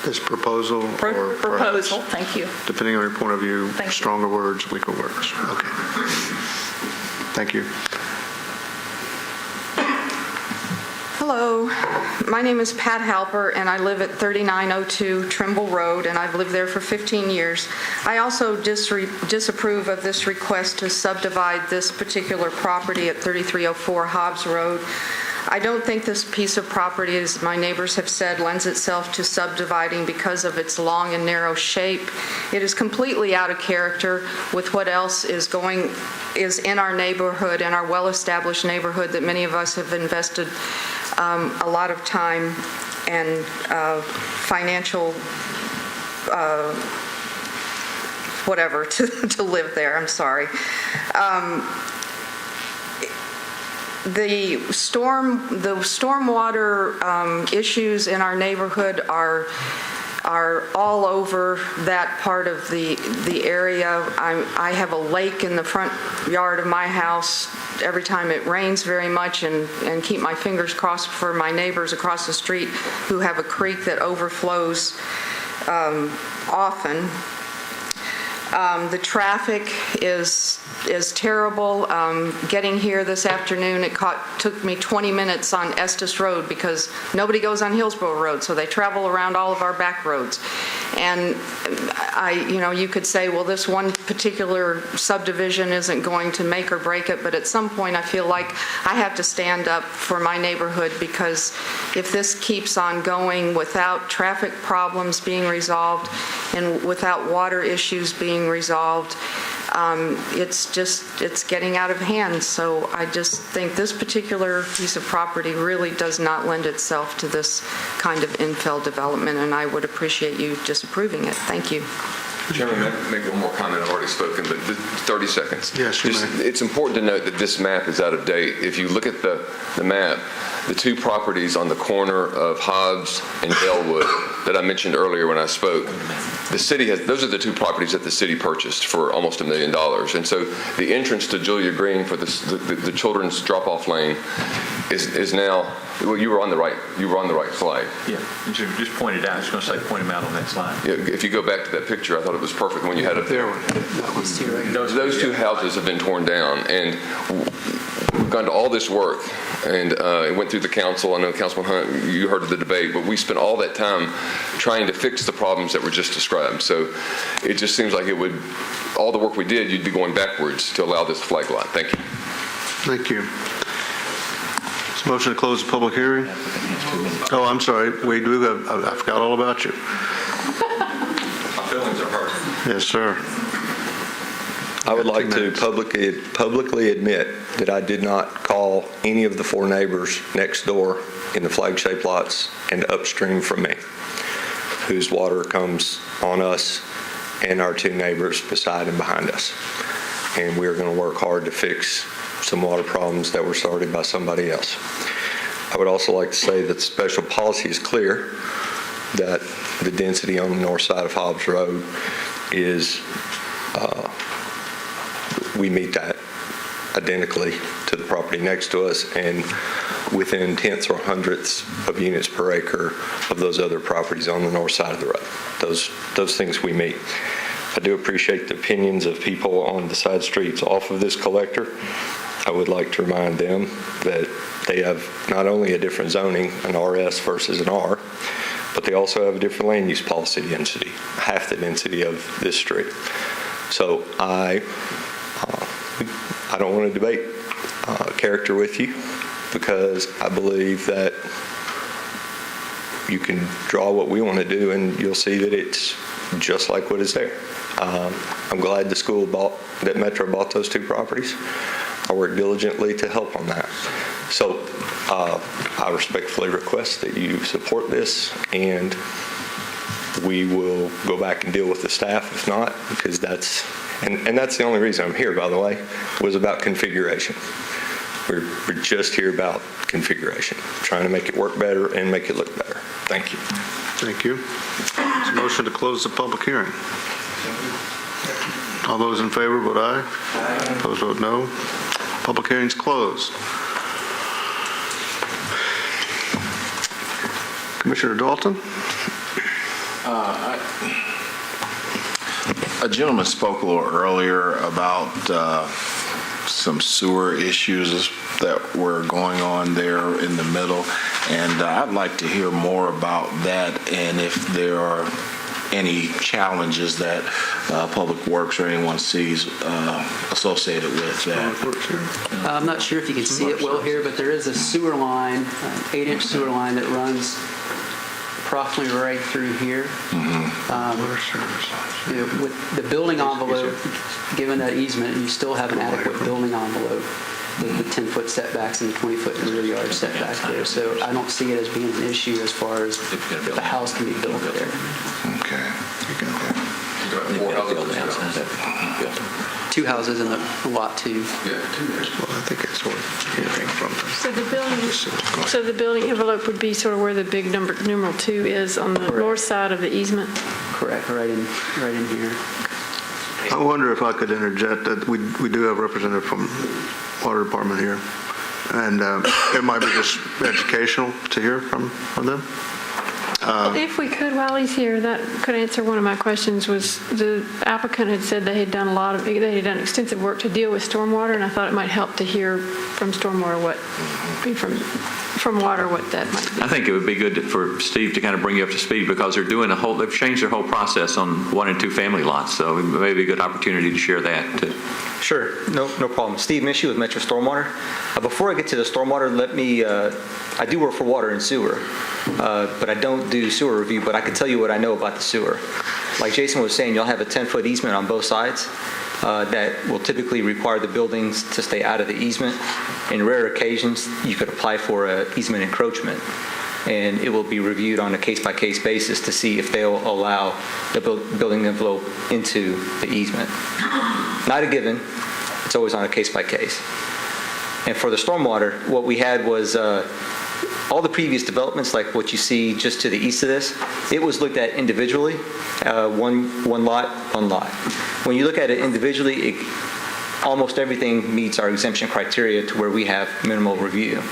This proposal? or proposal. perhaps, Thank you. depending on your point of view, Thank you. stronger words, weaker words. Okay. Thank you. Hello, my name is Pat Halper, and I live at 3902 Trimble Road, and I've lived there for 15 years. I also disapprove of this request to subdivide this particular property at 3304 Hobbs Road. I don't think this piece of property, as my neighbors have said, lends itself to subdividing because of its long and narrow shape. It is completely out of character with what else is in our neighborhood, in our well-established neighborhood that many of us have invested a lot of time and financial whatever to live there. I'm sorry. The stormwater issues in our neighborhood are all over that part of the area. I have a lake in the front yard of my house every time it rains very much, and keep my fingers crossed for my neighbors across the street who have a creek that overflows often. The traffic is terrible. Getting here this afternoon, it took me 20 minutes on Estes Road because nobody goes on Hillsborough Road, so they travel around all of our back roads. And you could say, well, this one particular subdivision isn't going to make or break it, but at some point I feel like I have to stand up for my neighborhood, because if this keeps on going without traffic problems being resolved and without water issues being resolved, it's getting out of hand. So I just think this particular piece of property really does not lend itself to this kind of infill development, and I would appreciate you disapproving it. Thank you. Chairman, may I make one more comment? I've already spoken, but 30 seconds. Yes, you may. It's important to note that this map is out of date. If you look at the map, the two properties on the corner of Hobbs and Bellwood that I mentioned earlier when I spoke, the city those are the two properties that the city purchased for almost $1 million. And so the entrance to Julia Green for the children's drop-off lane is now, well, you were on the right slide. Yeah, just point it out. I was going to say point them out on that slide. Yeah, if you go back to that picture, I thought it was perfect when you had it there. Those two houses have been torn down, and we've gone to all this work, and it went through the council. I know Councilman Hunt, you heard of the debate, but we spent all that time trying to fix the problems that were just described. So it just seems like all the work we did, you'd be going backwards to allow this flag lot. Thank you. Thank you. Is motion to close the public hearing? Oh, I'm sorry. We do have, I forgot all about you. My feelings are hurt. Yes, sir. I would like to publicly admit that I did not call any of the four neighbors next door in the flag-shaped lots and upstream from me, whose water comes on us and our two neighbors beside and behind us. And we're going to work hard to fix some water problems that were started by somebody else. I would also like to say that special policy is clear that the density on the north side of Hobbs Road is, we meet that identically to the property next to us and within tenths or hundredths of units per acre of those other properties on the north side of the road. Those things we meet. I do appreciate the opinions of people on the side streets off of this collector. I would like to remind them that they have not only a different zoning, an RS versus an R, but they also have a different land use policy density, half the density of this street. So I don't want to debate character with you, because I believe that you can draw what we want to do and you'll see that it's just like what is there. I'm glad the school that Metro bought those two properties. I worked diligently to help on that. So I respectfully request that you support this, and we will go back and deal with the staff if not, because that's the only reason I'm here, by the way, was about configuration. We're just here about configuration, trying to make it work better and make it look better. Thank you. Thank you. Is a motion to close the public hearing? All those in favor, vote aye. Aye. Opposed, vote no. Public hearing's closed. Commissioner Dalton? A gentleman spoke a little earlier about some sewer issues that were going on there in the middle, and I'd like to hear more about that and if there are any challenges that Public Works or anyone sees associated with that. I'm not sure if you can see it well here, but there is a sewer line, an 8-inch sewer line that runs approximately right through here. With the building envelope, given that easement, you still have an adequate building envelope with the 10-foot setbacks and the 20-foot rear yard setback there. So I don't see it as being an issue as far as the house can be built there. Okay. Two houses in the lot 2. Well, I think that's what you're hearing from them. So the building envelope would be sort of where the big numeral 2 is on the north side of the easement? Correct, right in here. I wonder if I could interject that we do have a representative from Water Department here, and it might be just educational to hear from them. If we could, while he's here, that could answer one of my questions. Was the applicant had said they had done extensive work to deal with stormwater, and I thought it might help to hear from stormwater from water what that might be. I think it would be good for Steve to kind of bring you up to speed because they've changed their whole process on 1 and 2 family lots, so it may be a good opportunity to share that too. Sure, no problem. Steve Mishu with Metro Stormwater. Before I get to the stormwater, I do work for water and sewer, but I don't do sewer review, but I can tell you what I know about the sewer. Like Jason was saying, you'll have a 10-foot easement on both sides that will typically require the buildings to stay out of the easement. In rare occasions, you could apply for an easement encroachment, and it will be reviewed on a case-by-case basis to see if they'll allow the building envelope into the easement. Not a given. It's always on a case-by-case. And for the stormwater, what we had was all the previous developments, like what you see just to the east of this, it was looked at individually, one lot. When you look at it individually, almost everything meets our exemption criteria to where we have minimal review.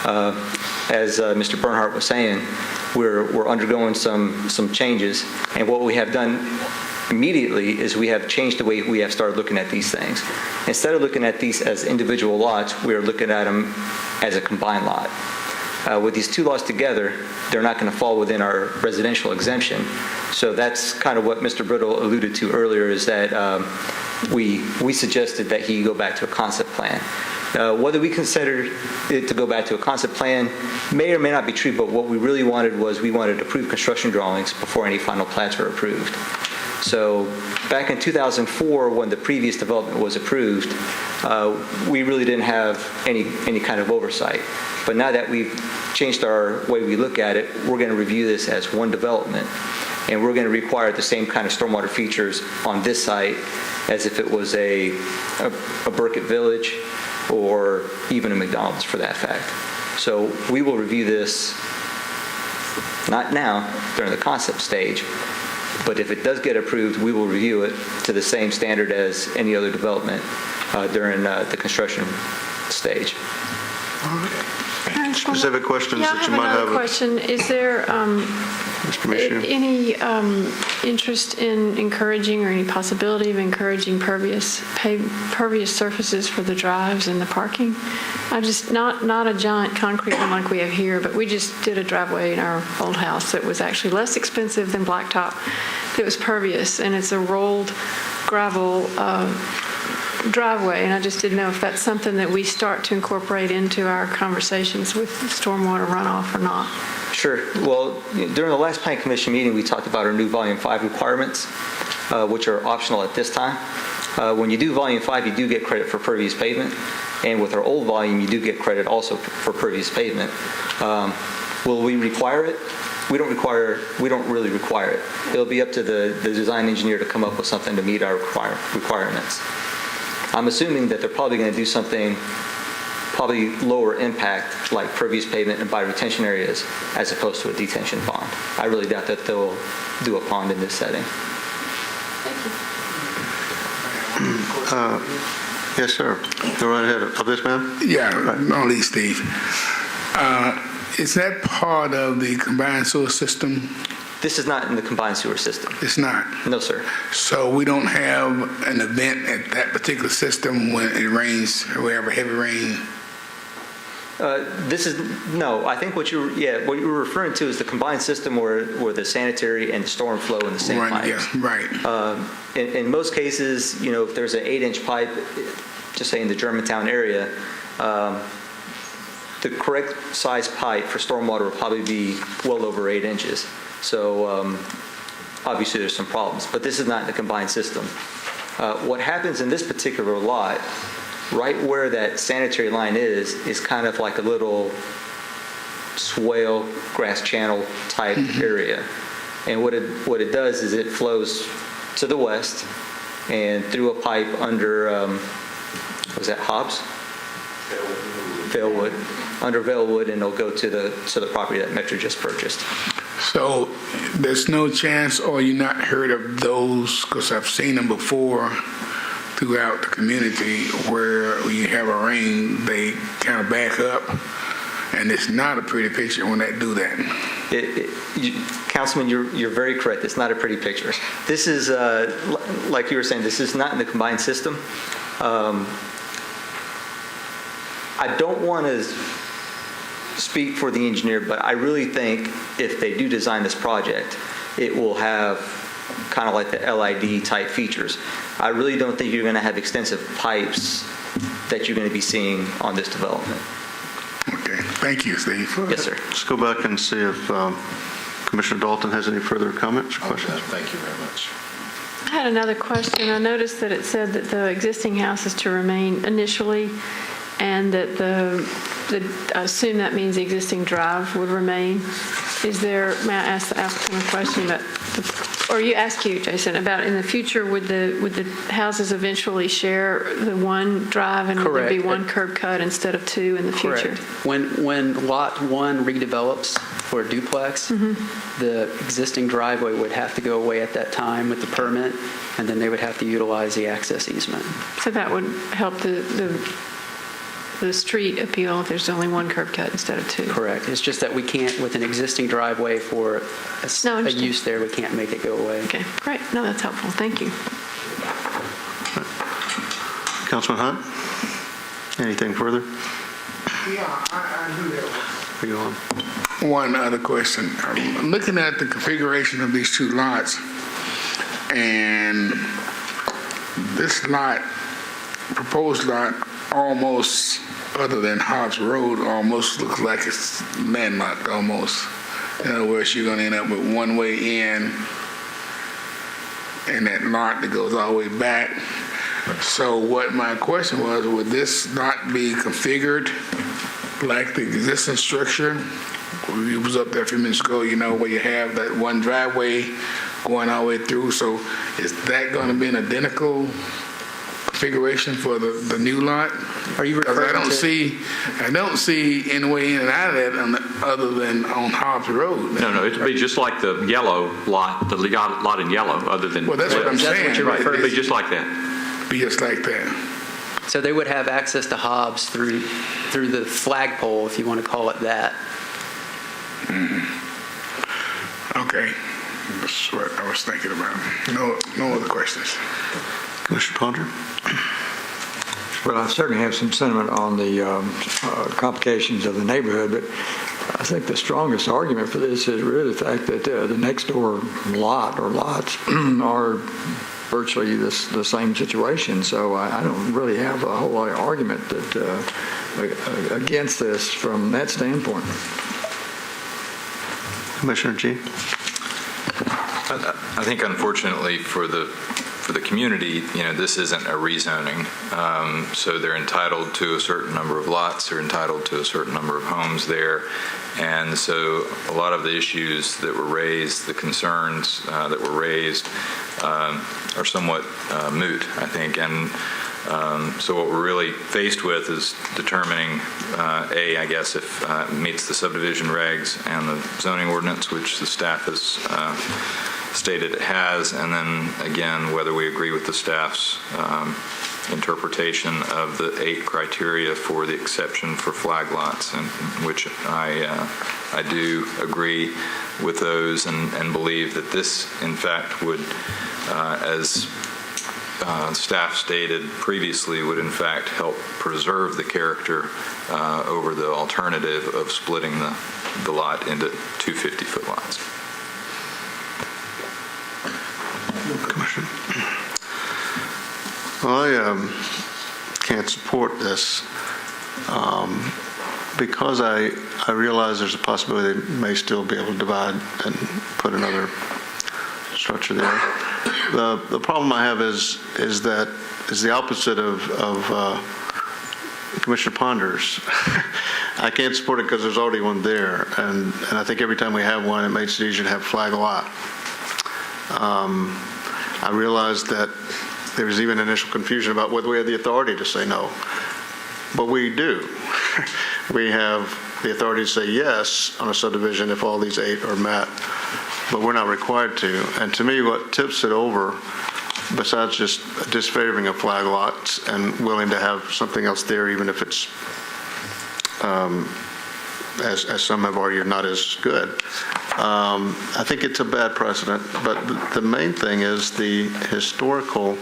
As Mr. Bernhardt was saying, we're undergoing some changes, and what we have done immediately is we have changed the way we have started looking at these things. Instead of looking at these as individual lots, we are looking at them as a combined lot. With these 2 lots together, they're not going to fall within our residential exemption. So that's kind of what Mr. Brittle alluded to earlier, is that we suggested that he go back to a concept plan. Whether we consider it to go back to a concept plan may or may not be true, but what we really wanted was we wanted approved construction drawings before any final plats were approved. So back in 2004, when the previous development was approved, we really didn't have any kind of oversight. But now that we've changed our way we look at it, we're going to review this as one development, and we're going to require the same kind of stormwater features on this site as if it was a Burkett Village or even a McDonald's for that fact. So we will review this, not now, during the concept stage, but if it does get approved, we will review it to the same standard as any other development during the construction stage. Specific questions that you might have? I have another question. Is there any interest in encouraging or any possibility of encouraging pervious surfaces for the drives and the parking? Not a giant concrete one like we have here, but we just did a driveway in our old house that was actually less expensive than blacktop. It was pervious, and it's a rolled gravel driveway, and I just didn't know if that's something that we start to incorporate into our conversations with stormwater runoff or not. Sure. Well, during the last Planning Commission meeting, we talked about our new Volume 5 requirements, which are optional at this time. When you do Volume 5, you do get credit for pervious pavement, and with our old volume, you do get credit also for pervious pavement. Will we require it? We don't really require it. It'll be up to the design engineer to come up with something to meet our requirements. I'm assuming that they're probably going to do something probably lower impact like pervious pavement and bioretention areas as opposed to a detention pond. I really doubt that they'll do a pond in this setting. Yes, sir. Go right ahead. Of this man? Yeah, only Steve. Is that part of the combined sewer system? This is not in the combined sewer system. It's not? No, sir. So we don't have an event at that particular system when it rains, or we have a heavy rain? No, I think what you're referring to is the combined system where the sanitary and the storm flow in the same pipes. Yeah, right. In most cases, if there's an 8-inch pipe, just say in the Germantown area, the correct size pipe for stormwater will probably be well over 8 inches. So obviously there's some problems, but this is not in the combined system. What happens in this particular lot, right where that sanitary line is kind of like a little swale, grass channel type area. And what it does is it flows to the west and through a pipe under, was that Hobbs? Vailwood. Under Vailwood, and it'll go to the property that Metro just purchased. So there's no chance, or you not heard of those, because I've seen them before throughout the community, where when you have a rain, they kind of back up, and it's not a pretty picture when they do that. Councilman, you're very correct. It's not a pretty picture. This is, like you were saying, this is not in the combined system. I don't want to speak for the engineer, but I really think if they do design this project, it will have kind of like the LID type features. I really don't think you're going to have extensive pipes that you're going to be seeing on this development. Okay, thank you, Steve. Yes, sir. Let's go back and see if Commissioner Dalton has any further comments or questions. Thank you very much. I had another question. I noticed that it said that the existing house is to remain initially, and that I assume that means the existing drive would remain. May I ask the applicant a question about, or you ask you, Jason, about in the future, would the houses eventually share the one drive, and would there be one curb cut instead of two in the future? Correct. When Lot 1 redevelops for a duplex, the existing driveway would have to go away at that time with the permit, and then they would have to utilize the access easement. So that would help the street appeal if there's only one curb cut instead of two. Correct. It's just that we can't, with an existing driveway for a use there, we can't make it go away. Okay, great. No, that's helpful. Thank you. Councilman Hunt, anything further? Yeah, I do have Are you on? one other question. I'm looking at the configuration of these two lots, and this lot, proposed lot, almost, other than Hobbs Road, almost looks like it's landlocked almost. In other words, you're going to end up with one way in and that lot that goes all the way back. So what my question was, would this lot be configured like the existing structure? We was up there a few minutes ago, where you have that one driveway going all the way through. So is that going to be an identical configuration for the new lot? Are you referring I don't see any way in and out of that other than on Hobbs Road. No, it'd be just like the yellow lot, the lot in yellow, other than. Well, that's what I'm saying. What you're referring It'd be just like that. Be just like that. So they would have access to Hobbs through the flagpole, if you want to call it that. Okay. That's what I was thinking about. No other questions. Commissioner Ponder? Well, I certainly have some sentiment on the complications of the neighborhood, but I think the strongest argument for this is really the fact that the next door lot or lots are virtually the same situation. So I don't really have a whole lot of argument against this from that standpoint. Commissioner G. I think, unfortunately, for the community, this isn't a rezoning. So they're entitled to a certain number of lots. They're entitled to a certain number of homes there. And so a lot of the issues that were raised, the concerns that were raised, are somewhat moot, I think. And So what we're really faced with is determining, I guess, if it meets the subdivision regs and the zoning ordinance, which the staff has stated it has, and then, again, whether we agree with the staff's interpretation of the 8 criteria for the exception for flag lots, and which I do agree with those and believe that this, in fact, would, as staff stated previously, would in fact help preserve the character over the alternative of splitting the lot into 2 50-foot lots. Commissioner. Well, I can't support this because I realize there's a possibility they may still be able to divide and put another structure there. The problem I have is the opposite of Commissioner Ponder's. I can't support it because there's already one there, and I think every time we have one, it makes it easier to have flag lot. I realize that there's even initial confusion about whether we have the authority to say no, but we do. We have the authority to say yes on a subdivision if all these 8 are met, but we're not required to. And to me, what tips it over, besides just disfavoring of flag lots and willing to have something else there, even if it's, as some have argued, not as good, I think it's a bad precedent. But the main thing is the historical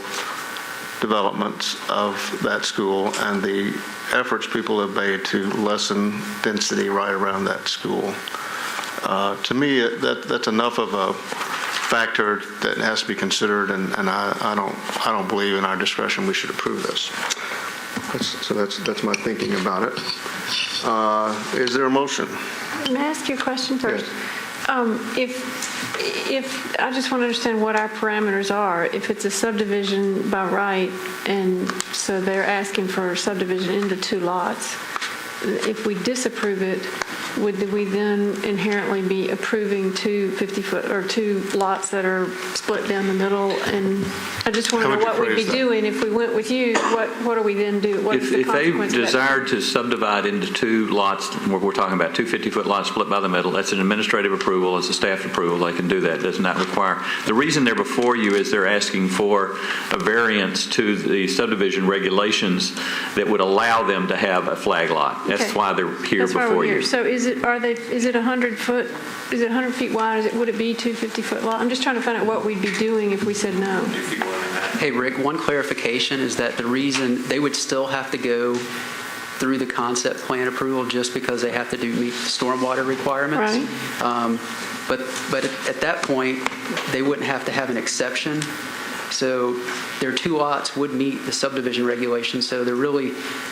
developments of that school and the efforts people have made to lessen density right around that school. To me, that's enough of a factor that has to be considered, and I don't believe in our discretion we should approve this. So that's my thinking about it. Is there a motion? May I ask you a question first? Yes. If I just want to understand what our parameters are. If it's a subdivision by right, and so they're asking for subdivision into 2 lots, if we disapprove it, would we then inherently be approving 2 50-foot or 2 lots that are split down the middle? And I just want to know what we'd be doing if we went with you. What do we then do? What is the consequence? If they desired to subdivide into 2 lots, we're talking about 2 50-foot lots split by the middle, that's an administrative approval, it's a staff approval, they can do that. It does not require. The reason they're before you is they're asking for a variance to the subdivision regulations that would allow them to have a flag lot. That's why they're here before you. So is it 100 foot? Is it 100 feet wide? Would it be 2 50-foot lot? I'm just trying to find out what we'd be doing if we said no. Hey, Rick, one clarification is that the reason they would still have to go through the concept plan approval just because they have to meet the stormwater requirements. Right. But at that point, they wouldn't have to have an exception. So their 2 lots would meet the subdivision regulations. So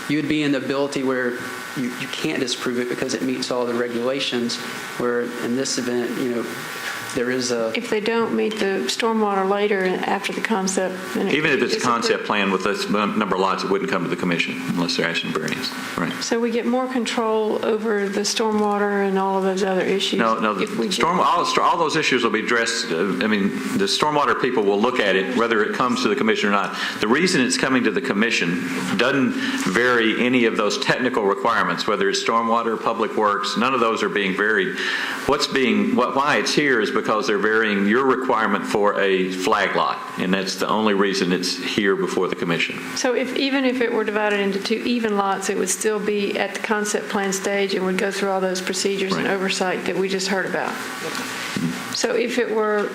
you'd be in the ability where you can't disprove it because it meets all the regulations, where in this event, there is a... If they don't meet the stormwater later after the concept... Even if it's a concept plan with this number of lots, it wouldn't come to the commission unless they're asking variance. Right. So we get more control over the stormwater and all of those other issues? No, all those issues will be addressed. The stormwater people will look at it, whether it comes to the commission or not. The reason it's coming to the commission doesn't vary any of those technical requirements, whether it's stormwater, public works, none of those are being varied. Why it's here is because they're varying your requirement for a flag lot, and that's the only reason it's here before the commission. So even if it were divided into 2 even lots, it would still be at the concept plan stage and would go through all those procedures and oversight that we just heard about. So if it were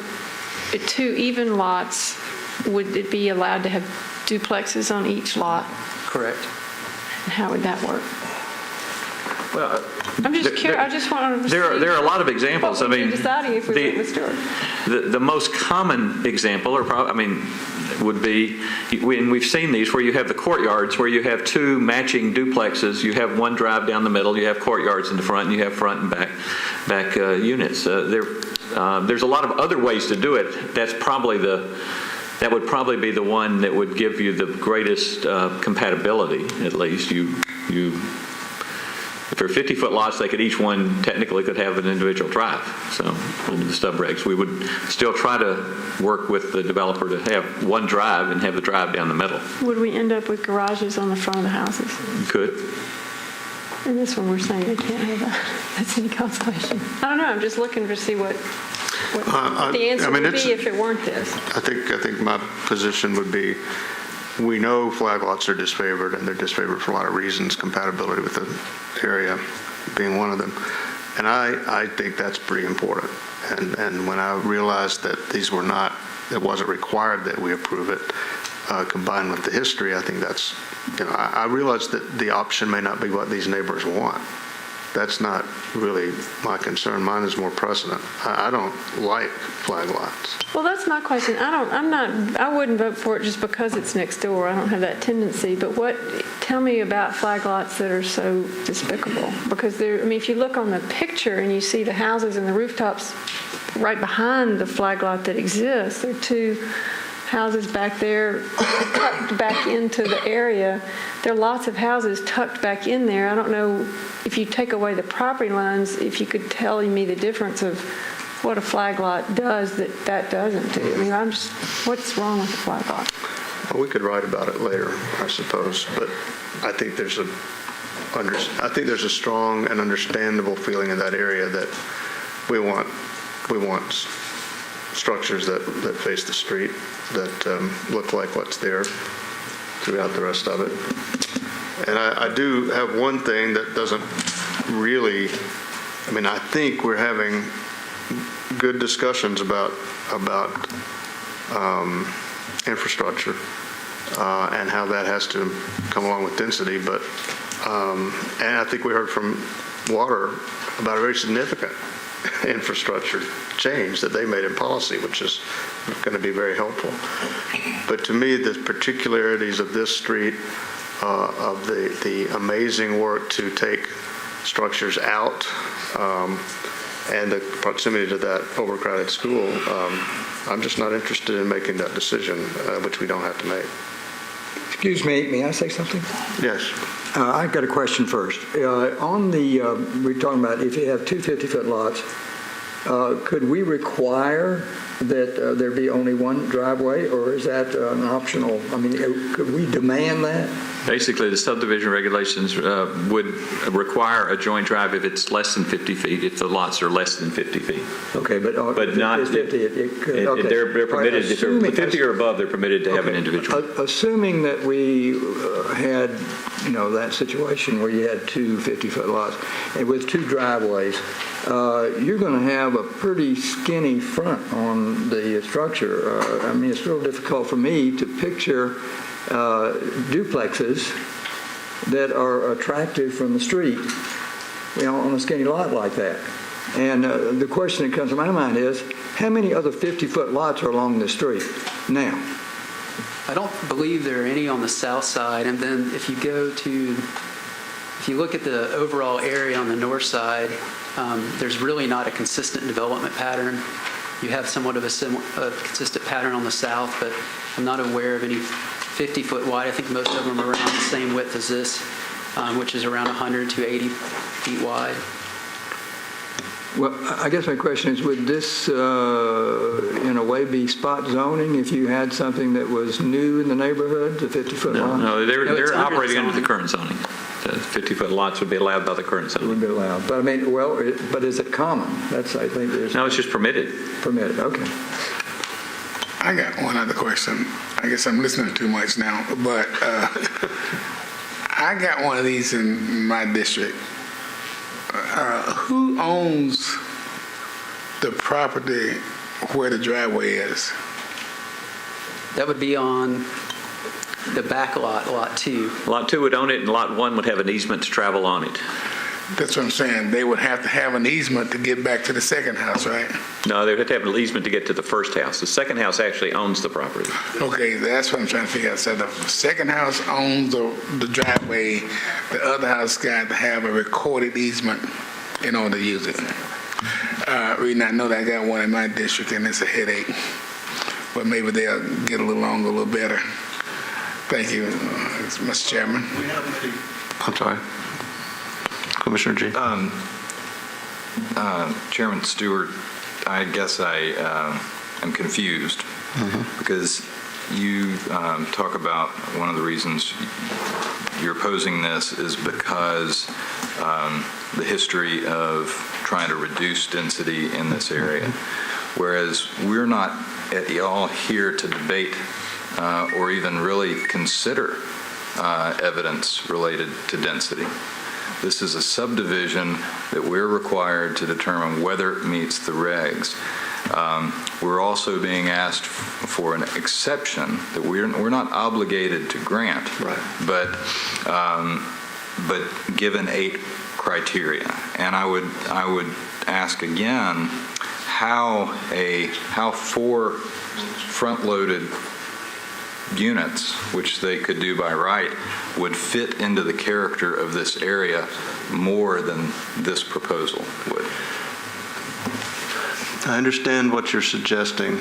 2 even lots, would it be allowed to have duplexes on each lot? Correct. And how would that work? Well, I'm just curious. I just want to. There are a lot of examples. What would be deciding if we went with Stewart? The most common example, would be, and we've seen these where you have the courtyards, where you have 2 matching duplexes. You have one drive down the middle. You have courtyards in the front, and you have front and back units. There's a lot of other ways to do it. That would probably be the one that would give you the greatest compatibility. At least if they're 50-foot lots, they could each one technically could have an individual drive. So under the sub-regs, we would still try to work with the developer to have one drive and have the drive down the middle. Would we end up with garages on the front of the houses? You could. And this one, we're saying they can't have that. That's any consolation. I don't know. I'm just looking to see what the answer would be if it weren't this. I think my position would be, we know flag lots are disfavored, and they're disfavored for a lot of reasons, compatibility with the area being one of them. And I think that's pretty important. And when I realized that these were not, it wasn't required that we approve it, combined with the history, I think that's, I realize that the option may not be what these neighbors want. That's not really my concern. Mine is more precedent. I don't like flag lots. Well, that's my question. I wouldn't vote for it just because it's next door. I don't have that tendency. But tell me about flag lots that are so despicable. Because if you look on the picture and you see the houses and the rooftops right behind the flag lot that exists, there are two houses back there tucked back into the area. There are lots of houses tucked back in there. I don't know if you take away the property lines, if you could tell me the difference of what a flag lot does that doesn't do. What's wrong with a flag lot? Well, we could write about it later, I suppose, but I think there's a strong and understandable feeling in that area that we want structures that face the street, that look like what's there throughout the rest of it. And I do have one thing that doesn't really, I think we're having good discussions about infrastructure and how that has to come along with density, but and I think we heard from Water about a very significant infrastructure change that they made in policy, which is going to be very helpful. But to me, the particularities of this street, of the amazing work to take structures out, and the proximity to that overcrowded school, I'm just not interested in making that decision, which we don't have to make. Excuse me, may I say something? Yes. I've got a question first. We're talking about if you have two 50-foot lots, could we require that there be only one driveway, or is that an optional? Could we demand that? Basically, the subdivision regulations would require a joint drive if it's less than 50 feet, if the lots are less than 50 feet. Okay, but not if it's 50, it could. Okay. They're permitted, if they're 50 or above, they're permitted to have an individual. Assuming that we had, that situation where you had two 50-foot lots and with two driveways, you're going to have a pretty skinny front on the structure. It's real difficult for me to picture duplexes that are attractive from the street, on a skinny lot like that. And the question that comes to my mind is, how many other 50-foot lots are along the street now? I don't believe there are any on the south side. And then if you look at the overall area on the north side, there's really not a consistent development pattern. You have somewhat of a consistent pattern on the south, but I'm not aware of any 50-foot wide. I think most of them are around the same width as this, which is around 100 to 80 feet wide. Well, I guess my question is, would this, in a way, be spot zoning if you had something that was new in the neighborhood, the 50-foot lot? No, they're operating under the current zoning. The 50-foot lots would be allowed by the current zoning. Would be allowed, but but is it common? I think no, it's just permitted. Permitted, okay. I got one other question. I guess I'm listening too much now, but I got one of these in my district. Who owns the property where the driveway is? That would be on the back lot, Lot 2. Lot 2 would own it, and Lot 1 would have an easement to travel on it. That's what I'm saying. They would have to have an easement to get back to the second house, right? No, they would have to have an easement to get to the first house. The second house actually owns the property. Okay, that's what I'm trying to figure out. So the second house owns the driveway. The other house got to have a recorded easement in order to use it. Reason I know that I got one in my district, and it's a headache. But maybe they'll get a little longer, a little better. Thank you, Mr. Chairman. I'm sorry. Commissioner G. Chairman Stewart, I guess I am confused because you talk about one of the reasons you're opposing this is because the history of trying to reduce density in this area, whereas we're not at all here to debate or even really consider evidence related to density. This is a subdivision that we're required to determine whether it meets the regs. We're also being asked for an exception that we're not obligated to grant, but given 8 criteria. And I would ask again how 4 front-loaded units, which they could do by right, would fit into the character of this area more than this proposal would. I understand what you're suggesting,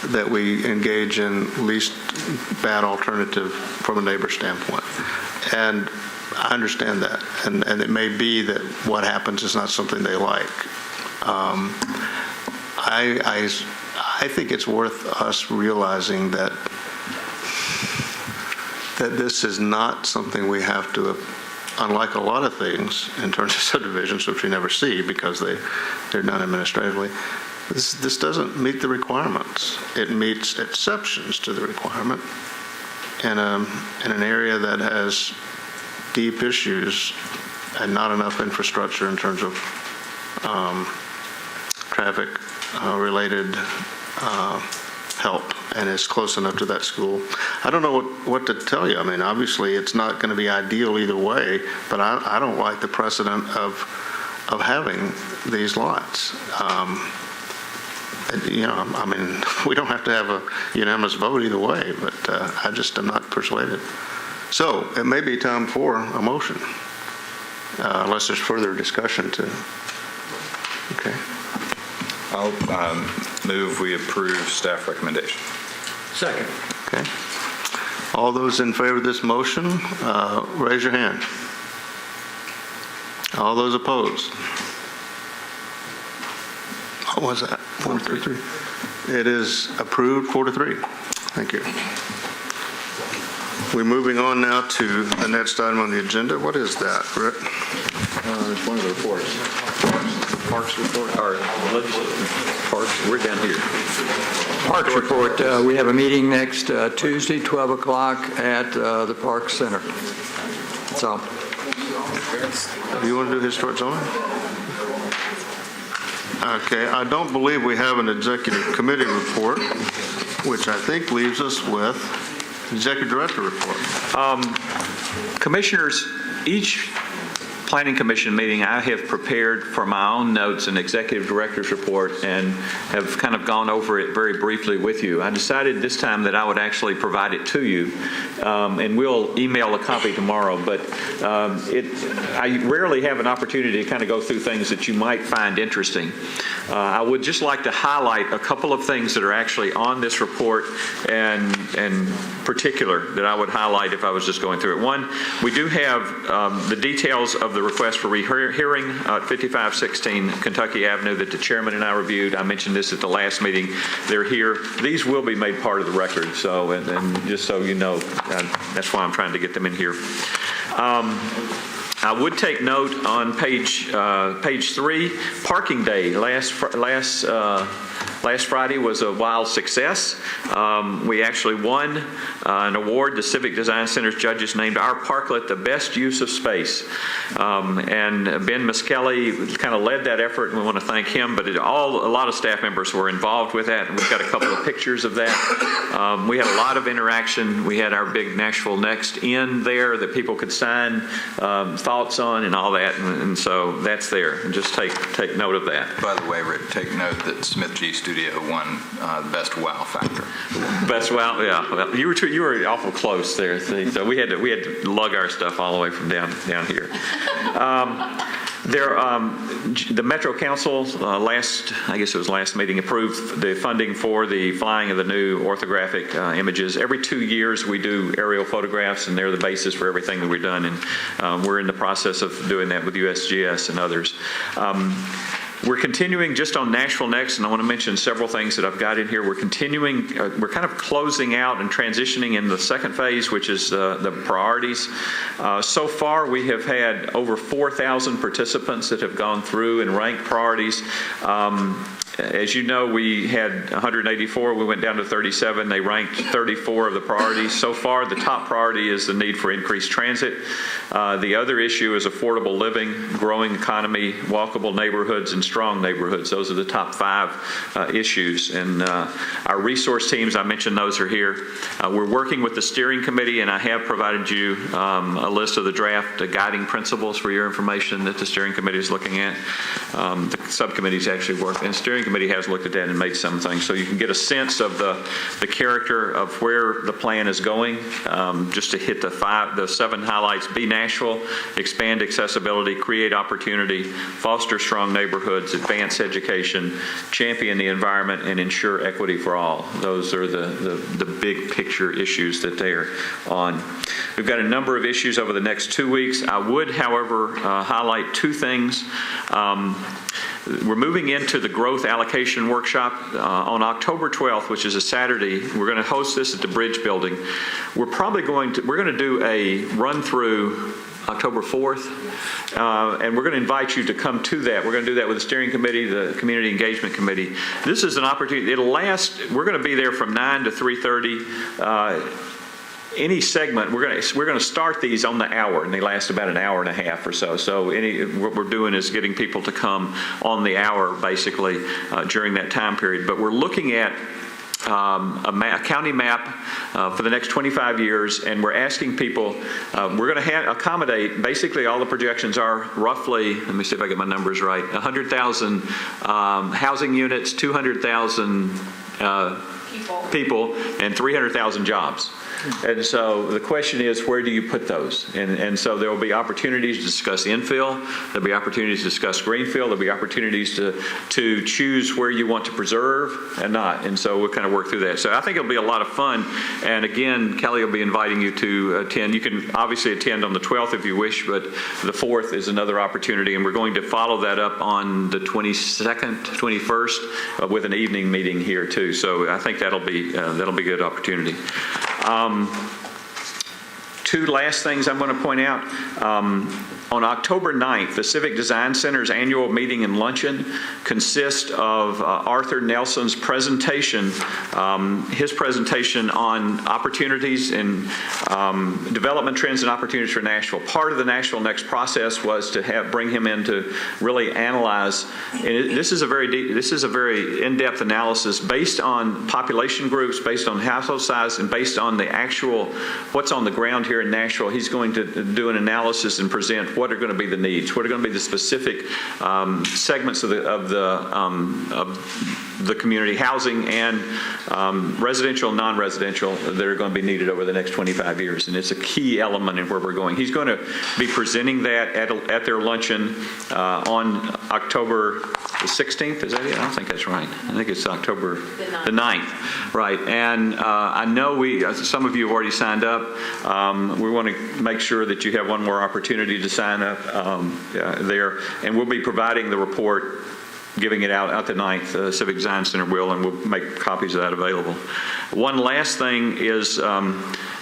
that we engage in least bad alternative from a neighbor standpoint. And I understand that. And it may be that what happens is not something they like. I think it's worth us realizing that this is not something we have to, unlike a lot of things in terms of subdivisions, which we never see because they're done administratively, this doesn't meet the requirements. It meets exceptions to the requirement in an area that has deep issues and not enough infrastructure in terms of traffic related help, and is close enough to that school. I don't know what to tell you. I mean, obviously it's not going to be ideal either way, but I don't like the precedent of having these lots. I mean, we don't have to have a unanimous vote either way, but I just am not persuaded. So it may be time for a motion, unless there's further discussion okay. I'll move we approve staff recommendation. Second. Okay. All those in favor of this motion, raise your hand. All those opposed? What was that? 4-3. It is approved 4-3. Thank you. We're moving on now to the next item on the agenda. What is that, Rick? It's one of the reports. Parks report. Or Parks, we're down here. Parks report, we have a meeting next Tuesday, 12 o'clock at the Parks Center. That's all. Do you want to do historic zoning? Okay, I don't believe we have an executive committee report, which I think leaves us with executive director report. Commissioners, each Planning Commission meeting, I have prepared for my own notes an executive director's report and have kind of gone over it very briefly with you. I decided this time that I would actually provide it to you, and we'll email a copy tomorrow, but I rarely have an opportunity to kind of go through things that you might find interesting. I would just like to highlight a couple of things that are actually on this report and particular that I would highlight if I was just going through it. One, we do have the details of the request for rehearing at 5516 Kentucky Avenue that the chairman and I reviewed. I mentioned this at the last meeting. They're here. These will be made part of the record, so and just so you know, that's why I'm trying to get them in here. I would take note on page 3, parking day. Last Friday was a wild success. We actually won an award. The Civic Design Center's judges named our parklet the best use of space. And Ben Miskelly kind of led that effort, and we want to thank him. But a lot of staff members were involved with that, and we've got a couple of pictures of that. We had a lot of interaction. We had our big Nashville Next in there that people could sign thoughts on and all that, and so that's there. And just take note of that. By the way, Rick, take note that Smith G Studio won best wow factor. Best wow, yeah. Well, you were awful close there. So we had to lug our stuff all the way from down here. The Metro Council last meeting approved the funding for the flying of the new orthographic images. Every 2 years we do aerial photographs, and they're the basis for everything that we've done. And we're in the process of doing that with USGS and others. We're continuing just on Nashville Next, and I want to mention several things that I've got in here. We're continuing, we're kind of closing out and transitioning in the second phase, which is the priorities. So far, we have had over 4,000 participants that have gone through and ranked priorities. As you know, we had 184. We went down to 37. They ranked 34 of the priorities. So far, the top priority is the need for increased transit. The other issue is affordable living, growing economy, walkable neighborhoods, and strong neighborhoods. Those are the top 5 issues. And our resource teams, I mentioned those are here. We're working with the steering committee, and I have provided you a list of the draft guiding principles for your information that the steering committee is looking at. The subcommittees actually work, and the steering committee has looked at that and made some things, so you can get a sense of the character of where the plan is going. Just to hit the 7 highlights: be Nashville, expand accessibility, create opportunity, foster strong neighborhoods, advance education, champion the environment, and ensure equity for all. Those are the big picture issues that they're on. We've got a number of issues over the next 2 weeks. I would, however, highlight 2 things. We're moving into the growth allocation workshop on October 12th, which is a Saturday. We're going to host this at the Bridge Building. We're going to do a run through October 4th, and we're going to invite you to come to that. We're going to do that with the steering committee, the community engagement committee. This is an opportunity. It'll last. We're going to be there from 9 to 3:30. Any segment, we're going to start these on the hour, and they last about an hour and a half or so. So what we're doing is getting people to come on the hour, basically, during that time period. But we're looking at a county map for the next 25 years, and we're asking people, we're going to accommodate, basically all the projections are roughly, let me see if I get my numbers right, 100,000 housing units, 200,000 people, and 300,000 jobs. And so the question is, where do you put those? And so there will be opportunities to discuss infill. There'll be opportunities to discuss greenfield. There'll be opportunities to choose where you want to preserve and not. And so we'll kind of work through that. So I think it'll be a lot of fun. And again, Kelly will be inviting you to attend. You can obviously attend on the 12th if you wish, but the 4th is another opportunity. And we're going to follow that up on the 22nd, 21st with an evening meeting here too. So I think that'll be a good opportunity. 2 last things I'm going to point out. On October 9th, the Civic Design Center's annual meeting and luncheon consists of Arthur Nelson's presentation, his presentation on opportunities and development trends and opportunities for Nashville. Part of the Nashville Next process was to bring him in to really analyze. And this is a very in-depth analysis based on population groups, based on household size, and based on the actual what's on the ground here in Nashville. He's going to do an analysis and present what are going to be the needs, what are going to be the specific segments of the community, housing and residential, non-residential, that are going to be needed over the next 25 years. And it's a key element in where we're going. He's going to be presenting that at their luncheon on October the 16th. Is that it? I don't think that's right. I think it's October the 9th. Right. And I know some of you have already signed up. We want to make sure that you have one more opportunity to sign up there. And we'll be providing the report, giving it out the 9th. Civic Design Center will, and we'll make copies of that available. One last thing is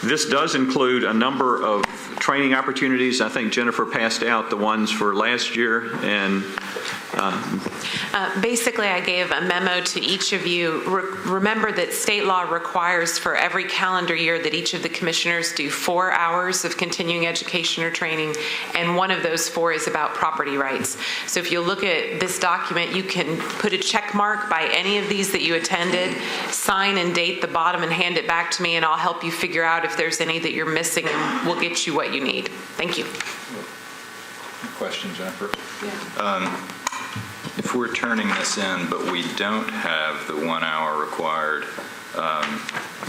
this does include a number of training opportunities. I think Jennifer passed out the ones for last year, and basically, I gave a memo to each of you. Remember that state law requires for every calendar year that each of the commissioners do 4 hours of continuing education or training, and one of those 4 is about property rights. So if you look at this document, you can put a check mark by any of these that you attended, sign and date the bottom, and hand it back to me, and I'll help you figure out if there's any that you're missing, and we'll get you what you need. Thank you. Question, Jennifer? Yeah. If we're turning this in, but we don't have the 1 hour required,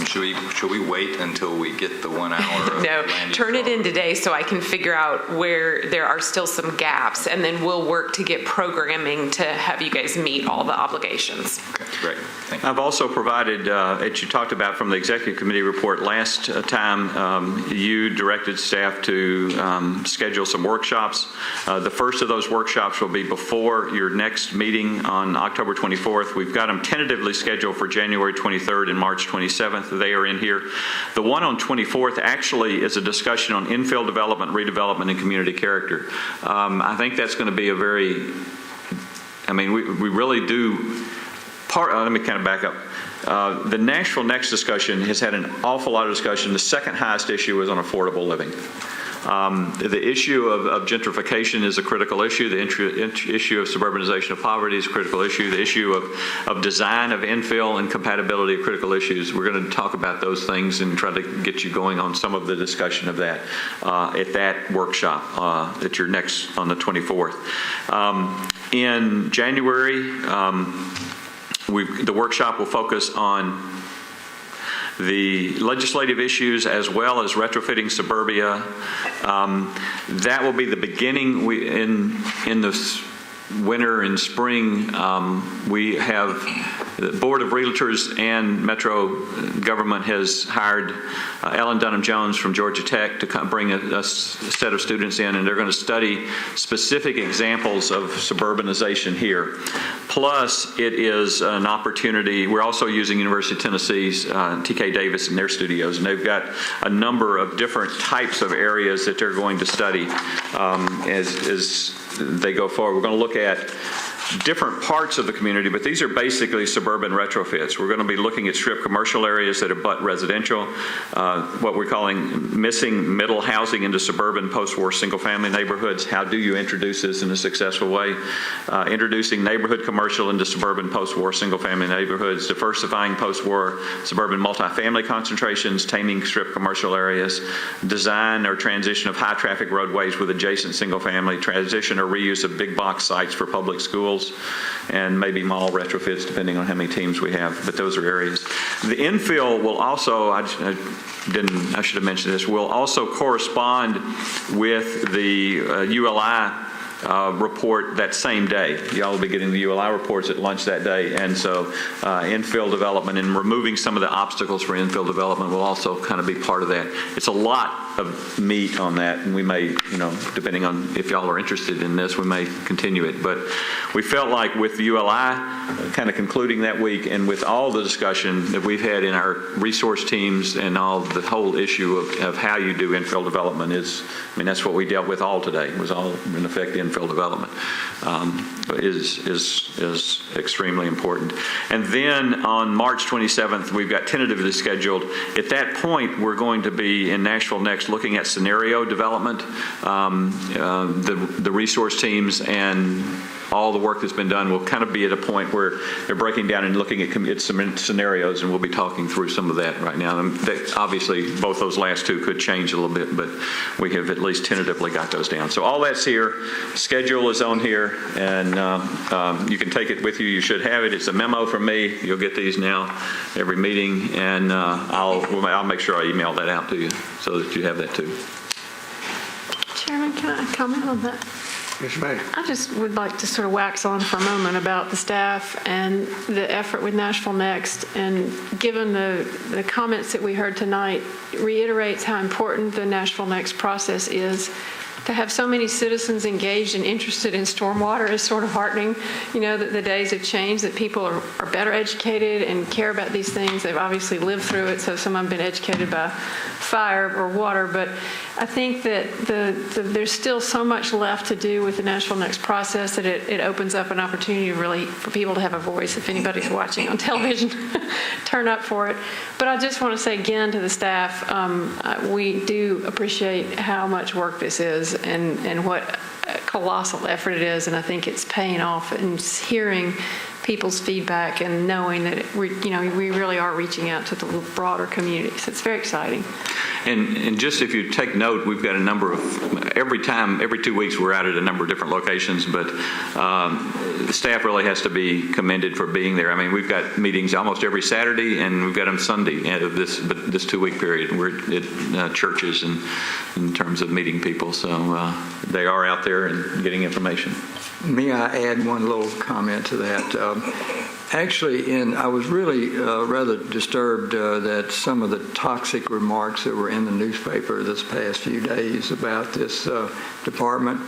Should we wait until we get the 1 hour? Of No, land use turn it in law? today so I can figure out where there are still some gaps, and then we'll work to get programming to have you guys meet all the obligations. Okay, great. Thank you. I've also provided, as you talked about from the executive committee report last time, you directed staff to schedule some workshops. The first of those workshops will be before your next meeting on October 24th. We've got them tentatively scheduled for January 23rd and March 27th. They are in here. The one on 24th actually is a discussion on infill development, redevelopment, and community character. I think that's going to be a very, we really do. Let me kind of back up. The Nashville Next discussion has had an awful lot of discussion. The second highest issue is on affordable living. The issue of gentrification is a critical issue. The issue of suburbanization of poverty is a critical issue. The issue of design of infill and compatibility are critical issues. We're going to talk about those things and try to get you going on some of the discussion of that at that workshop at your next on the 24th. In January, the workshop will focus on the legislative issues as well as retrofitting suburbia. That will be the beginning. In this winter and spring, we have the Board of Realtors and Metro government has hired Ellen Dunham Jones from Georgia Tech to bring a set of students in, and they're going to study specific examples of suburbanization here. Plus, it is an opportunity. We're also using University of Tennessee's TK Davis in their studios, and they've got a number of different types of areas that they're going to study as they go forward. We're going to look at different parts of the community, but these are basically suburban retrofits. We're going to be looking at strip commercial areas that abut residential, what we're calling missing middle housing into suburban post-war single-family neighborhoods. How do you introduce this in a successful way? Introducing neighborhood commercial into suburban post-war single-family neighborhoods, diversifying post-war suburban multifamily concentrations, taming strip commercial areas, design or transition of high-traffic roadways with adjacent single-family, transition or reuse of big box sites for public schools, and maybe mall retrofits depending on how many teams we have, but those are areas. The infill will also, I should have mentioned this, will also correspond with the ULI report that same day. Y'all will be getting the ULI reports at lunch that day, and so infill development and removing some of the obstacles for infill development will also kind of be part of that. It's a lot of meat on that, and we may, depending on if y'all are interested in this, we may continue it. But we felt like with the ULI kind of concluding that week, and with all the discussion that we've had in our resource teams and all the whole issue of how you do infill development that's what we dealt with all today, was all in effect infill development is extremely important. And then on March 27th, we've got tentatively scheduled. At that point, we're going to be in Nashville Next looking at scenario development. The resource teams and all the work that's been done will kind of be at a point where they're breaking down and looking at some scenarios, and we'll be talking through some of that right now. And obviously, both those last two could change a little bit, but we have at least tentatively got those down. So all that's here. Schedule is on here, and you can take it with you. You should have it. It's a memo from me. You'll get these now every meeting, and I'll make sure I email that out to you so that you have that too. Chairman, can I comment on that? Yes, ma'am. I just would like to sort of wax on for a moment about the staff and the effort with Nashville Next. And given the comments that we heard tonight, reiterates how important the Nashville Next process is. To have so many citizens engaged and interested in stormwater is sort of heartening. That the days have changed, that people are better educated and care about these things. They've obviously lived through it, so some have been educated by fire or water. But I think that there's still so much left to do with the Nashville Next process that it opens up an opportunity really for people to have a voice. If anybody's watching on television, turn up for it. But I just want to say again to the staff, we do appreciate how much work this is and what a colossal effort it is, and I think it's paying off. And hearing people's feedback and knowing that we really are reaching out to the broader community. So it's very exciting. And just if you take note, we've got a number of, every 2 weeks we're out at a number of different locations, but the staff really has to be commended for being there. I mean, we've got meetings almost every Saturday, and we've got them Sunday of this 2-week period. We're at churches and in terms of meeting people, so they are out there and getting information. May I add one little comment to that? Actually, I was really rather disturbed that some of the toxic remarks that were in the newspaper this past few days about this department.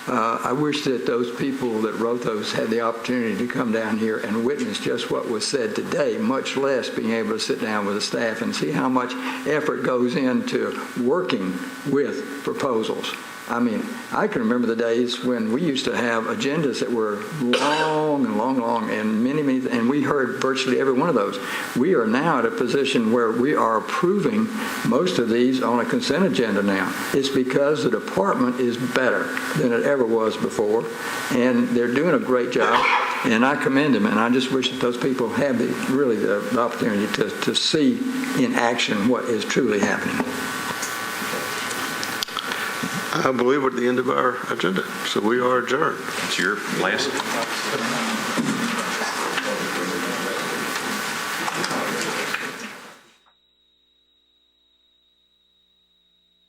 I wish that those people that wrote those had the opportunity to come down here and witness just what was said today, much less being able to sit down with the staff and see how much effort goes into working with proposals. I mean, I can remember the days when we used to have agendas that were long and long, and many, and we heard virtually every one of those. We are now at a position where we are approving most of these on a consent agenda now. It's because the department is better than it ever was before, and they're doing a great job, and I commend them, and I just wish that those people have the opportunity to see in action what is truly happening. I believe we're at the end of our agenda, so we are adjourned. It's your last.